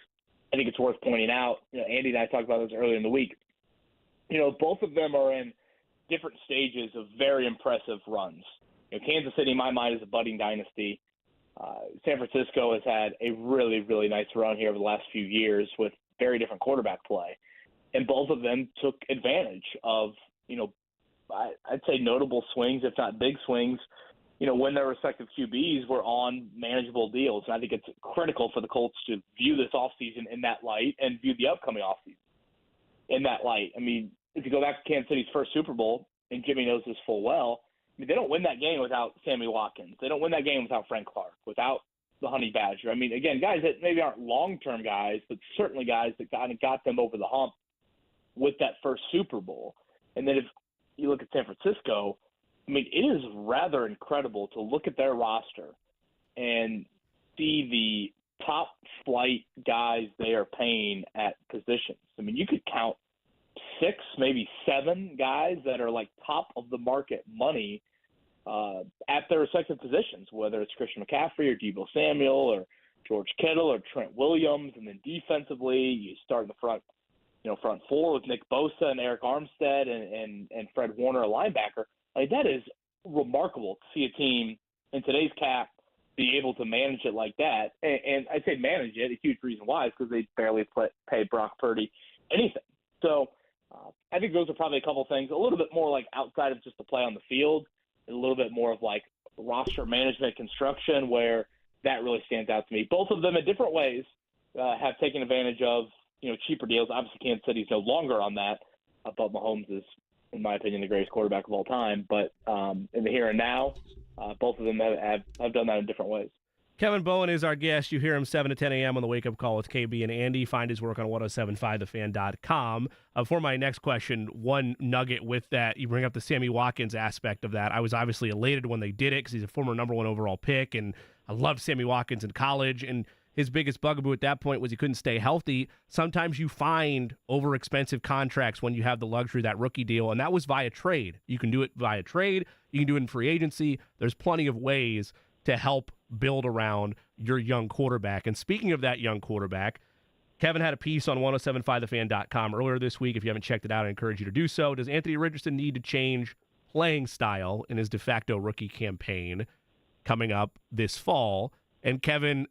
I think it's worth pointing out, Andy and I talked about this earlier in the week, both of them are in different stages of very impressive runs. Kansas City, in my mind, is a budding dynasty. San Francisco has had a really, really nice run here over the last few years with very different quarterback play. And both of them took advantage of, I'd say notable swings, if not big swings, when their respective QBs were on manageable deals. And I think it's critical for the Colts to view this offseason in that light and view the upcoming offseason in that light. I mean, if you go back to Kansas City's first Super Bowl, and Jimmy knows this full well, they don't win that game without Sammy Watkins. They don't win that game without Frank Clark, without the Honey Badger. I mean, again, guys that maybe aren't long-term guys, but certainly guys that kind of got them over the hump with that first Super Bowl. And then if you look at San Francisco, I mean, it is rather incredible to look at their roster and see the top flight guys they are paying at positions. I mean, you could count 6, maybe 7 guys that are like top of the market money at their respective positions, whether it's Christian McCaffrey or Deebo Samuel or George Kittle or Trent Williams. And then defensively, you start in the front four with Nick Bosa and Eric Armstead and Fred Warner, a linebacker. I mean, that is remarkable to see a team in today's cap be able to manage it like that. And I say manage it, a huge reason why is because they barely pay Brock Purdy anything. So I think those are probably a couple things, a little bit more like outside of just the play on the field, a little bit more of like roster management construction where that really stands out to me. Both of them in different ways have taken advantage of, cheaper deals. Obviously, Kansas City's no longer on that, but Mahomes is, in my opinion, the greatest quarterback of all time. But in the here and now, both of them have done that in different ways. Kevin Bowen is our guest. You hear him 7 to 10 a.m. on the Wake Up Call with KB and Andy. Find his work on 1075thefan.com. For my next question, one nugget with that, you bring up the Sammy Watkins aspect of that. I was obviously elated when they did it because he's a former number 1 overall pick, and I loved Sammy Watkins in college, and his biggest bugaboo at that point was he couldn't stay healthy. Sometimes you find over-expensive contracts when you have the luxury of that rookie deal, and that was via trade. You can do it via trade. You can do it in free agency. There's plenty of ways to help build around your young quarterback. And speaking of that young quarterback, Kevin had a piece on 1075thefan.com earlier this week. If you haven't checked it out, I encourage you to do so. Does Anthony Richardson need to change playing style in his de facto rookie campaign coming up this fall? And Kevin,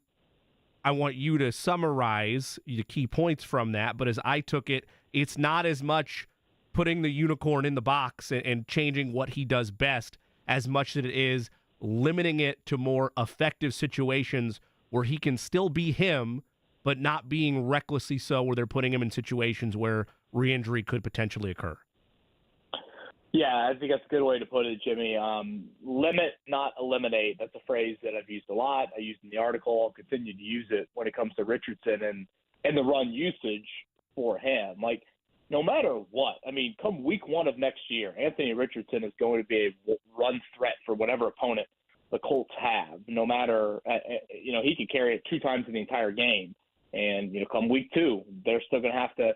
I want you to summarize the key points from that. But as I took it, it's not as much putting the unicorn in the box and changing what he does best as much as it is limiting it to more effective situations where he can still be him, but not being recklessly so where they're putting him in situations where re-injury could potentially occur. Yeah, I think that's a good way to put it, Jimmy. Limit, not eliminate. That's a phrase that I've used a lot. I used in the article. I'll continue to use it when it comes to Richardson and the run usage for him. Like, no matter what, I mean, come week 1 of next year, Anthony Richardson is going to be a run threat for whatever opponent the Colts have. No matter, he can carry it 2 times in the entire game. And, come week 2, they're still going to have to,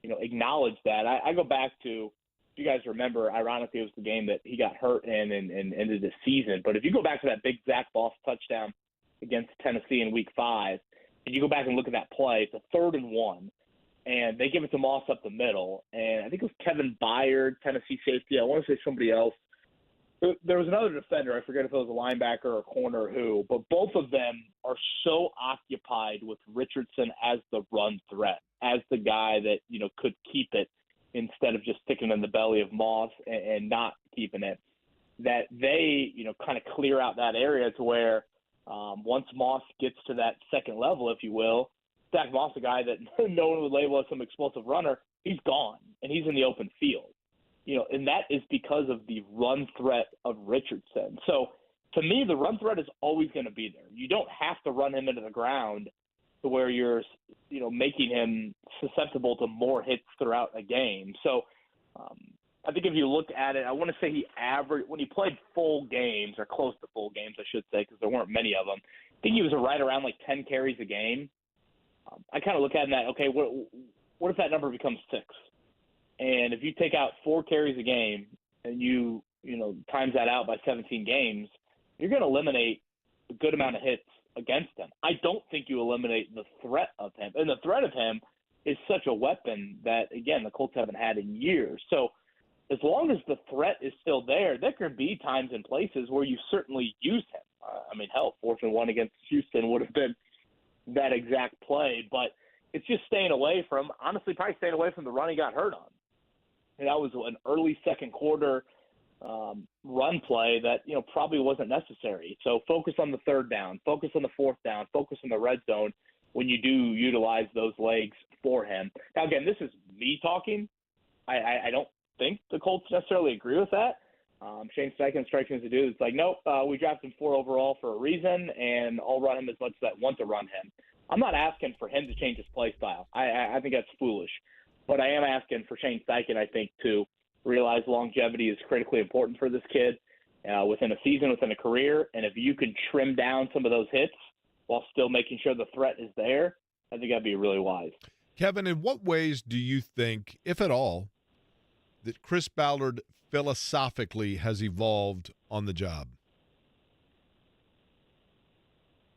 acknowledge that. I go back to you guys remember, ironically, it was the game that he got hurt in and ended the season. But if you go back to that big Zach Boss touchdown against Tennessee in Week 5, and you go back and look at that play, it's a 3rd and 1, and they give it to Moss up the middle. And I think it was Kevin Byard, Tennessee safety. I want to say somebody else. There was another defender. I forget if it was a linebacker or a corner or who, but both of them are so occupied with Richardson as the run threat, as the guy that, could keep it instead of just sticking in the belly of Moss and not keeping it, that they, kind of clear out that area to where once Moss gets to that second level, if you will, Zach Moss, a guy that no one would label as some explosive runner, he's gone, and he's in the open field. And that is because of the run threat of Richardson. So, to me, the run threat is always going to be there. You don't have to run him into the ground to where you're, making him susceptible to more hits throughout a game. So, I think if you look at it, I want to say he averaged, when he played full games, or close to full games, I should say, because there weren't many of them, I think he was right around like 10 carries a game. I kind of look at him that, okay, what if that number becomes 6? And if you take out 4 carries a game and you times that out by 17 games, you're going to eliminate a good amount of hits against him. I don't think you eliminate the threat of him. And the threat of him is such a weapon that, again, the Colts haven't had in years. So as long as the threat is still there, there can be times and places where you certainly use him. Hell, 4th and 1 against Houston would have been that exact play. But it's just staying away from, honestly, probably staying away from the run he got hurt on. And that was an early second quarter run play that, probably wasn't necessary. So focus on the 3rd down, focus on the 4th down, focus on the red zone when you do utilize those legs for him. Now, again, this is me talking. I don't think the Colts necessarily agree with that. Shane Steichen strikes me as a dude that's like, nope, we drafted him 4 overall for a reason, and I'll run him as much as I want to run him. I'm not asking for him to change his play style. I think that's foolish. But I am asking for Shane Steichen, I think, to realize longevity is critically important for this kid within a season, within a career. And if you can trim down some of those hits while still making sure the threat is there, I think that'd be really wise. Kevin, in what ways do you think, if at all, that Chris Ballard philosophically has evolved on the job?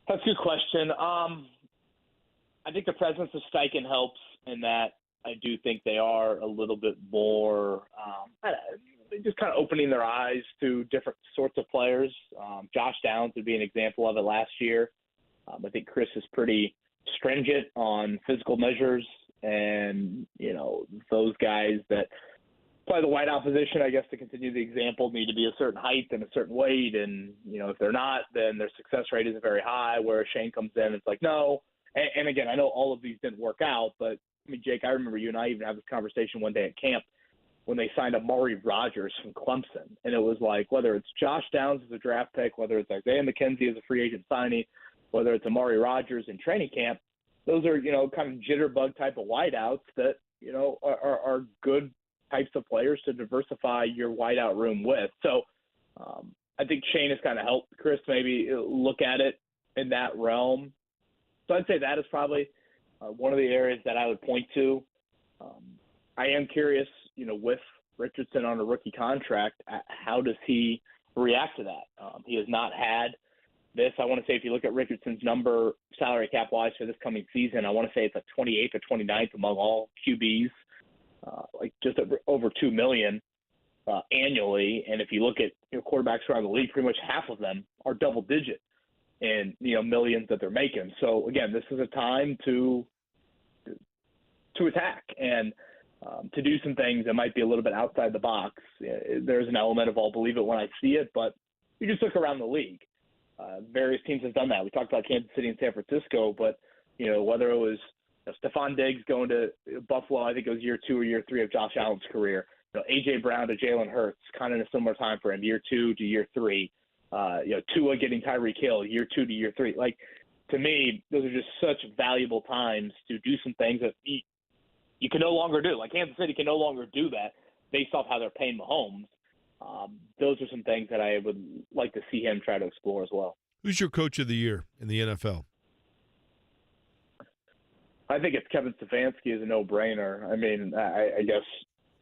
That's a good question. I think the presence of Steichen helps in that. I do think they are a little bit more just kind of opening their eyes to different sorts of players. Josh Downs would be an example of it last year. I think Chris is pretty stringent on physical measures, and, those guys that play the wideout position, I guess, to continue the example, need to be a certain height and a certain weight. And, if they're not, then their success rate isn't very high, where Shane comes in, it's like, no. And again, I know all of these didn't work out, but Jake, I remember you and I even had this conversation one day at camp when they signed Amari Rodgers from Clemson. And it was like, whether it's Josh Downs as a draft pick, whether it's Isaiah McKenzie as a free agent signing, whether it's Amari Rodgers in training camp, those are, kind of jitterbug type of wideouts that, are good types of players to diversify your wideout room with. So I think Shane has kind of helped Chris maybe look at it in that realm. So I'd say that is probably one of the areas that I would point to. I am curious, with Richardson on a rookie contract, how does he react to that? He has not had this. I want to say if you look at Richardson's number salary cap-wise for this coming season, I want to say it's like 28th or 29th among all QBs, like just over $2 million annually. And if you look at quarterbacks around the league, pretty much half of them are double-digit in millions that they're making. So, again, this is a time to attack and to do some things that might be a little bit outside the box. There's an element of I'll believe it when I see it, but you just look around the league. Various teams have done that. We talked about Kansas City and San Francisco, but, whether it was Stephon Diggs going to Buffalo, I think it was year 2 or year 3 of Josh Allen's career. A.J. Brown to Jalen Hurts, kind of in a similar time frame, year 2 to year 3. Tua getting Tyreek Hill, year 2 to year 3. Like, to me, those are just such valuable times to do some things that you can no longer do. Like, Kansas City can no longer do that based off how they're paying Mahomes. Those are some things that I would like to see him try to explore as well. Who's your coach of the year in the NFL? I think it's Kevin Stefanski is a no-brainer. I mean, I guess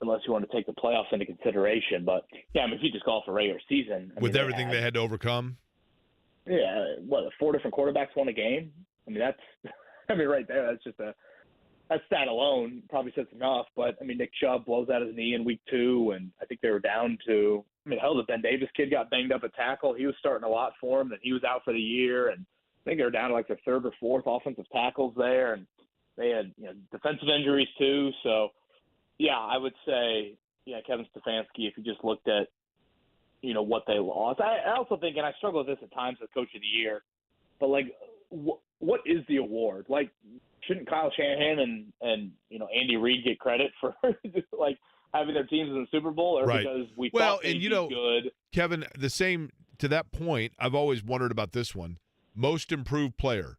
unless you want to take the playoffs into consideration. But, yeah, I mean, if you just call for regular season. With everything they had to overcome? Yeah, 4 different quarterbacks won a game? I mean, that's – I mean, right there, that's just that stat alone probably says enough. But, I mean, Nick Chubb blows out his knee in week 2, and I think they were down to – I mean, hell, the Ben Davis kid got banged up at tackle. He was starting a lot for him, and he was out for the year. And I think they were down to like their 3rd or 4th offensive tackles there, and they had defensive injuries too. So, yeah, I would say, Kevin Stefanski, if you just looked at, what they lost. I also think, and I struggle with this at times as Coach of the Year, but, like, what is the award? Like, shouldn't Kyle Shanahan and Andy Reid get credit for, like, having their teams in the Super Bowl, or right. because we thought they'd be good? Kevin, the same to that point, I've always wondered about this one. Most improved player.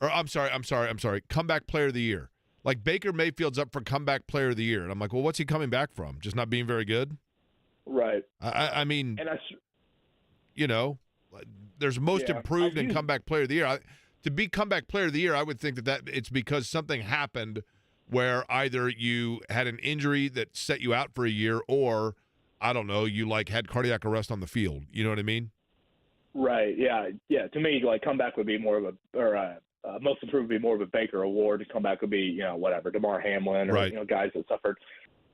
Or I'm sorry, comeback player of the year. Like Baker Mayfield's up for comeback player of the year. And I'm like, well, what's he coming back from? Just not being very good? Right. I mean, there's most improved and comeback player of the year. To be comeback player of the year, I would think that it's because something happened where either you had an injury that set you out for a year, or I don't know, you like had cardiac arrest on the field. You know what I mean? Right. Yeah. Yeah. To me, like comeback would be more of most improved would be more of a Baker award. Comeback would be whatever, DeMar Hamlin, or right. Guys that suffered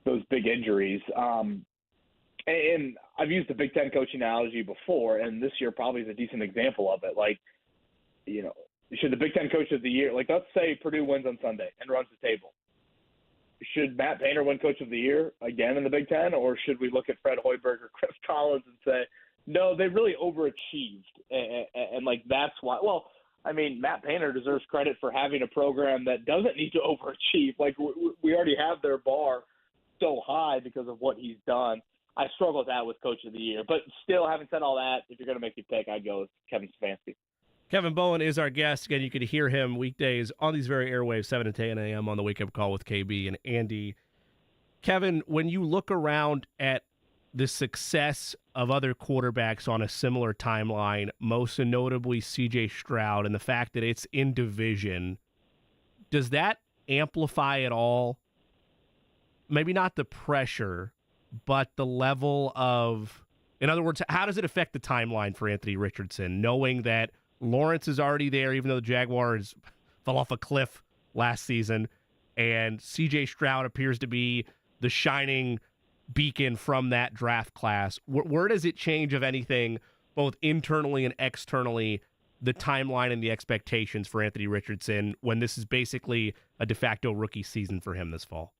those big injuries. And I've used the Big Ten coaching analogy before, and this year probably is a decent example of it. Like, should the Big Ten coach of the year, like let's say Purdue wins on Sunday and runs the table. Should Matt Painter win coach of the year again in the Big Ten, or should we look at Fred Hoiberg or Chris Collins and say, no, they really overachieved, and like that's why? Well, I mean, Matt Painter deserves credit for having a program that doesn't need to overachieve. Like we already have their bar so high because of what he's done. I struggle with that with coach of the year, but still, having said all that, if you're going to make your pick, I'd go with Kevin Stefanski. Kevin Bowen is our guest. Again, you can hear him weekdays on these very airwaves, 7 to 10 a.m. on the Wake Up Call with KB and Andy. Kevin, when you look around at the success of other quarterbacks on a similar timeline, most notably C.J. Stroud, and the fact that it's in division, does that amplify at all? Maybe not the pressure, but the level of, in other words, how does it affect the timeline for Anthony Richardson, knowing that Lawrence is already there, even though the Jaguars fell off a cliff last season, and C.J. Stroud appears to be the shining beacon from that draft class? Where does it change, if anything, both internally and externally, the timeline and the expectations for Anthony Richardson when this is basically a de facto rookie season for him this fall?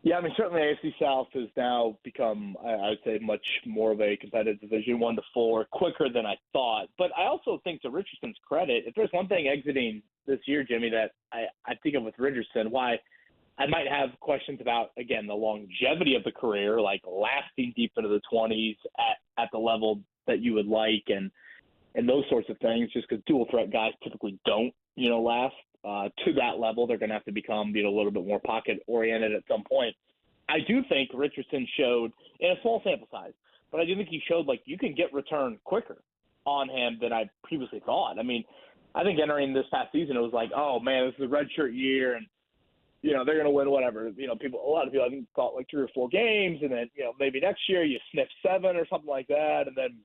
Yeah, I mean, certainly AFC South has now become, I would say, much more of a competitive division, 1-4, quicker than I thought. But I also think, to Richardson's credit, if there's one thing exiting this year, Jimmy, that I think of with Richardson, why I might have questions about, again, the longevity of the career, like lasting deep into the 20s at the level that you would like, and those sorts of things, just because dual threat guys typically don't, last to that level. They're going to have to become, a little bit more pocket oriented at some point. I do think Richardson showed, in a small sample size, but I do think he showed like you can get return quicker on him than I previously thought. I mean, I think entering this past season, it was like, oh man, this is a redshirt year, and they're going to win whatever. A lot of people I think thought like 3 or 4 games, and then maybe next year you sniff 7 or something like that, and then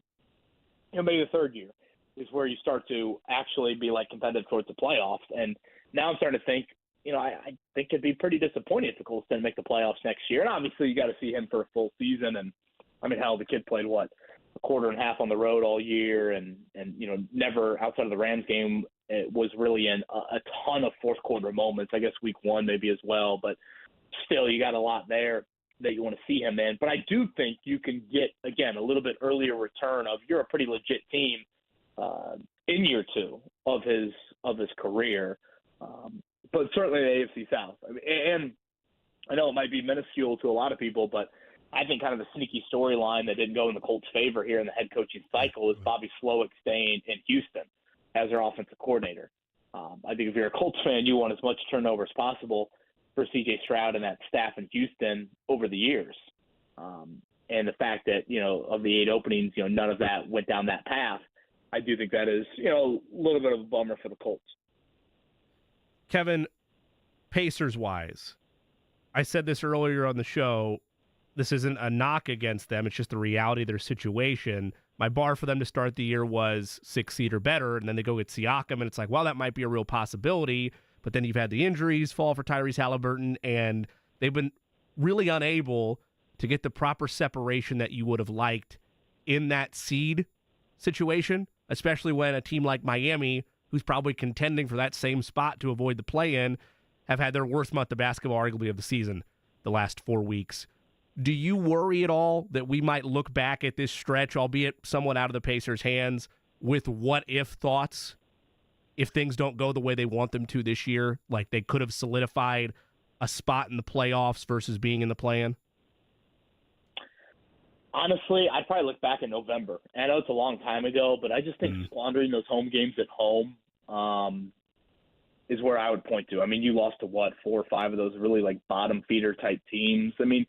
maybe the third year is where you start to actually be like competitive towards the playoffs. And now I'm starting to think, I think it'd be pretty disappointing if the Colts didn't make the playoffs next year. And obviously you got to see him for a full season. And I mean, hell, the kid played a quarter and a half on the road all year, and never outside of the Rams game, it was really in a ton of fourth quarter moments. I guess week 1 maybe as well, but still you got a lot there that you want to see him in. But I do think you can get, again, a little bit earlier return of you're a pretty legit team in year 2 of his career. But certainly the AFC South. I mean, and I know it might be minuscule to a lot of people, but I think kind of the sneaky storyline that didn't go in the Colts' favor here in the head coaching cycle is Bobby Slowick staying in Houston as their offensive coordinator. I think if you're a Colts fan, you want as much turnover as possible for C.J. Stroud and that staff in Houston over the years. And the fact that, of the 8 openings, none of that went down that path, I do think that is, a little bit of a bummer for the Colts. Kevin, Pacers-wise, I said this earlier on the show. This isn't a knock against them. It's just the reality of their situation. My bar for them to start the year was 6 seed or better, and then they go get Siakam, and it's like, well, that might be a real possibility. But then you've had the injuries fall for Tyrese Halliburton, and they've been really unable to get the proper separation that you would have liked in that seed situation, especially when a team like Miami, who's probably contending for that same spot to avoid the play-in, have had their worst month of basketball, arguably, of the season the last 4 weeks. Do you worry at all that we might look back at this stretch, albeit somewhat out of the Pacers' hands, with what-if thoughts if things don't go the way they want them to this year? Like they could have solidified a spot in the playoffs versus being in the play-in? Honestly, I'd probably look back in November. And I know it's a long time ago, but I just think squandering those home games at home is where I would point to. I mean, you lost to, 4 or 5 of those really, like, bottom feeder-type teams. I mean,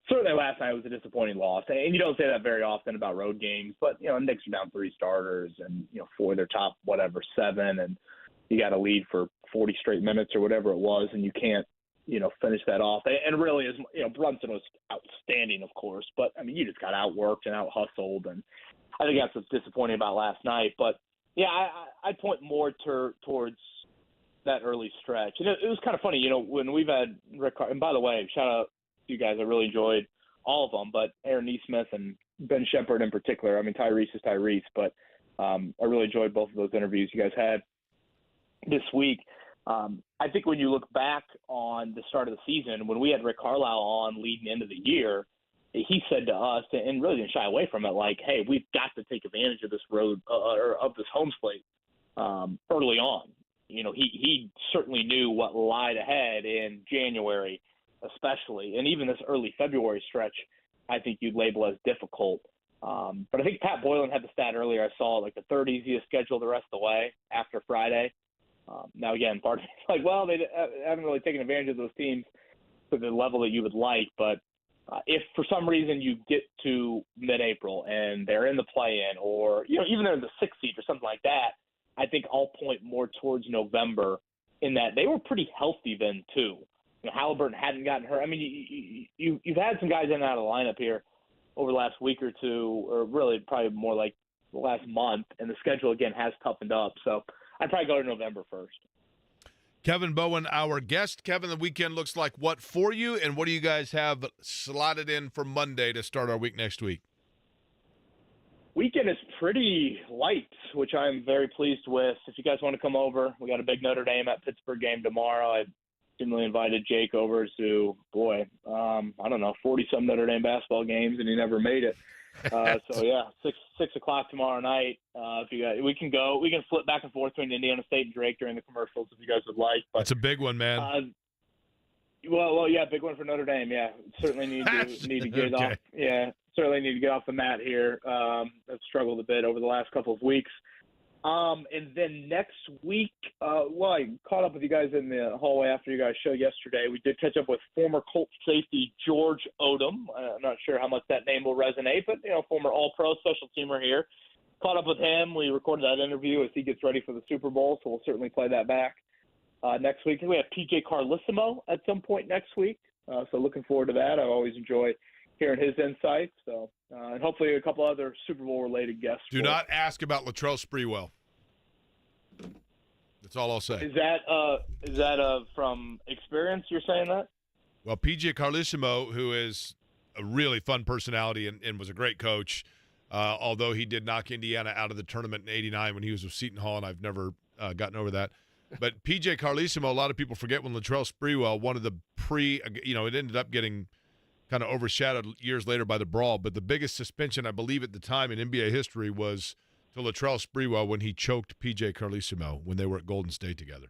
certainly last night was a disappointing loss. And you don't say that very often about road games, but, Knicks are down 3 starters and, 4 of their top, 7, and you got a lead for 40 straight minutes or whatever it was, and you can't, finish that off. And really, as Brunson was outstanding, of course, but, I mean, you just got outworked and out-hustled, and I think that's what's disappointing about last night. But, yeah, I'd point more towards that early stretch. And it was kind of funny, when we've had Rick, and by the way, shout out to you guys. I really enjoyed all of them, but Aaron Nesmith and Ben Shepherd in particular. I mean, Tyrese is Tyrese, but I really enjoyed both of those interviews you guys had this week. I think when you look back on the start of the season, when we had Rick Carlisle on leading into the year, he said to us, and really didn't shy away from it, like, hey, we've got to take advantage of this road or of this home slate early on. He certainly knew what lied ahead in January, especially, and even this early February stretch, I think you'd label as difficult. But I think Pat Boylan had the stat earlier. I saw like the third easiest schedule the rest of the way after Friday. Now, again, part of it's like, well, they haven't really taken advantage of those teams to the level that you would like. But if for some reason you get to mid-April and they're in the play-in or, even they're in the 6th seed or something like that, I think I'll point more towards November in that they were pretty healthy then, too. Halliburton hadn't gotten hurt. I mean, you've had some guys in and out of the lineup here over the last week or two, or really probably more like the last month, and the schedule, again, has toughened up. So I'd probably go to November first. Kevin Bowen, our guest. Kevin, the weekend looks like what for you, and what do you guys have slotted in for Monday to start our week next week? Weekend is pretty light, which I'm very pleased with. If you guys want to come over, we got a big Notre Dame at Pittsburgh game tomorrow. I recently invited Jake over to, I don't know, 40-some Notre Dame basketball games, and he never made it. So, yeah, 6 o'clock tomorrow night. If you guys, we can go. We can flip back and forth between Indiana State and Drake during the commercials if you guys would like. But, that's a big one, man. Well, yeah, big one for Notre Dame. Yeah, certainly need to get okay. off. Yeah, certainly need to get off the mat here. I've struggled a bit over the last couple of weeks. And then next week, I caught up with you guys in the hallway after you guys' show yesterday. We did catch up with former Colts safety George Odom. I'm not sure how much that name will resonate, but, former All-Pro special teamer here. Caught up with him. We recorded that interview as he gets ready for the Super Bowl, so we'll certainly play that back next week. And we have PJ Carlissimo at some point next week, so looking forward to that. I always enjoy hearing his insights. So, and hopefully a couple other Super Bowl-related guests. Do not ask about Latrell Sprewell. That's all I'll say. Is that from experience you're saying that? Well, PJ Carlissimo, who is a really fun personality and was a great coach, although he did knock Indiana out of the tournament in '89 when he was with Seton Hall, and I've never gotten over that. But PJ Carlissimo, a lot of people forget when Latrell Sprewell, one of the it ended up getting kind of overshadowed years later by the brawl, but the biggest suspension, I believe, at the time in NBA history was to Latrell Sprewell when he choked P.J. Carlissimo when they were at Golden State together.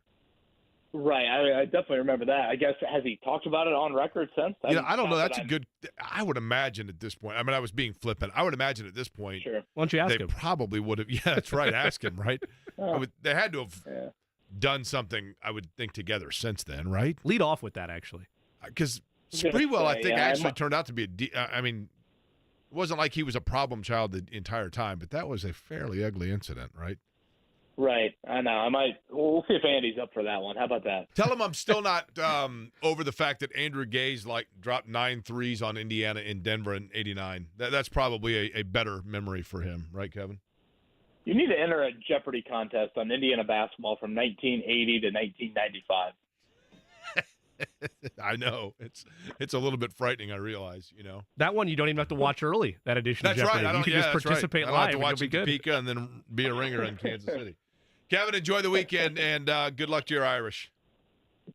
Right. I definitely remember that. I guess, has he talked about it on record since? I don't know. That's a good – I would imagine at this point – I mean, I was being flippant. I would imagine at this point sure. Why don't you ask him? They probably would have – yeah, that's right. Ask him, right? They had to have done something, I would think, together since then, right? Lead off with that, actually. Because Sprewell, I think, actually turned out to be I mean – it wasn't like he was a problem child the entire time, but that was a fairly ugly incident, right? Right. I know. We'll see if Andy's up for that one. How about that? Tell him I'm still not over the fact that Andrew Gaze dropped 9 threes on Indiana in Denver in '89. That's probably a better memory for him, right, Kevin? You need to enter a Jeopardy contest on Indiana basketball from 1980 to 1995. I know. It's a little bit frightening, I realize, That one you don't even have to watch early, that edition That's of Jeopardy. right. You can just participate I don't live have to and watch you'll be good. Topeka and then be a ringer in Kansas City. Kevin, enjoy the weekend, and good luck to your Irish.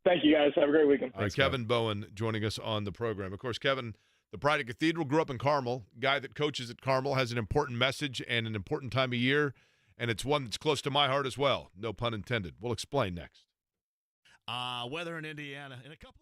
Thank you, guys. Have a great weekend. All right, Kevin Bowen joining us on the program. Of course, Kevin, the Pride of Cathedral, grew up in Carmel. Guy that coaches at Carmel, has an important message and an important time of year, and it's one that's close to my heart as well. No pun intended. We'll explain next. Weather in Indiana in a couple.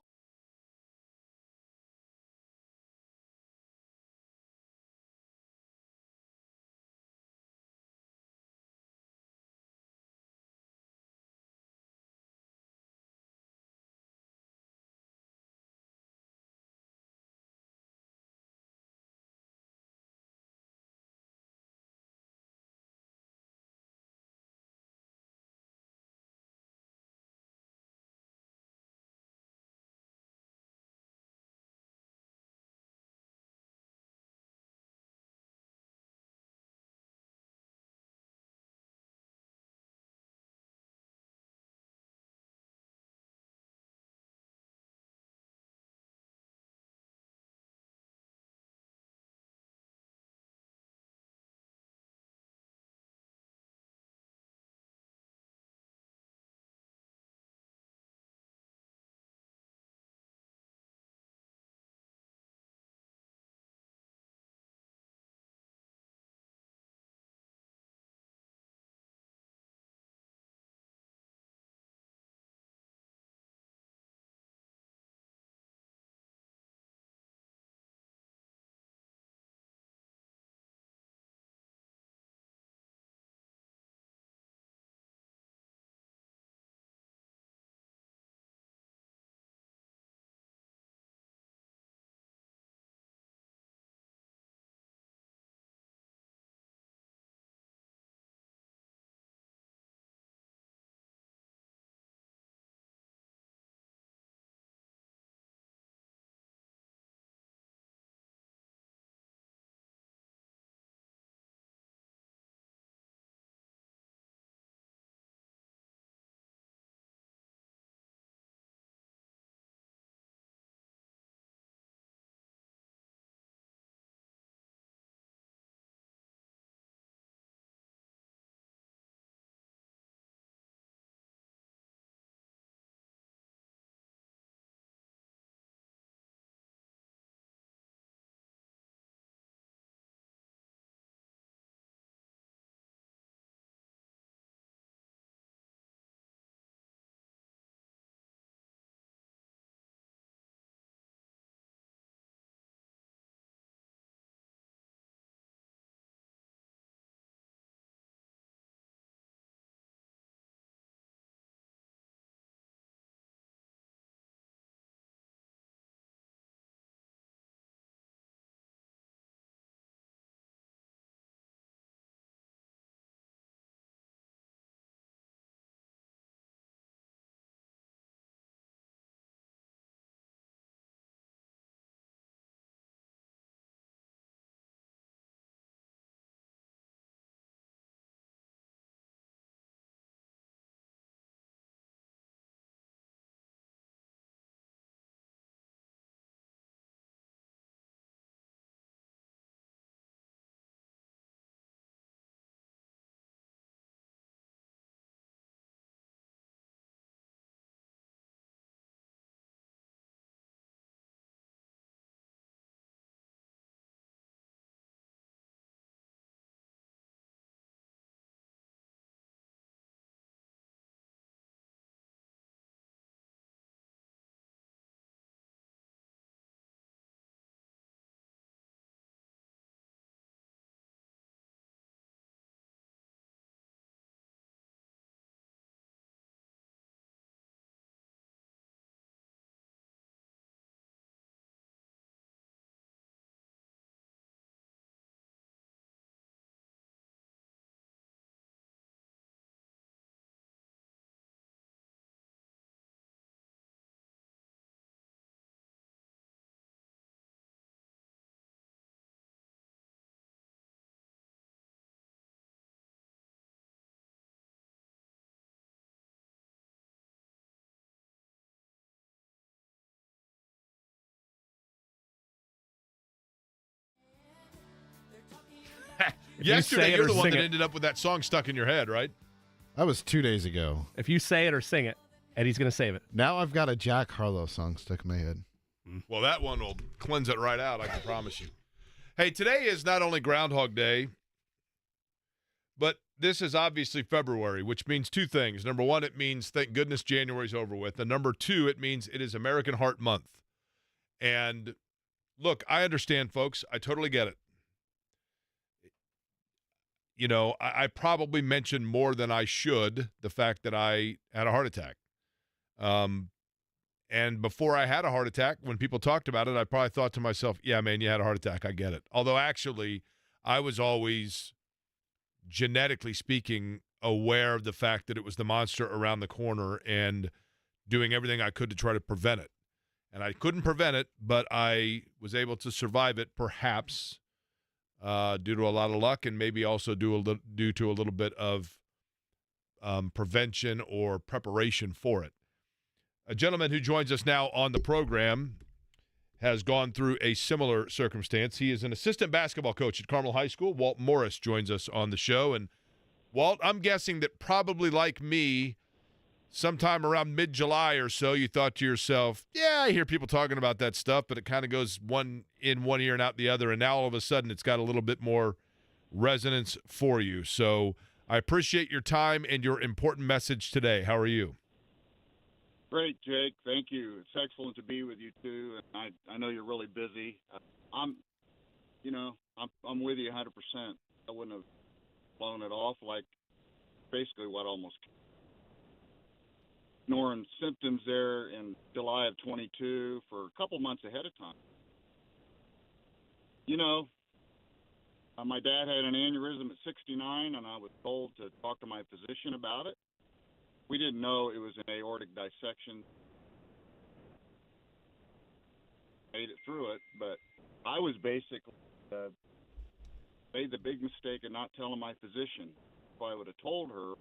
Yesterday, you're the one that it, ended up with that song stuck in your head, right? That was 2 days ago. If you say it or sing it, Eddie's going to save it. Now I've got a Jack Harlow song stuck in my head. Well, that one will cleanse it right out, I can promise you. Hey, today is not only Groundhog Day, but this is obviously February, which means two things. Number one, it means thank goodness January's over with. And number two, it means it is American Heart Month. And look, I understand, folks. I totally get it. You know, I probably mentioned more than I should the fact that I had a heart attack. And before I had a heart attack, when people talked about it, I probably thought to myself, yeah, man, you had a heart attack. I get it. Although actually, I was always, genetically speaking, aware of the fact that it was the monster around the corner and doing everything I could to try to prevent it. And I couldn't prevent it, but I was able to survive it, perhaps due to a lot of luck and maybe also due to a little bit of prevention or preparation for it. A gentleman who joins us now on the program has gone through a similar circumstance. He is an assistant basketball coach at Carmel High School. Walt Morris joins us on the show. And, Walt, I'm guessing that probably like me, sometime around mid-July or so, you thought to yourself, yeah, I hear people talking about that stuff, but it kind of goes one in one ear and out the other, and now all of a sudden it's got a little bit more resonance for you. So I appreciate your time and your important message today. How are you? Great, Jake. Thank you. It's excellent to be with you too. And I know you're really busy. I'm with you 100%. I wouldn't have blown it off like basically what almost ignoring symptoms there in July of 22 for a couple months ahead of time. You know, my dad had an aneurysm at 69, and I was told to talk to my physician about it. We didn't know it was an aortic dissection. Made it through it, but I was basically made the big mistake of not telling my physician. If I would have told her,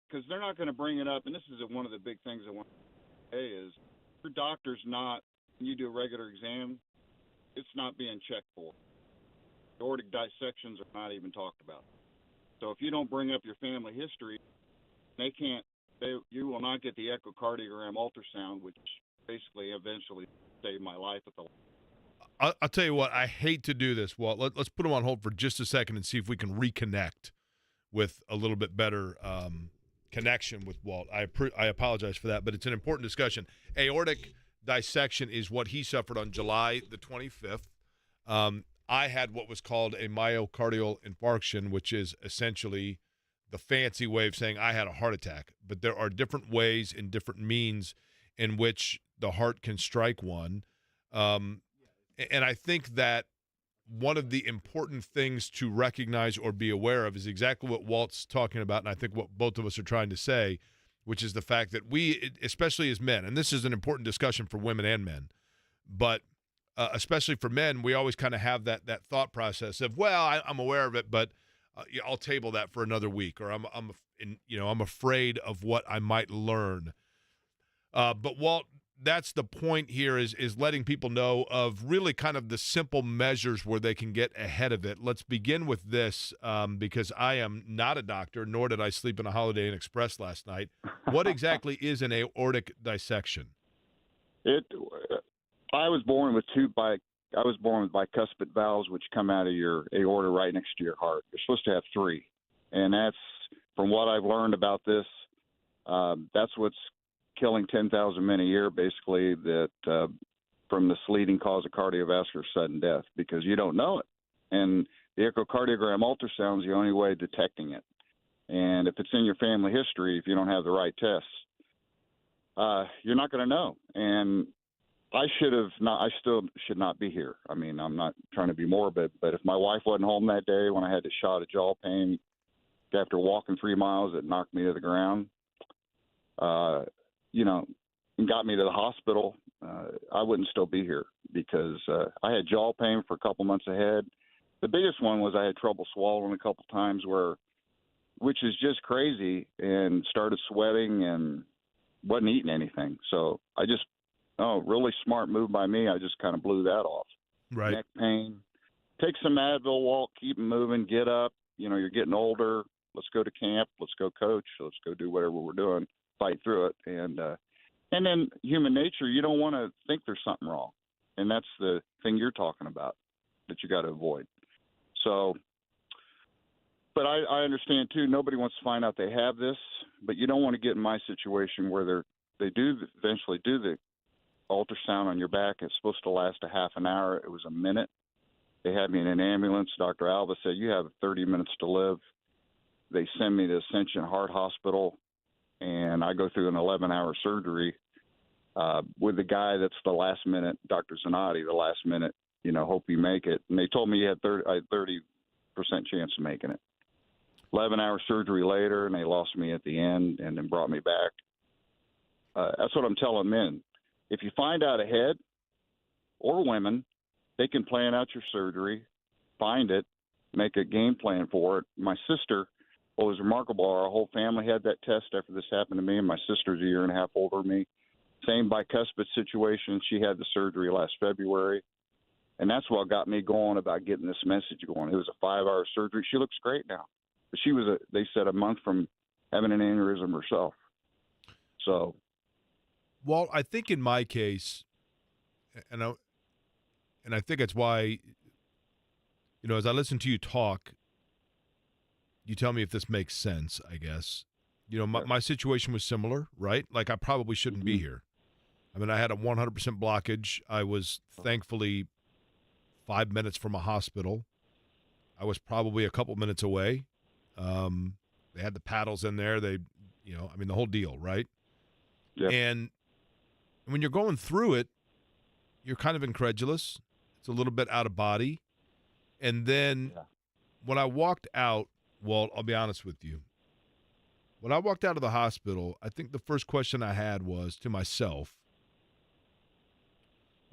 because they're not going to bring it up, and this is one of the big things I want to say is your doctor's not, when you do a regular exam, it's not being checked for. Aortic dissections are not even talked about. So if you don't bring up your family history, you will not get the echocardiogram ultrasound, which basically eventually saved my life at the. I'll tell you what, I hate to do this, Walt. Let's put him on hold for just a second and see if we can reconnect with a little bit better connection with Walt. I apologize for that, but it's an important discussion. Aortic dissection is what he suffered on July the 25th. I had what was called a myocardial infarction, which is essentially the fancy way of saying I had a heart attack. But there are different ways and different means in which the heart can strike one. And I think that one of the important things to recognize or be aware of is exactly what Walt's talking about, and I think what both of us are trying to say, which is the fact that we, especially as men, and this is an important discussion for women and men, but especially for men, we always kind of have that thought process of, well, I'm aware of it, but I'll table that for another week, or I'm afraid of what I might learn. But Walt, that's the point here is letting people know of really kind of the simple measures where they can get ahead of it. Let's begin with this because I am not a doctor, nor did I sleep in a Holiday Inn Express last night. What exactly is an aortic dissection? I was born with bicuspid valves, which come out of your aorta right next to your heart. You're supposed to have three, and that's from what I've learned about this. That's what's killing 10,000 men a year, basically, that from this leading cause of cardiovascular sudden death, because you don't know it. And the echocardiogram ultrasound is the only way of detecting it. And if it's in your family history, if you don't have the right tests, you're not going to know. And I still should not be here. I mean, I'm not trying to be morbid, but if my wife wasn't home that day when I had the shot of jaw pain, after walking 3 miles, it knocked me to the ground, and got me to the hospital, I wouldn't still be here because I had jaw pain for a couple months ahead. The biggest one was I had trouble swallowing a couple times, which is just crazy, and started sweating and wasn't eating anything. So really smart move by me. I just kind of blew that off. Right. Neck pain, take some Advil, walk, keep moving, get up. You're getting older. Let's go to camp. Let's go coach. Let's go do whatever we're doing. Fight through it. And then human nature, you don't want to think there's something wrong. And that's the thing you're talking about that you got to avoid. So, but I understand too, nobody wants to find out they have this, but you don't want to get in my situation where they do eventually do the ultrasound on your back. It's supposed to last a half an hour. It was a minute. They had me in an ambulance. Dr. Alba said, you have 30 minutes to live. They send me to Ascension Heart Hospital, and I go through an 11-hour surgery with the guy that's the last minute, Dr. Zanotti, the last minute, hope you make it. And they told me you had 30% chance of making it. 11-hour surgery later, and they lost me at the end and then brought me back. That's what I'm telling men. If you find out ahead, or women, they can plan out your surgery, find it, make a game plan for it. My sister, what was remarkable, our whole family had that test after this happened to me, and my sister's a year and a half older than me. Same bicuspid situation. She had the surgery last February, and that's what got me going about getting this message going. It was a 5-hour surgery. She looks great now. But she was, they said, a month from having an aneurysm herself. So. Well, I think in my case, and I think that's why, as I listen to you talk, you tell me if this makes sense, I guess. My situation was similar, right? Like I probably shouldn't be here. I mean, I had a 100% blockage. I was thankfully 5 minutes from a hospital. I was probably a couple minutes away. They had the paddles in there. The whole deal, right? Yeah. And when you're going through it, you're kind of incredulous. It's a little bit out of body. And then when I walked out, Walt, I'll be honest with you. When I walked out of the hospital, I think the first question I had was to myself,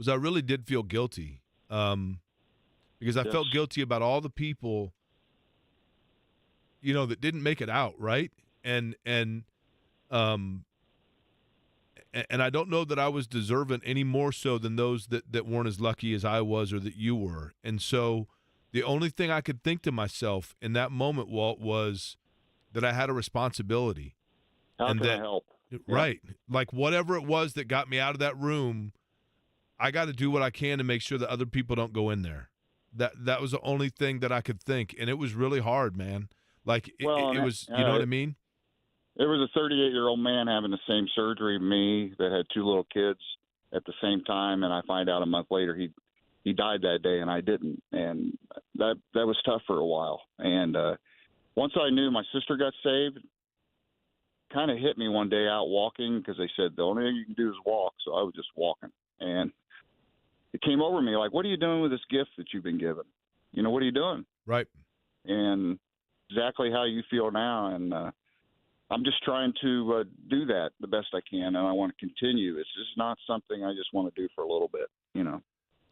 I really did feel guilty. Because I felt guilty about all the people, that didn't make it out, right? And I don't know that I was deserving any more so than those that weren't as lucky as I was or that you were. And so the only thing I could think to myself in that moment, Walt, was that I had a responsibility. How can I help? Right. Like whatever it was that got me out of that room, I got to do what I can to make sure that other people don't go in there. That was the only thing that I could think. And it was really hard, man. Like it was, you know what I mean? There was a 38-year-old man having the same surgery as me that had 2 little kids at the same time, and I find out a month later he died that day, and I didn't. And that was tough for a while. And once I knew my sister got saved, kind of hit me one day out walking because they said the only thing you can do is walk, so I was just walking. And it came over me like, what are you doing with this gift that you've been given? What are you doing? Right. And exactly how you feel now, and I'm just trying to do that the best I can, and I want to continue. It's just not something I just want to do for a little bit,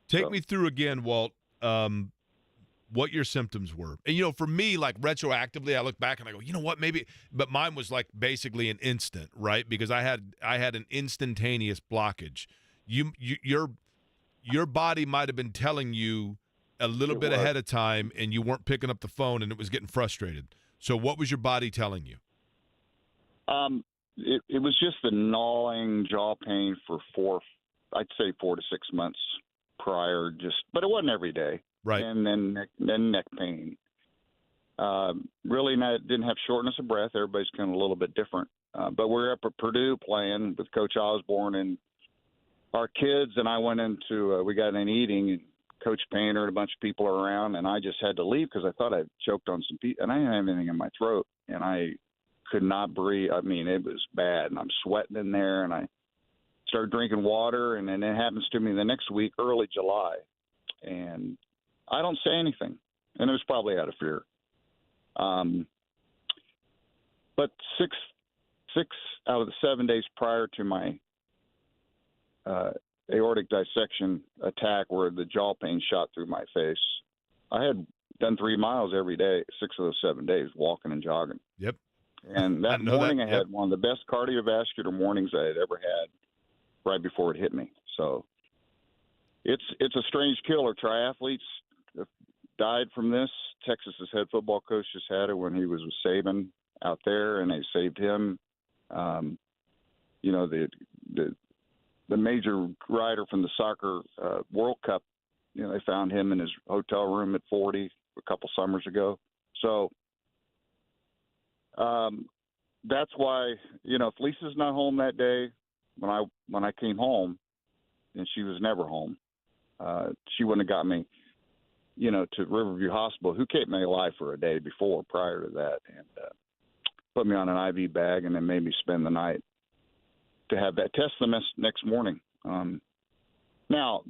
Take me through again, Walt, what your symptoms were. And, for me, like retroactively, I look back and I go, you know what, maybe – but mine was like basically an instant, right, because I had an instantaneous blockage. Your body might have been telling you a little bit ahead of time, and you weren't picking up the phone, and it was getting frustrated. So what was your body telling you? It was just the gnawing jaw pain for 4 to 6 months prior, but it wasn't every day. Right. And then neck pain. Really didn't have shortness of breath. Everybody's kind of a little bit different. But we were up at Purdue playing with Coach Osborne and our kids, and I went into we got an eating, and Coach Painter and a bunch of people are around, and I just had to leave because I thought I choked on some people, and I didn't have anything in my throat, and I could not breathe. I mean, it was bad, and I'm sweating in there, and I started drinking water, and then it happens to me the next week, early July, and I don't say anything, and it was probably out of fear. But six out of the 7 days prior to my aortic dissection attack, where the jaw pain shot through my face, I had done 3 miles every day, 6 of those 7 days, walking and jogging. Yep. And that morning I had one of the best cardiovascular mornings I had ever had right before it hit me. So it's a strange killer. Triathletes, died from this. Texas's head football coach just had it when he was with Saban out there, and they saved him. You know, the major rider from the soccer World Cup, you know, they found him in his hotel room at 40 a couple summers ago. So that's why, you know, if Lisa's not home that day when I came home, and she was never home, she wouldn't have got me, you know, to Riverview Hospital, who kept me alive for a day prior to that, and put me on an IV bag and then made me spend the night to have that test the next morning. Now,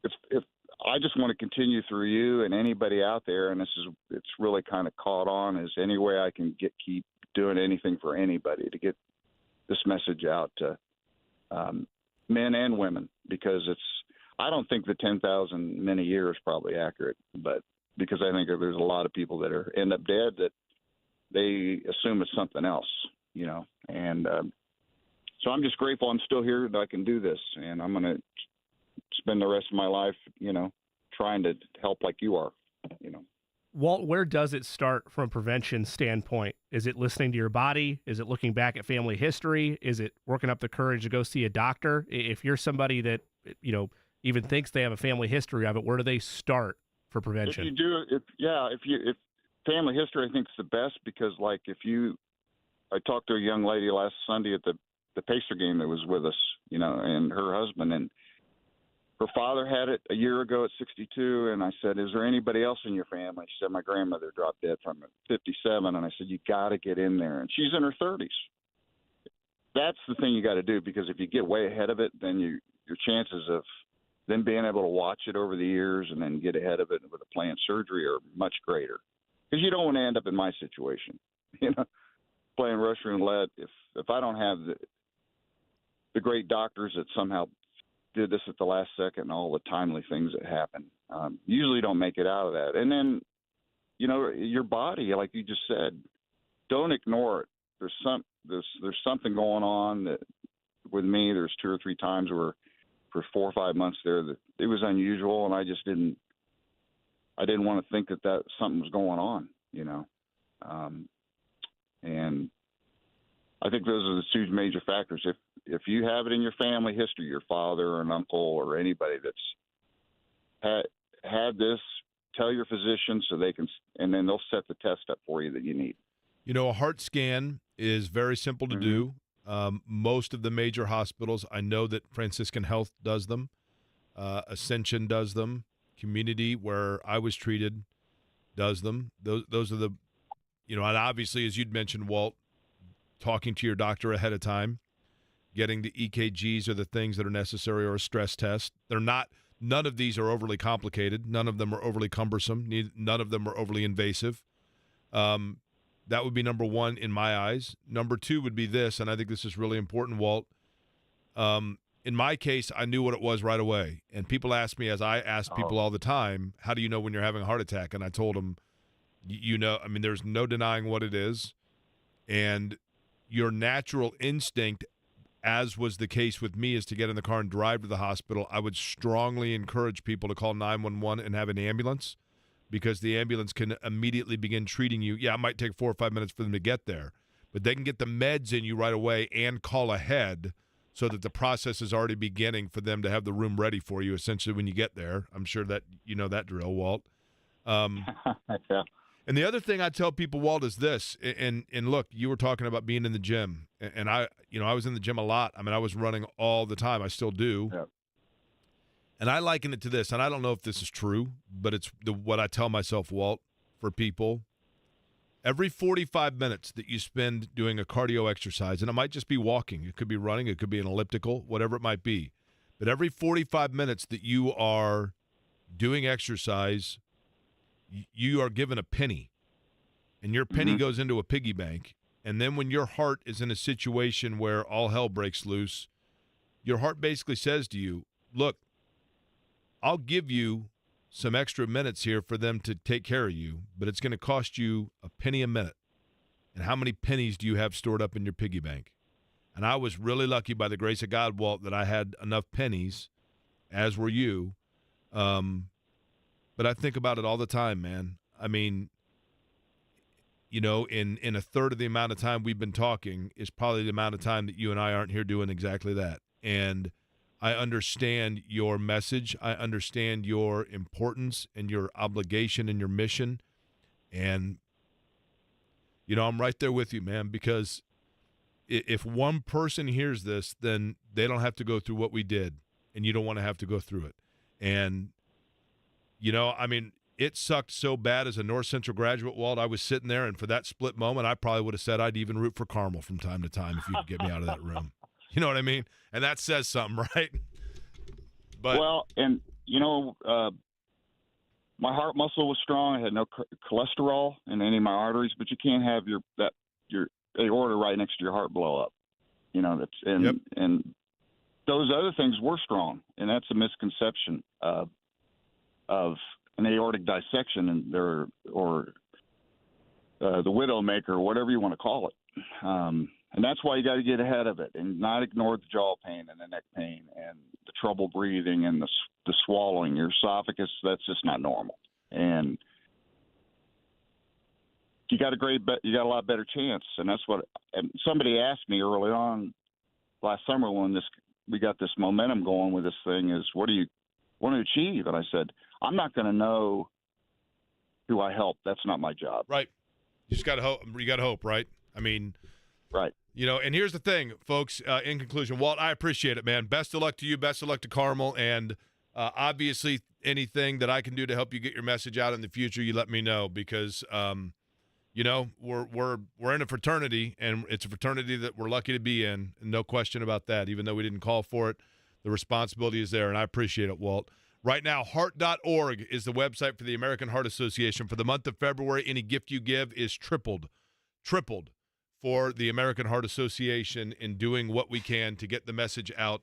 if I just want to continue through you and anybody out there, and it's really kind of caught on, is any way I can keep doing anything for anybody to get this message out to men and women, because I don't think the 10,000 men a year is probably accurate, but because I think there's a lot of people that end up dead that they assume it's something else, you know, and so I'm just grateful I'm still here that I can do this, and I'm going to spend the rest of my life, you know, trying to help like you are, you know. Walt, where does it start from a prevention standpoint? Is it listening to your body? Is it looking back at family history? Is it working up the courage to go see a doctor? If you're somebody that, you know, even thinks they have a family history of it, where do they start for prevention? If you do, if family history, I think is the best, because like I talked to a young lady last Sunday at the Pacer game that was with us, you know, and her husband, and her father had it a year ago at 62, and I said, is there anybody else in your family? She said, my grandmother dropped dead from it, 57, and I said, you got to get in there, and she's in her 30s. That's the thing you got to do, because if you get way ahead of it, then your chances of then being able to watch it over the years and then get ahead of it with a planned surgery are much greater, because you don't want to end up in my situation, you know, playing Russian roulette. If I don't have the great doctors that somehow did this at the last second and all the timely things that happen, usually don't make it out of that. And then, you know, your body, like you just said, don't ignore it. There's something going on that with me. There's 2 or 3 times where for 4 or 5 months there that it was unusual, and I didn't want to think that something was going on, you know. And I think those are the 2 major factors. If you have it in your family history, your father or an uncle or anybody that's had this, tell your physician so they can, and then they'll set the test up for you that you need. You know, a heart scan is very simple to do. Most of the major hospitals, I know that Franciscan Health does them. Ascension does them. Community, where I was treated, does them. Those are the, you know, and obviously, as you'd mentioned, Walt, talking to your doctor ahead of time, getting the EKGs are the things that are necessary, or a stress test. None of these are overly complicated. None of them are overly cumbersome. None of them are overly invasive. That would be number 1 in my eyes. Number 2 would be this, and I think this is really important, Walt. In my case, I knew what it was right away. And people ask me, as I ask people all the time, how do you know when you're having a heart attack? And I told them, you know, I mean, there's no denying what it is. And your natural instinct, as was the case with me, is to get in the car and drive to the hospital. I would strongly encourage people to call 911 and have an ambulance, because the ambulance can immediately begin treating you. Yeah, it might take 4 or 5 minutes for them to get there, but they can get the meds in you right away and call ahead so that the process is already beginning for them to have the room ready for you, essentially, when you get there. I'm sure that you know that drill, Walt. Yeah. And the other thing I tell people, Walt, is this, and look, you were talking about being in the gym, and I was in the gym a lot. I mean, I was running all the time. I still do. Yeah. And I liken it to this, and I don't know if this is true, but it's what I tell myself, Walt, for people. Every 45 minutes that you spend doing a cardio exercise, and it might just be walking, it could be running, it could be an elliptical, whatever it might be, but every 45 minutes that you are doing exercise, you are given a penny, and your penny goes into a piggy bank. And then when your heart is in a situation where all hell breaks loose, your heart basically says to you, look, I'll give you some extra minutes here for them to take care of you, but it's going to cost you a penny a minute. And how many pennies do you have stored up in your piggy bank? And I was really lucky, by the grace of God, Walt, that I had enough pennies, as were you, but I think about it all the time, man. I mean, you know, in a third of the amount of time we've been talking is probably the amount of time that you and I aren't here doing exactly that. And I understand your message. I understand your importance and your obligation and your mission. And, you know, I'm right there with you, man, because if one person hears this, then they don't have to go through what we did, and you don't want to have to go through it. And, you know, I mean, it sucked so bad as a North Central graduate, Walt. I was sitting there, and for that split moment, I probably would have said I'd even root for Carmel from time to time if you could get me out of that room. You know what I mean? And that says something, right? But well, and, you know, my heart muscle was strong. I had no cholesterol in any of my arteries, but you can't have your aorta right next to your heart blow up. You know, and those other things were strong, and that's a misconception of an aortic dissection and or the widowmaker, or whatever you want to call it. And that's why you got to get ahead of it and not ignore the jaw pain and the neck pain and the trouble breathing and the swallowing. Your esophagus, that's just not normal. And you got a lot better chance. And that's what and somebody asked me early on last summer when we got this momentum going with this thing is, what do you want to achieve? And I said, I'm not going to know who I help. That's not my job. Right. You just got to hope. You got to hope, right? I mean, right. You know, and here's the thing, folks. In conclusion, Walt, I appreciate it, man. Best of luck to you. Best of luck to Carmel. And obviously, anything that I can do to help you get your message out in the future, you let me know because, you know, we're in a fraternity, and it's a fraternity that we're lucky to be in. No question about that. Even though we didn't call for it, the responsibility is there, and I appreciate it, Walt. Right now, heart.org is the website for the American Heart Association. For the month of February, any gift you give is tripled for the American Heart Association in doing what we can to get the message out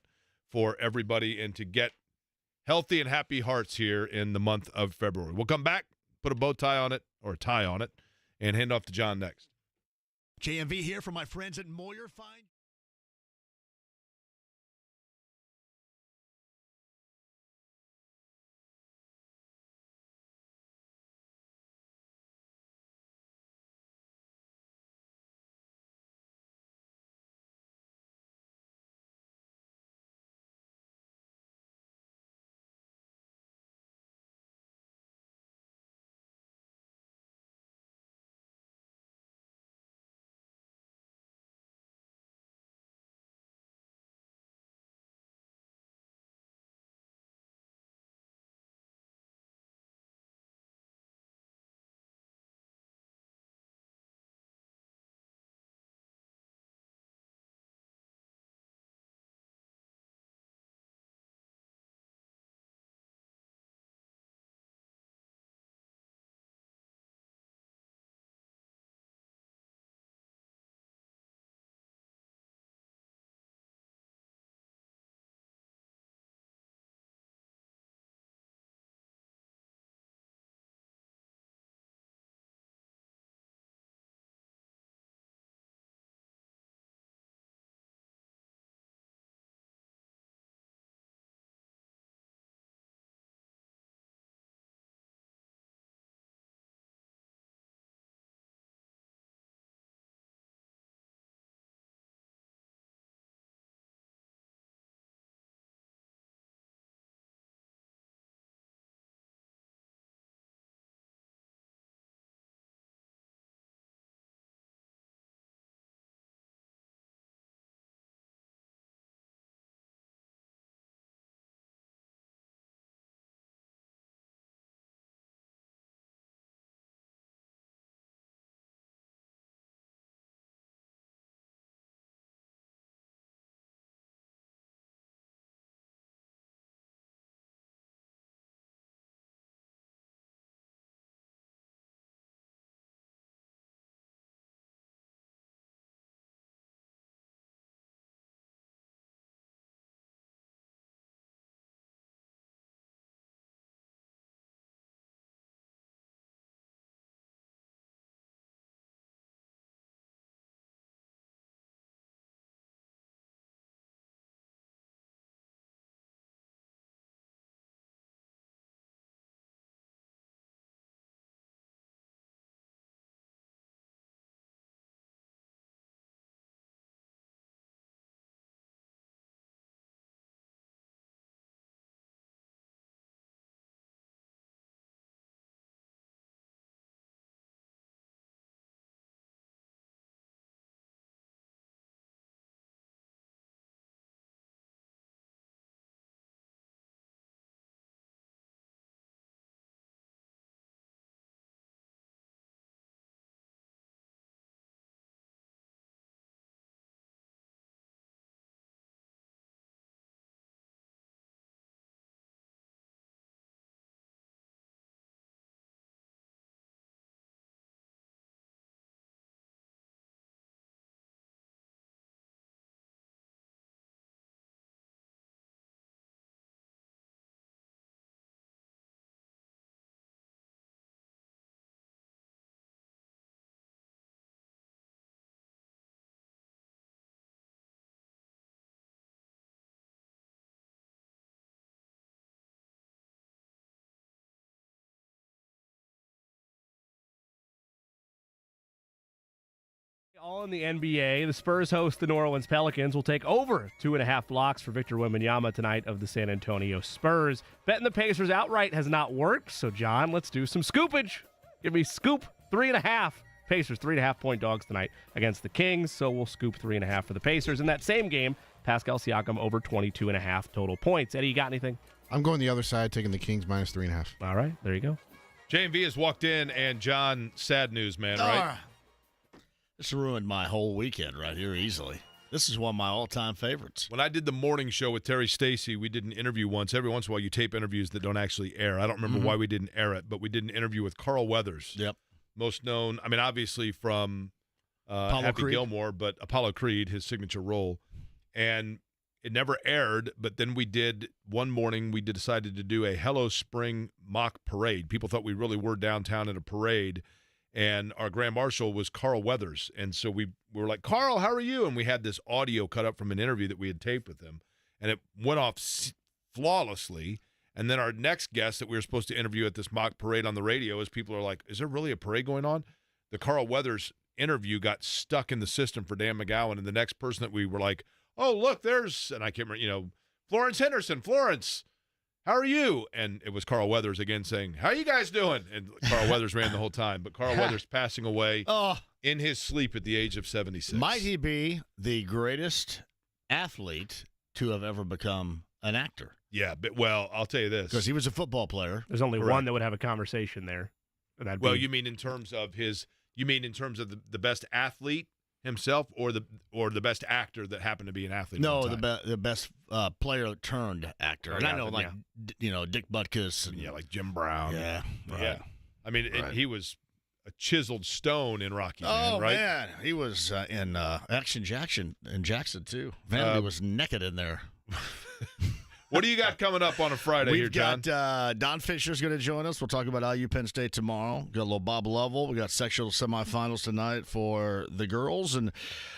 for everybody and to get healthy and happy hearts here in the month of February. We'll come back, put a bow tie on it, or a tie on it, and hand off to John next. JMV here from my friends at Moyer Fine. All in the NBA, the Spurs host the New Orleans Pelicans. Will take over 2.5 blocks for Victor Wembanyama tonight of the San Antonio Spurs. Betting the Pacers outright has not worked, so John, let's do some scoopage. Give me scoop 3.5. Pacers 3.5-point dogs tonight against the Kings, so we'll scoop 3.5 for the Pacers. In that same game, Pascal Siakam over 22.5 total points. Eddie, you got anything? I'm going the other side, taking the Kings minus 3.5. All right, there you go. J&V has walked in, and John, sad news, man, right? This ruined my whole weekend right here easily. This is one of my all-time favorites. When I did the morning show with Terry Stacy, we did an interview once. Every once in a while, you tape interviews that don't actually air. I don't remember why we didn't air it, but we did an interview with Carl Weathers. Yep. Most known, I mean, obviously from Happy Creed. Gilmore, but Apollo Creed, his signature role. And it never aired, but then one morning, we decided to do a Hello Spring mock parade. People thought we really were downtown at a parade. And our grand marshal was Carl Weathers. And so we were like, Carl, how are you? And we had this audio cut up from an interview that we had taped with him. And it went off flawlessly. And then our next guest that we were supposed to interview at this mock parade on the radio, as people are like, is there really a parade going on? The Carl Weathers interview got stuck in the system for Dan McGowan. And the next person that we were like, oh, look, there's, and I can't remember, Florence Henderson. Florence, how are you? And it was Carl Weathers again saying, how you guys doing? And Carl Weathers ran the whole time. But Carl Weathers passing away in his sleep at the age of 76. Might he be the greatest athlete to have ever become an actor? Yeah, but, well, I'll tell you this. Because he was a football player. There's only one that would have a conversation there. You mean in terms of the best athlete himself, or the best actor that happened to be an athlete? No, the best player turned actor. And I know, Dick Butkus. And, like Jim Brown. Yeah, right. Yeah. I mean, he was a chiseled stone in Rocky, man, right? Man, he was in Action Jackson in Jackson too. Vanity was naked in there. What do you got coming up on a Friday here, John? We've got Don Fisher's going to join us. We'll talk about IU Penn State tomorrow. Got a little Bob Lovell. We got sectional semifinals tonight for the girls. And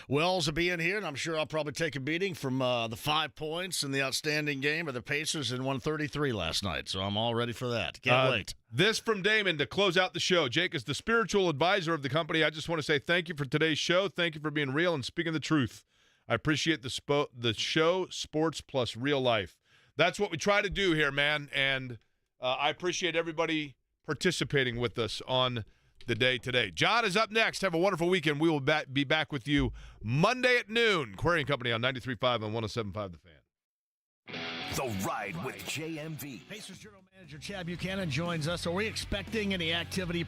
Wells will be in here, and I'm sure I'll probably take a beating from the 5 points in the outstanding game of the Pacers in 133 last night. So I'm all ready for that. Can't wait. This from Damon to close out the show. Jake is the spiritual advisor of the company. I just want to say thank you for today's show. Thank you for being real and speaking the truth. I appreciate the show, sports plus real life. That's what we try to do here, man, and I appreciate everybody participating with us on the day today. John is up next. Have a wonderful weekend. We will be back with you Monday at noon. Query & Company on 93.5 and 107.5 The Fan. The Ride with JMV. Pacers General Manager Chad Buchanan joins us. Are we expecting any activity